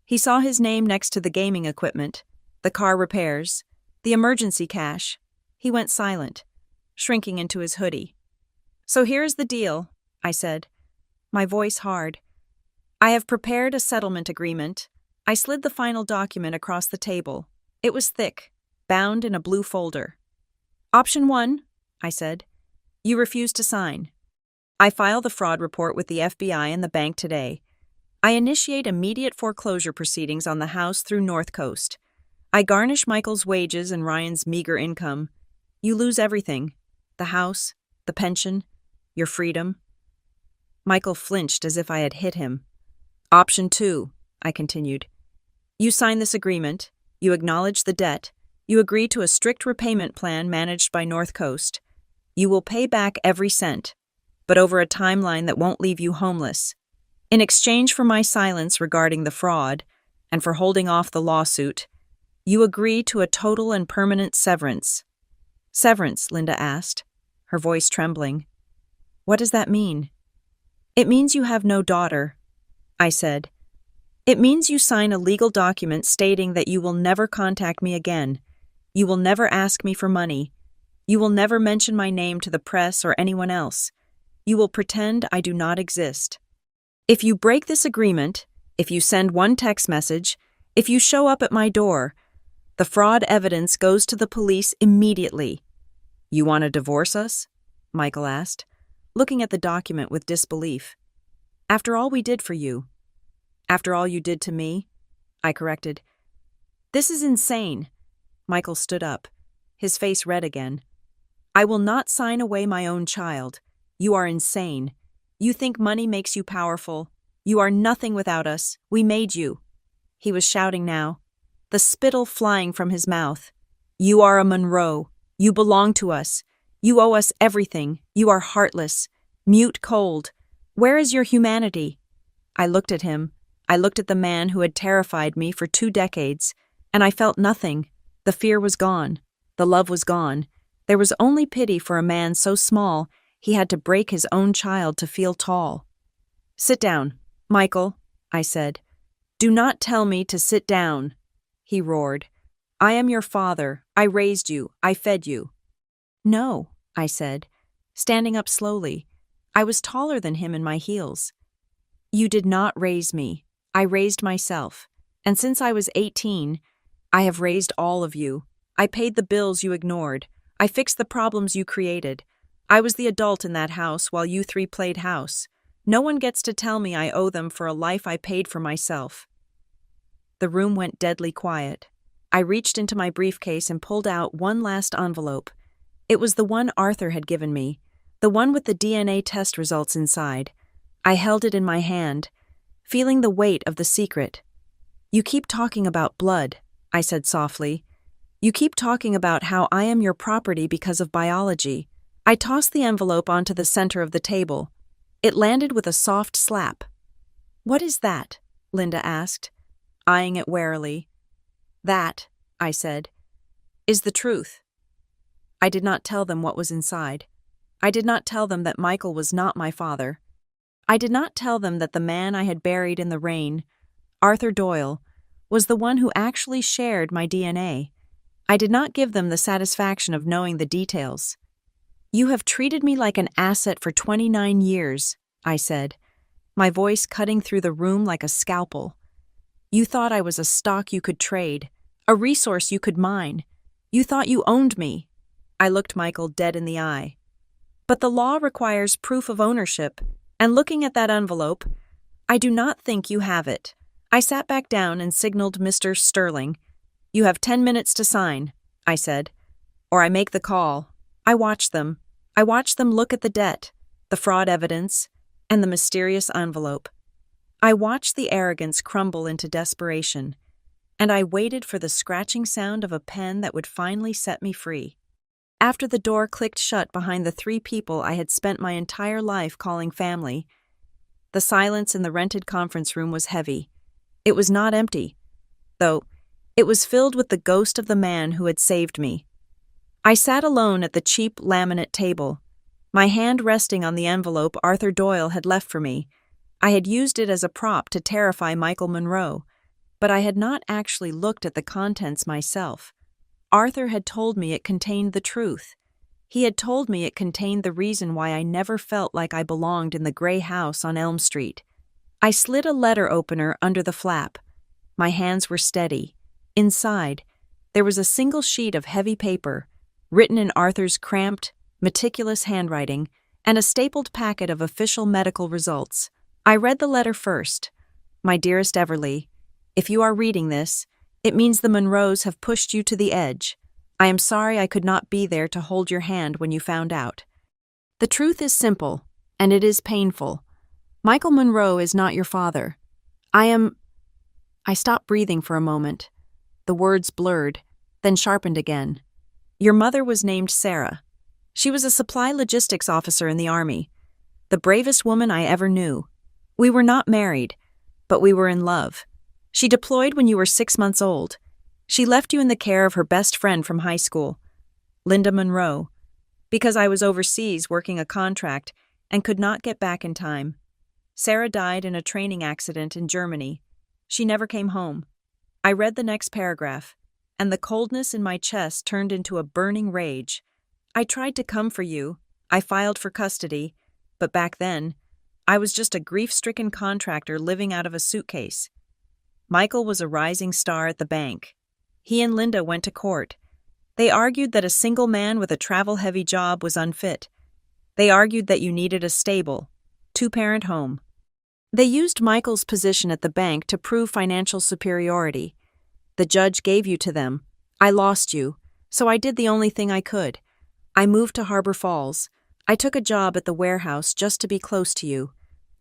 He saw his name next to the gaming equipment, the car repairs, the emergency cash. He went silent, shrinking into his hoodie. So here is the deal, I said, my voice hard. I have prepared a settlement agreement. I slid the final document across the table. It was thick, bound in a blue folder. Option 1, I said. You refuse to sign. I file the fraud report with the FBI and the bank today. I initiate immediate foreclosure proceedings on the house through North Coast. I garnish Michael's wages and Ryan's meager income. You lose everything. The house, the pension, your freedom. Michael flinched as if I had hit him. Option 2, I continued. You sign this agreement. You acknowledge the debt. You agree to a strict repayment plan managed by North Coast. You will pay back every cent, but over a timeline that won't leave you homeless. In exchange for my silence regarding the fraud and for holding off the lawsuit, you agree to a total and permanent severance. Severance, Linda asked, her voice trembling. What does that mean? It means you have no daughter, I said. It means you sign a legal document stating that you will never contact me again. You will never ask me for money. You will never mention my name to the press or anyone else. You will pretend I do not exist. If you break this agreement, if you send one text message, if you show up at my door, the fraud evidence goes to the police immediately. You want to divorce us? Michael asked, looking at the document with disbelief. After all we did for you. After all you did to me? I corrected. This is insane. Michael stood up, his face red again. I will not sign away my own child. You are insane. You think money makes you powerful. You are nothing without us. We made you. He was shouting now, the spittle flying from his mouth. You are a Monroe. You belong to us. You owe us everything. You are heartless, mute cold. Where is your humanity? I looked at him. I looked at the man who had terrified me for 2 decades, and I felt nothing. The fear was gone. The love was gone. There was only pity for a man so small he had to break his own child to feel tall. Sit down, Michael, I said. Do not tell me to sit down, he roared. I am your father. I raised you. I fed you. No, I said, standing up slowly. I was taller than him in my heels. You did not raise me. I raised myself. And since I was 18, I have raised all of you. I paid the bills you ignored. I fixed the problems you created. I was the adult in that house while you 3 played house. No one gets to tell me I owe them for a life I paid for myself. The room went deadly quiet. I reached into my briefcase and pulled out one last envelope. It was the one Arthur had given me, the one with the DNA test results inside. I held it in my hand, feeling the weight of the secret. You keep talking about blood, I said softly. You keep talking about how I am your property because of biology. I tossed the envelope onto the center of the table. It landed with a soft slap. What is that? Linda asked, eyeing it warily. That, I said, is the truth. I did not tell them what was inside. I did not tell them that Michael was not my father. I did not tell them that the man I had buried in the rain, Arthur Doyle, was the one who actually shared my DNA. I did not give them the satisfaction of knowing the details. You have treated me like an asset for 29 years, I said, my voice cutting through the room like a scalpel. You thought I was a stock you could trade, a resource you could mine. You thought you owned me. I looked Michael dead in the eye. But the law requires proof of ownership, and looking at that envelope, I do not think you have it. I sat back down and signaled Mr. Sterling. You have 10 minutes to sign, I said, or I make the call. I watched them. I watched them look at the debt, the fraud evidence, and the mysterious envelope. I watched the arrogance crumble into desperation, and I waited for the scratching sound of a pen that would finally set me free. After the door clicked shut behind the 3 people I had spent my entire life calling family, the silence in the rented conference room was heavy. It was not empty, though. It was filled with the ghost of the man who had saved me. I sat alone at the cheap laminate table, my hand resting on the envelope Arthur Doyle had left for me. I had used it as a prop to terrify Michael Monroe, but I had not actually looked at the contents myself. Arthur had told me it contained the truth. He had told me it contained the reason why I never felt like I belonged in the gray house on Elm Street. I slid a letter opener under the flap. My hands were steady. Inside, there was a single sheet of heavy paper, written in Arthur's cramped, meticulous handwriting, and a stapled packet of official medical results. I read the letter first. My dearest Everly, if you are reading this, it means the Monroes have pushed you to the edge. I am sorry I could not be there to hold your hand when you found out. The truth is simple, and it is painful. Michael Monroe is not your father. I stopped breathing for a moment. The words blurred, then sharpened again. Your mother was named Sarah. She was a supply logistics officer in the Army, the bravest woman I ever knew. We were not married, but we were in love. She deployed when you were 6 months old. She left you in the care of her best friend from high school, Linda Monroe, because I was overseas working a contract and could not get back in time. Sarah died in a training accident in Germany. She never came home. I read the next paragraph, and the coldness in my chest turned into a burning rage. I tried to come for you. I filed for custody, but back then, I was just a grief-stricken contractor living out of a suitcase. Michael was a rising star at the bank. He and Linda went to court. They argued that a single man with a travel-heavy job was unfit. They argued that you needed a stable, 2-parent home. They used Michael's position at the bank to prove financial superiority. The judge gave you to them. I lost you, so I did the only thing I could. I moved to Harbor Falls. I took a job at the warehouse just to be close to you.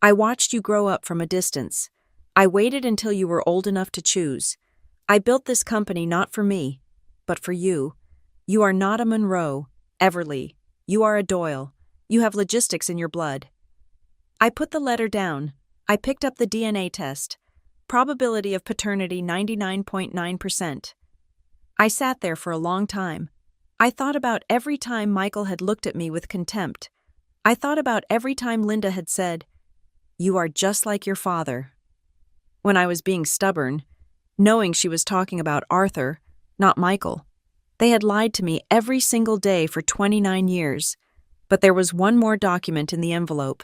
I watched you grow up from a distance. I waited until you were old enough to choose. I built this company not for me, but for you. You are not a Monroe, Everly. You are a Doyle. You have logistics in your blood. I put the letter down. I picked up the DNA test. Probability of paternity 99.9%. I sat there for a long time. I thought about every time Michael had looked at me with contempt. I thought about every time Linda had said, "You are just like your father." When I was being stubborn, knowing she was talking about Arthur, not Michael. They had lied to me every single day for 29 years, but there was one more document in the envelope,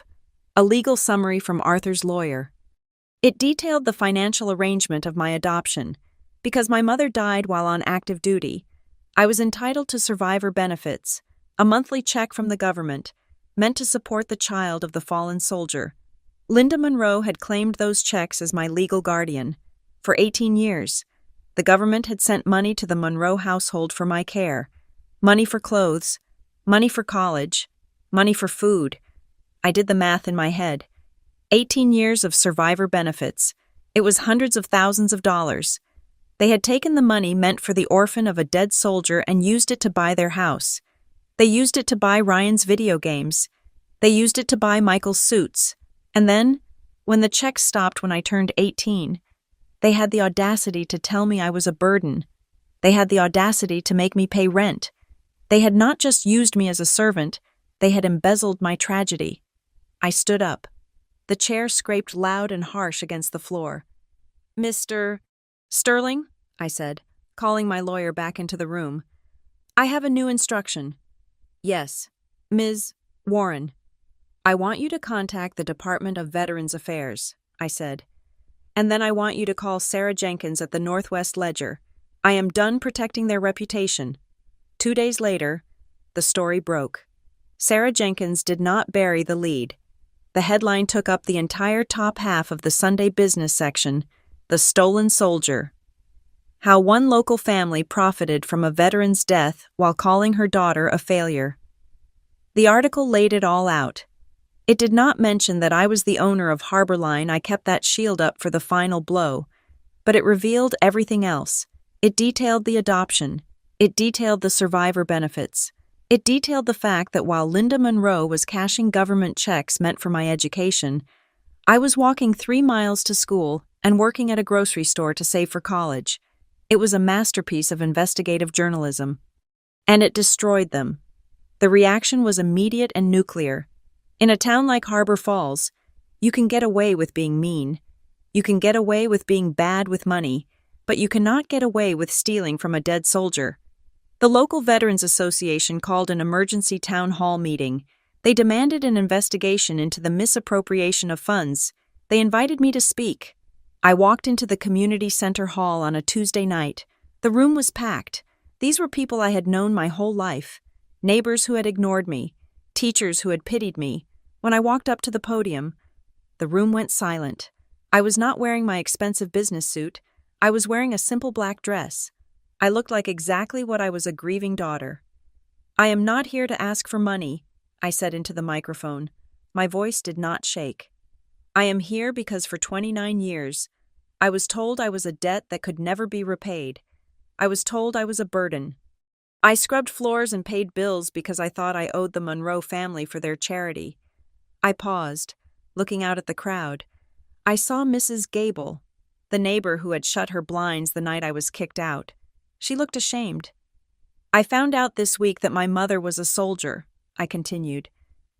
a legal summary from Arthur's lawyer. It detailed the financial arrangement of my adoption. Because my mother died while on active duty, I was entitled to survivor benefits, a monthly check from the government, meant to support the child of the fallen soldier. Linda Monroe had claimed those checks as my legal guardian. For 18 years, the government had sent money to the Monroe household for my care. Money for clothes, money for college, money for food. I did the math in my head. 18 years of survivor benefits. It was hundreds of thousands of dollars. They had taken the money meant for the orphan of a dead soldier and used it to buy their house. They used it to buy Ryan's video games. They used it to buy Michael's suits. And then, when the checks stopped when I turned 18, they had the audacity to tell me I was a burden. They had the audacity to make me pay rent. They had not just used me as a servant, they had embezzled my tragedy. I stood up. The chair scraped loud and harsh against the floor. "Mr. Sterling," I said, calling my lawyer back into the room. "I have a new instruction." "Yes, Ms. Warren." "I want you to contact the Department of Veterans Affairs," I said. "And then I want you to call Sarah Jenkins at the Northwest Ledger. I am done protecting their reputation." 2 days later, the story broke. Sarah Jenkins did not bury the lead. The headline took up the entire top half of the Sunday business section, "The Stolen Soldier." How one local family profited from a veteran's death while calling her daughter a failure. The article laid it all out. It did not mention that I was the owner of Harborline. I kept that shield up for the final blow. but it revealed everything else. It detailed the adoption. It detailed the survivor benefits. It detailed the fact that while Linda Monroe was cashing government checks meant for my education, I was walking 3 miles to school and working at a grocery store to save for college. It was a masterpiece of investigative journalism. And it destroyed them. The reaction was immediate and nuclear. In a town like Harbor Falls, you can get away with being mean. You can get away with being bad with money, but you cannot get away with stealing from a dead soldier. The local Veterans Association called an emergency town hall meeting. They demanded an investigation into the misappropriation of funds. They invited me to speak. I walked into the community center hall on a Tuesday night. The room was packed. These were people I had known my whole life. Neighbors who had ignored me. Teachers who had pitied me. When I walked up to the podium, the room went silent. I was not wearing my expensive business suit. I was wearing a simple black dress. I looked like exactly what I was, a grieving daughter. "I am not here to ask for money," I said into the microphone. My voice did not shake. "I am here because for 29 years, I was told I was a debt that could never be repaid. I was told I was a burden. I scrubbed floors and paid bills because I thought I owed the Monroe family for their charity." I paused, looking out at the crowd. I saw Mrs. Gable, the neighbor who had shut her blinds the night I was kicked out. She looked ashamed. "I found out this week that my mother was a soldier," I continued.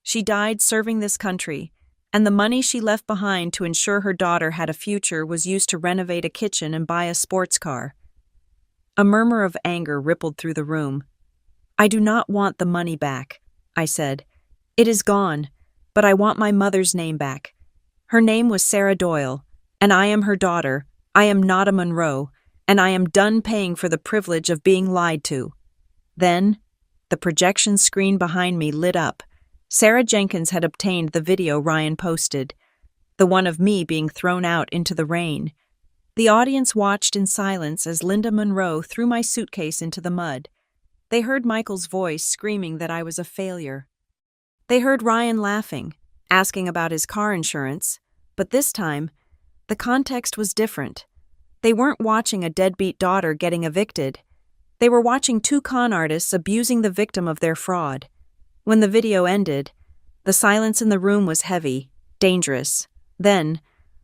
"She died serving this country, and the money she left behind to ensure her daughter had a future was used to renovate a kitchen and buy a sports car." A murmur of anger rippled through the room. "I do not want the money back," I said. "It is gone, but I want my mother's name back. Her name was Sarah Doyle, and I am her daughter. I am not a Monroe, and I am done paying for the privilege of being lied to." Then, the projection screen behind me lit up. Sarah Jenkins had obtained the video Ryan posted, the one of me being thrown out into the rain. The audience watched in silence as Linda Monroe threw my suitcase into the mud. They heard Michael's voice screaming that I was a failure. They heard Ryan laughing, asking about his car insurance, but this time, the context was different. They weren't watching a deadbeat daughter getting evicted. They were watching 2 con artists abusing the victim of their fraud. When the video ended, the silence in the room was heavy, dangerous. Then,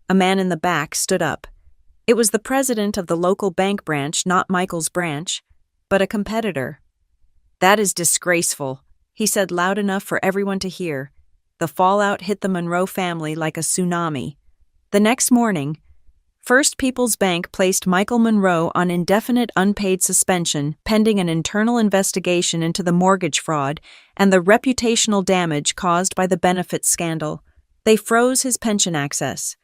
a man in the back stood up. It was the president of the local bank branch, not Michael's branch, but a competitor. "That is disgraceful," he said loud enough for everyone to hear. The fallout hit the Monroe family like a tsunami. The next morning, First People's Bank placed Michael Monroe on indefinite unpaid suspension pending an internal investigation into the mortgage fraud and the reputational damage caused by the benefits scandal. They froze his pension access.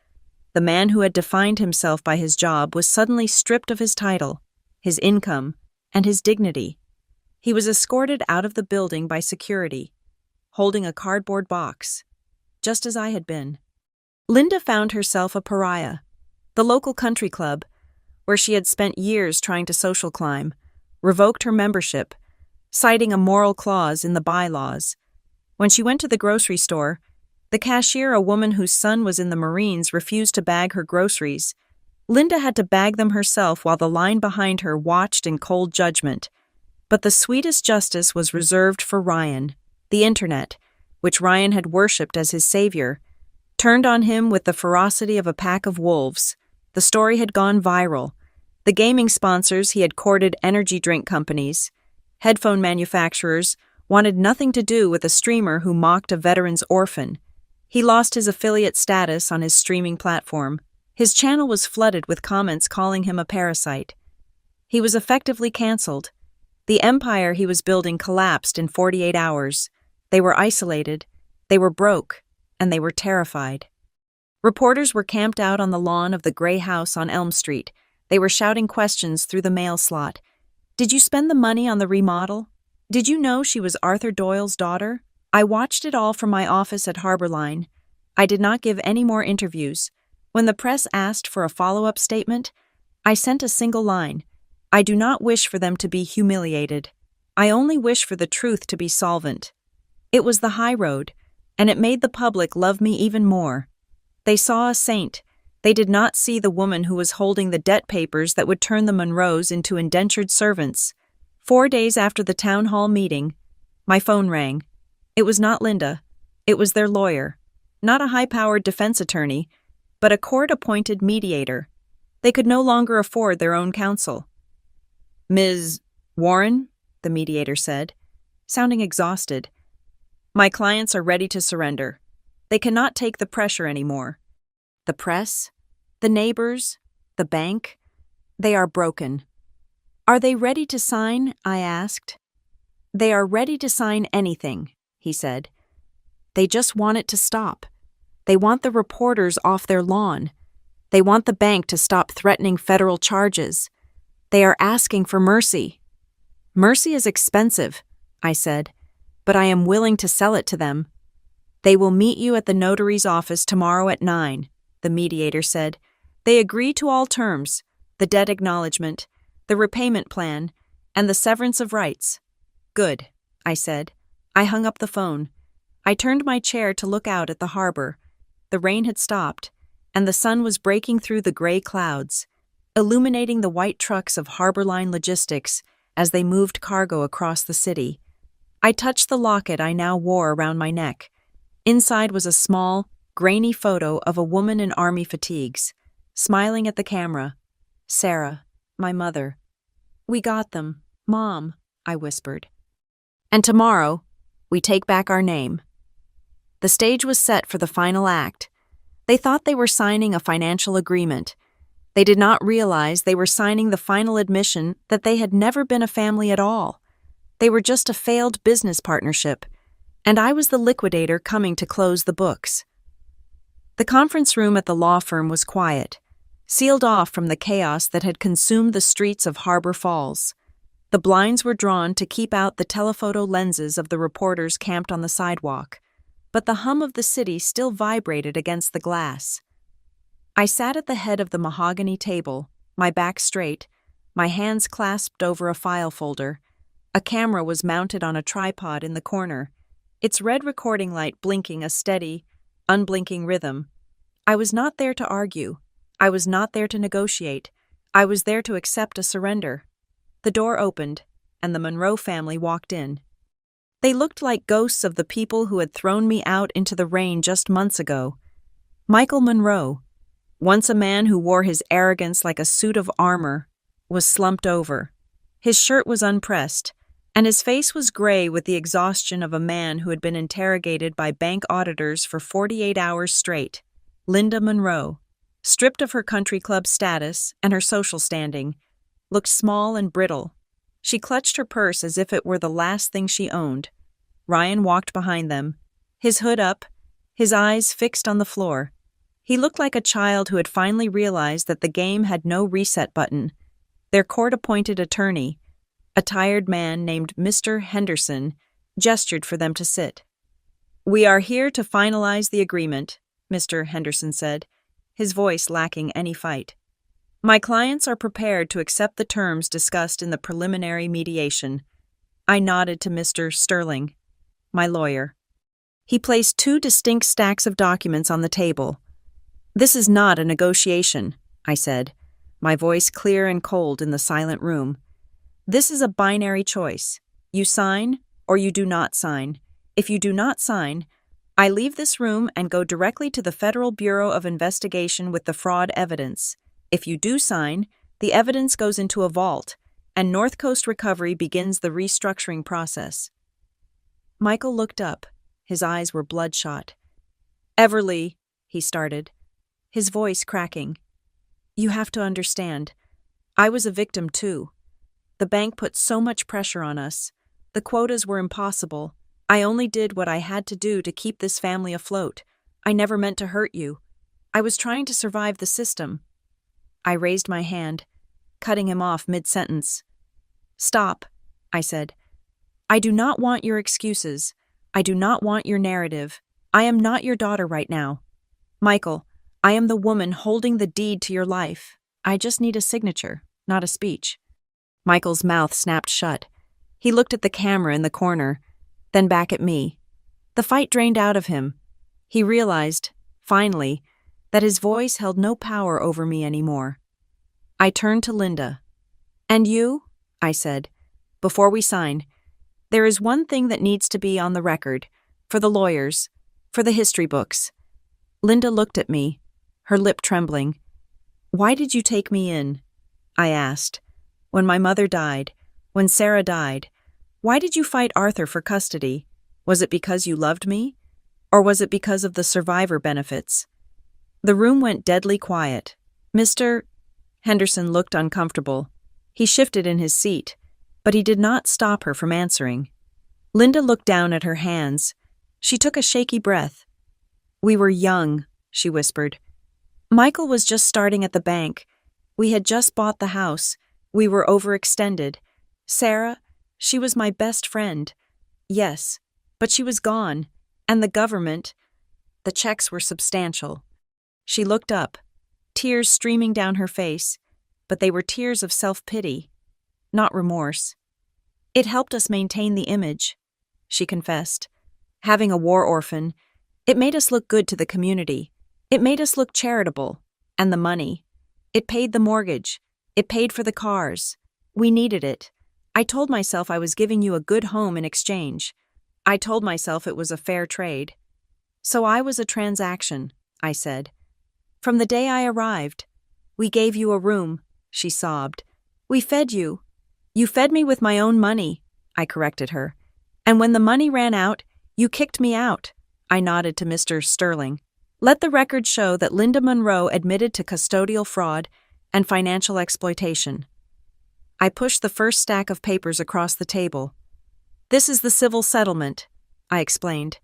The man who had defined himself by his job was suddenly stripped of his title, his income, and his dignity. He was escorted out of the building by security, holding a cardboard box, just as I had been. Linda found herself a pariah. The local country club, where she had spent years trying to social climb, revoked her membership, citing a moral clause in the bylaws. When she went to the grocery store, the cashier, a woman whose son was in the Marines, refused to bag her groceries. Linda had to bag them herself while the line behind her watched in cold judgment. But the sweetest justice was reserved for Ryan. The internet, which Ryan had worshipped as his savior, turned on him with the ferocity of a pack of wolves. The story had gone viral. The gaming sponsors he had courted, energy drink companies, headphone manufacturers, wanted nothing to do with a streamer who mocked a veteran's orphan. He lost his affiliate status on his streaming platform. His channel was flooded with comments calling him a parasite. He was effectively canceled. The empire he was building collapsed in 48 hours. They were isolated, they were broke, and they were terrified. Reporters were camped out on the lawn of the gray house on Elm Street. They were shouting questions through the mail slot. "Did you spend the money on the remodel? Did you know she was Arthur Doyle's daughter?" I watched it all from my office at Harborline. I did not give any more interviews. When the press asked for a follow-up statement, I sent a single line. "I do not wish for them to be humiliated. I only wish for the truth to be solvent." It was the high road, and it made the public love me even more. They saw a saint. They did not see the woman who was holding the debt papers that would turn the Monroes into indentured servants. 4 days after the town hall meeting, my phone rang. It was not Linda. It was their lawyer. Not a high-powered defense attorney, but a court-appointed mediator. They could no longer afford their own counsel. "Ms. Warren," the mediator said, sounding exhausted, "my clients are ready to surrender. They cannot take the pressure anymore. The press, the neighbors, the bank, they are broken." "Are they ready to sign?" I asked. "They are ready to sign anything," he said. "They just want it to stop. They want the reporters off their lawn. They want the bank to stop threatening federal charges. They are asking for mercy." "Mercy is expensive," I said, "but I am willing to sell it to them." "They will meet you at the notary's office tomorrow at 9, the mediator said. "They agree to all terms, the debt acknowledgement, the repayment plan, and the severance of rights." "Good," I said. I hung up the phone. I turned my chair to look out at the harbor. The rain had stopped, and the sun was breaking through the gray clouds, illuminating the white trucks of Harbor Line Logistics as they moved cargo across the city. I touched the locket I now wore around my neck. Inside was a small, grainy photo of a woman in army fatigues, smiling at the camera. Sarah, my mother. "We got them, Mom," I whispered. "And tomorrow, we take back our name." The stage was set for the final act. They thought they were signing a financial agreement. They did not realize they were signing the final admission that they had never been a family at all. They were just a failed business partnership, and I was the liquidator coming to close the books. The conference room at the law firm was quiet, sealed off from the chaos that had consumed the streets of Harbor Falls. The blinds were drawn to keep out the telephoto lenses of the reporters camped on the sidewalk, but the hum of the city still vibrated against the glass. I sat at the head of the mahogany table, my back straight, my hands clasped over a file folder. A camera was mounted on a tripod in the corner, its red recording light blinking a steady, unblinking rhythm. I was not there to argue. I was not there to negotiate. I was there to accept a surrender. The door opened, and the Monroe family walked in. They looked like ghosts of the people who had thrown me out into the rain just months ago. Michael Monroe, once a man who wore his arrogance like a suit of armor, was slumped over. His shirt was unpressed, and his face was gray with the exhaustion of a man who had been interrogated by bank auditors for 48 hours straight. Linda Monroe, stripped of her country club status and her social standing, looked small and brittle. She clutched her purse as if it were the last thing she owned. Ryan walked behind them, his hood up, his eyes fixed on the floor. He looked like a child who had finally realized that the game had no reset button. Their court-appointed attorney, a tired man named Mr. Henderson, gestured for them to sit. "We are here to finalize the agreement," Mr. Henderson said, his voice lacking any fight. "My clients are prepared to accept the terms discussed in the preliminary mediation." I nodded to Mr. Sterling, my lawyer. He placed 2 distinct stacks of documents on the table. "This is not a negotiation," I said, my voice clear and cold in the silent room. "This is a binary choice. You sign or you do not sign. If you do not sign, I leave this room and go directly to the Federal Bureau of Investigation with the fraud evidence. If you do sign, the evidence goes into a vault, and North Coast Recovery begins the restructuring process." Michael looked up. His eyes were bloodshot. "Everly," he started, his voice cracking. "You have to understand. I was a victim too. The bank put so much pressure on us. The quotas were impossible. I only did what I had to do to keep this family afloat. I never meant to hurt you. I was trying to survive the system." I raised my hand, cutting him off mid-sentence. "Stop," I said. "I do not want your excuses. I do not want your narrative. I am not your daughter right now. Michael, I am the woman holding the deed to your life. I just need a signature, not a speech." Michael's mouth snapped shut. He looked at the camera in the corner, then back at me. The fight drained out of him. He realized, finally, that his voice held no power over me anymore. I turned to Linda. "And you?" I said. "Before we sign, there is one thing that needs to be on the record, for the lawyers, for the history books." Linda looked at me, her lip trembling. "Why did you take me in?" I asked. "When my mother died, when Sarah died, why did you fight Arthur for custody? Was it because you loved me? Or was it because of the survivor benefits?" The room went deadly quiet. Mr. Henderson looked uncomfortable. He shifted in his seat, but he did not stop her from answering. Linda looked down at her hands. She took a shaky breath. "We were young," she whispered. "Michael was just starting at the bank. We had just bought the house. We were overextended. Sarah, she was my best friend. Yes, but she was gone. And the government, the checks were substantial." She looked up, tears streaming down her face, but they were tears of self-pity, not remorse. "It helped us maintain the image," she confessed. "Having a war orphan, it made us look good to the community. It made us look charitable. And the money. It paid the mortgage. It paid for the cars. We needed it. I told myself I was giving you a good home in exchange. I told myself it was a fair trade. So I was a transaction," I said. "From the day I arrived. We gave you a room," she sobbed. "We fed you. You fed me with my own money," I corrected her. "And when the money ran out, you kicked me out." I nodded to Mr. Sterling. "Let the record show that Linda Monroe admitted to custodial fraud and financial exploitation." I pushed the first stack of papers across the table. "This is the civil settlement," I explained.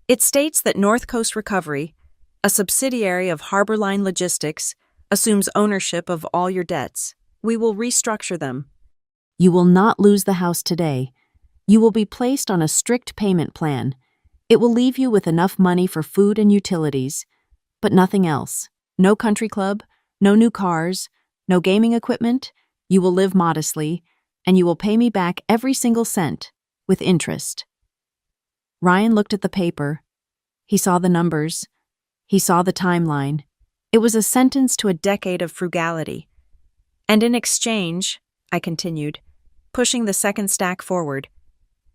"It states that North Coast Recovery, a subsidiary of Harborline Logistics, assumes ownership of all your debts. We will restructure them. You will not lose the house today. You will be placed on a strict payment plan. It will leave you with enough money for food and utilities, but nothing else. No country club, no new cars, no gaming equipment. You will live modestly, and you will pay me back every single cent, with interest." Ryan looked at the paper. He saw the numbers. He saw the timeline. It was a sentence to a decade of frugality. "And in exchange," I continued, pushing the second stack forward,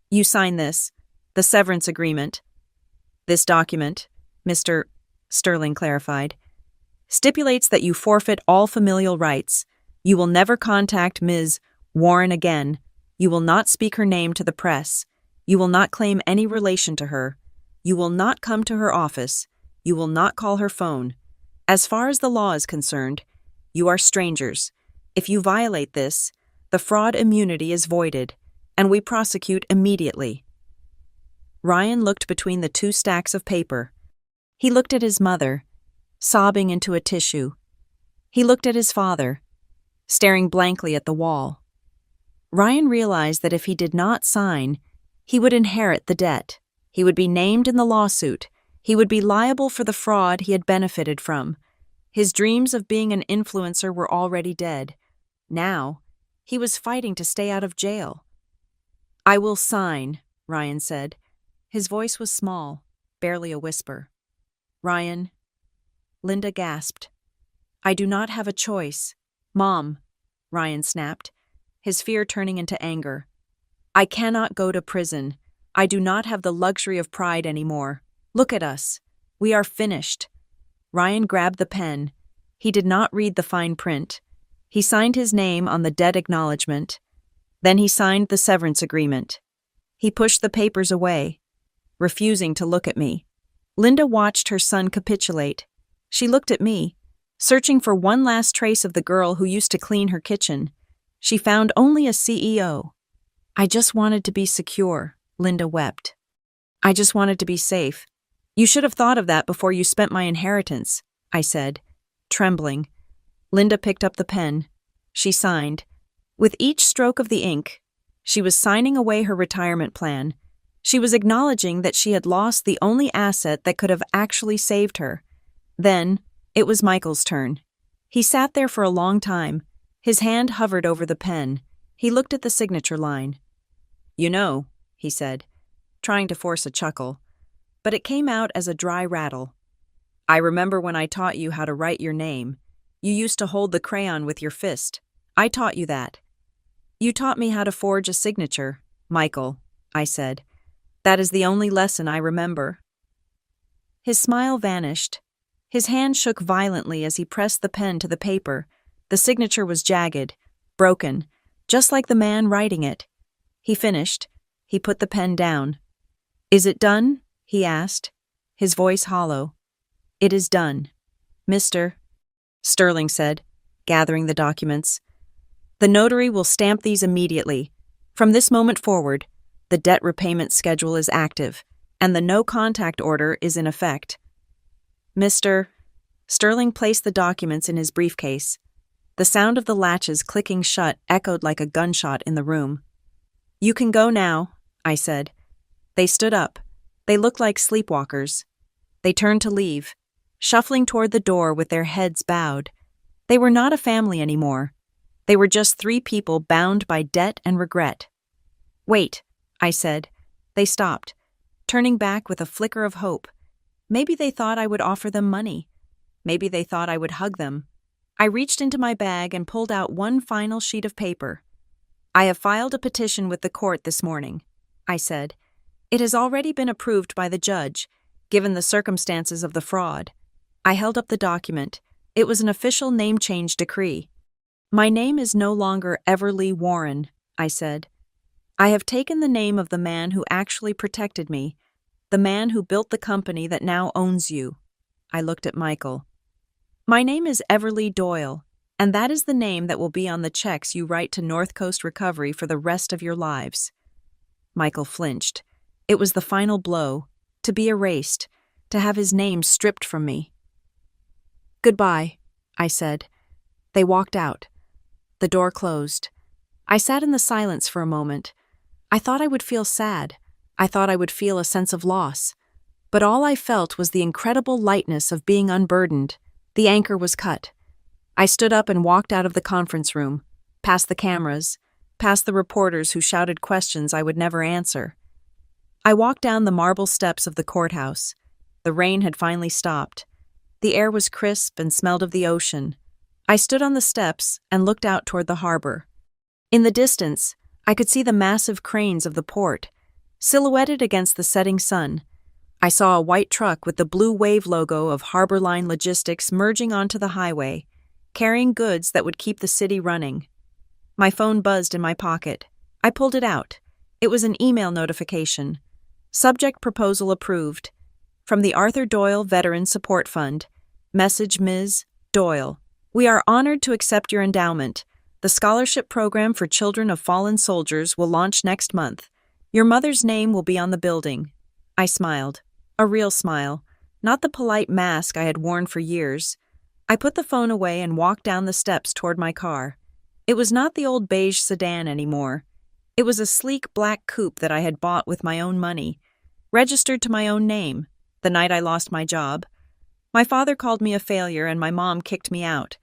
"you sign this, the severance agreement. This document," Mr. Sterling clarified, "stipulates that you forfeit all familial rights. You will never contact Ms. Warren again. You will not speak her name to the press. You will not claim any relation to her. You will not come to her office. You will not call her phone. As far as the law is concerned, you are strangers. If you violate this, the fraud immunity is voided, and we prosecute immediately." Ryan looked between the two stacks of paper. He looked at his mother, sobbing into a tissue. He looked at his father, staring blankly at the wall. Ryan realized that if he did not sign, he would inherit the debt. He would be named in the lawsuit. He would be liable for the fraud he had benefited from. His dreams of being an influencer were already dead. Now, he was fighting to stay out of jail. "I will sign," Ryan said. His voice was small, barely a whisper. "Ryan," Linda gasped. "I do not have a choice." "Mom," Ryan snapped, his fear turning into anger. "I cannot go to prison. I do not have the luxury of pride anymore. Look at us. We are finished." Ryan grabbed the pen. He did not read the fine print. He signed his name on the debt acknowledgement. Then he signed the severance agreement. He pushed the papers away, refusing to look at me. Linda watched her son capitulate. She looked at me, searching for one last trace of the girl who used to clean her kitchen. She found only a CEO. "I just wanted to be secure," Linda wept. "I just wanted to be safe. You should have thought of that before you spent my inheritance," I said, trembling. Linda picked up the pen. She signed. With each stroke of the ink, she was signing away her retirement plan. She was acknowledging that she had lost the only asset that could have actually saved her. Then, it was Michael's turn. He sat there for a long time. His hand hovered over the pen. He looked at the signature line. "You know," he said, trying to force a chuckle, but it came out as a dry rattle. I remember when I taught you how to write your name. You used to hold the crayon with your fist. I taught you that. You taught me how to forge a signature, Michael, I said. That is the only lesson I remember. His smile vanished. His hand shook violently as he pressed the pen to the paper. The signature was jagged, broken, just like the man writing it. He finished. He put the pen down. Is it done? He asked, his voice hollow. It is done, Mr. Sterling said, gathering the documents. The notary will stamp these immediately. From this moment forward, the debt repayment schedule is active, and the no-contact order is in effect. Mr. Sterling placed the documents in his briefcase. The sound of the latches clicking shut echoed like a gunshot in the room. You can go now, I said. They stood up. They looked like sleepwalkers. They turned to leave, shuffling toward the door with their heads bowed. They were not a family anymore. They were just three people bound by debt and regret. Wait, I said. They stopped, turning back with a flicker of hope. Maybe they thought I would offer them money. Maybe they thought I would hug them. I reached into my bag and pulled out one final sheet of paper. I have filed a petition with the court this morning, I said. It has already been approved by the judge, given the circumstances of the fraud. I held up the document. It was an official name change decree. My name is no longer Everly Warren, I said. I have taken the name of the man who actually protected me, the man who built the company that now owns you. I looked at Michael. My name is Everly Doyle, and that is the name that will be on the checks you write to North Coast Recovery for the rest of your lives. Michael flinched. It was the final blow, to be erased, to have his name stripped from me. Goodbye, I said. They walked out. The door closed. I sat in the silence for a moment. I thought I would feel sad. I thought I would feel a sense of loss. But all I felt was the incredible lightness of being unburdened. The anchor was cut. I stood up and walked out of the conference room, past the cameras, past the reporters who shouted questions I would never answer. I walked down the marble steps of the courthouse. The rain had finally stopped. The air was crisp and smelled of the ocean. I stood on the steps and looked out toward the harbor. In the distance, I could see the massive cranes of the port, silhouetted against the setting sun. I saw a white truck with the blue wave logo of Harborline Logistics merging onto the highway, carrying goods that would keep the city running. My phone buzzed in my pocket. I pulled it out. It was an email notification. Subject proposal approved. From the Arthur Doyle Veteran Support Fund. Message Ms. Doyle. We are honored to accept your endowment. The scholarship program for children of fallen soldiers will launch next month. Your mother's name will be on the building. I smiled. A real smile, not the polite mask I had worn for years. I put the phone away and walked down the steps toward my car. It was not the old beige sedan anymore. It was a sleek black coupe that I had bought with my own money, registered to my own name, the night I lost my job. My father called me a failure and my mom kicked me out.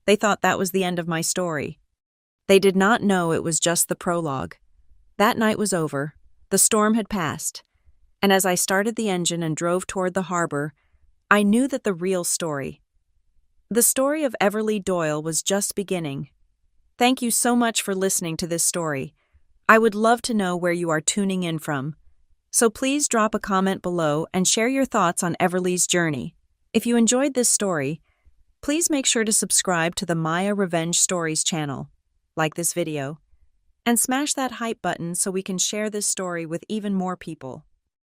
They thought that was the end of my story. They did not know it was just the prologue. That night was over. The storm had passed. And as I started the engine and drove toward the harbor, I knew that the real story, the story of Everly Doyle, was just beginning. Thank you so much for listening to this story. I would love to know where you are tuning in from. So please drop a comment below and share your thoughts on Everly's journey. If you enjoyed this story, please make sure to subscribe to the Maya Revenge Stories channel, like this video, and smash that hype button so we can share this story with even more people.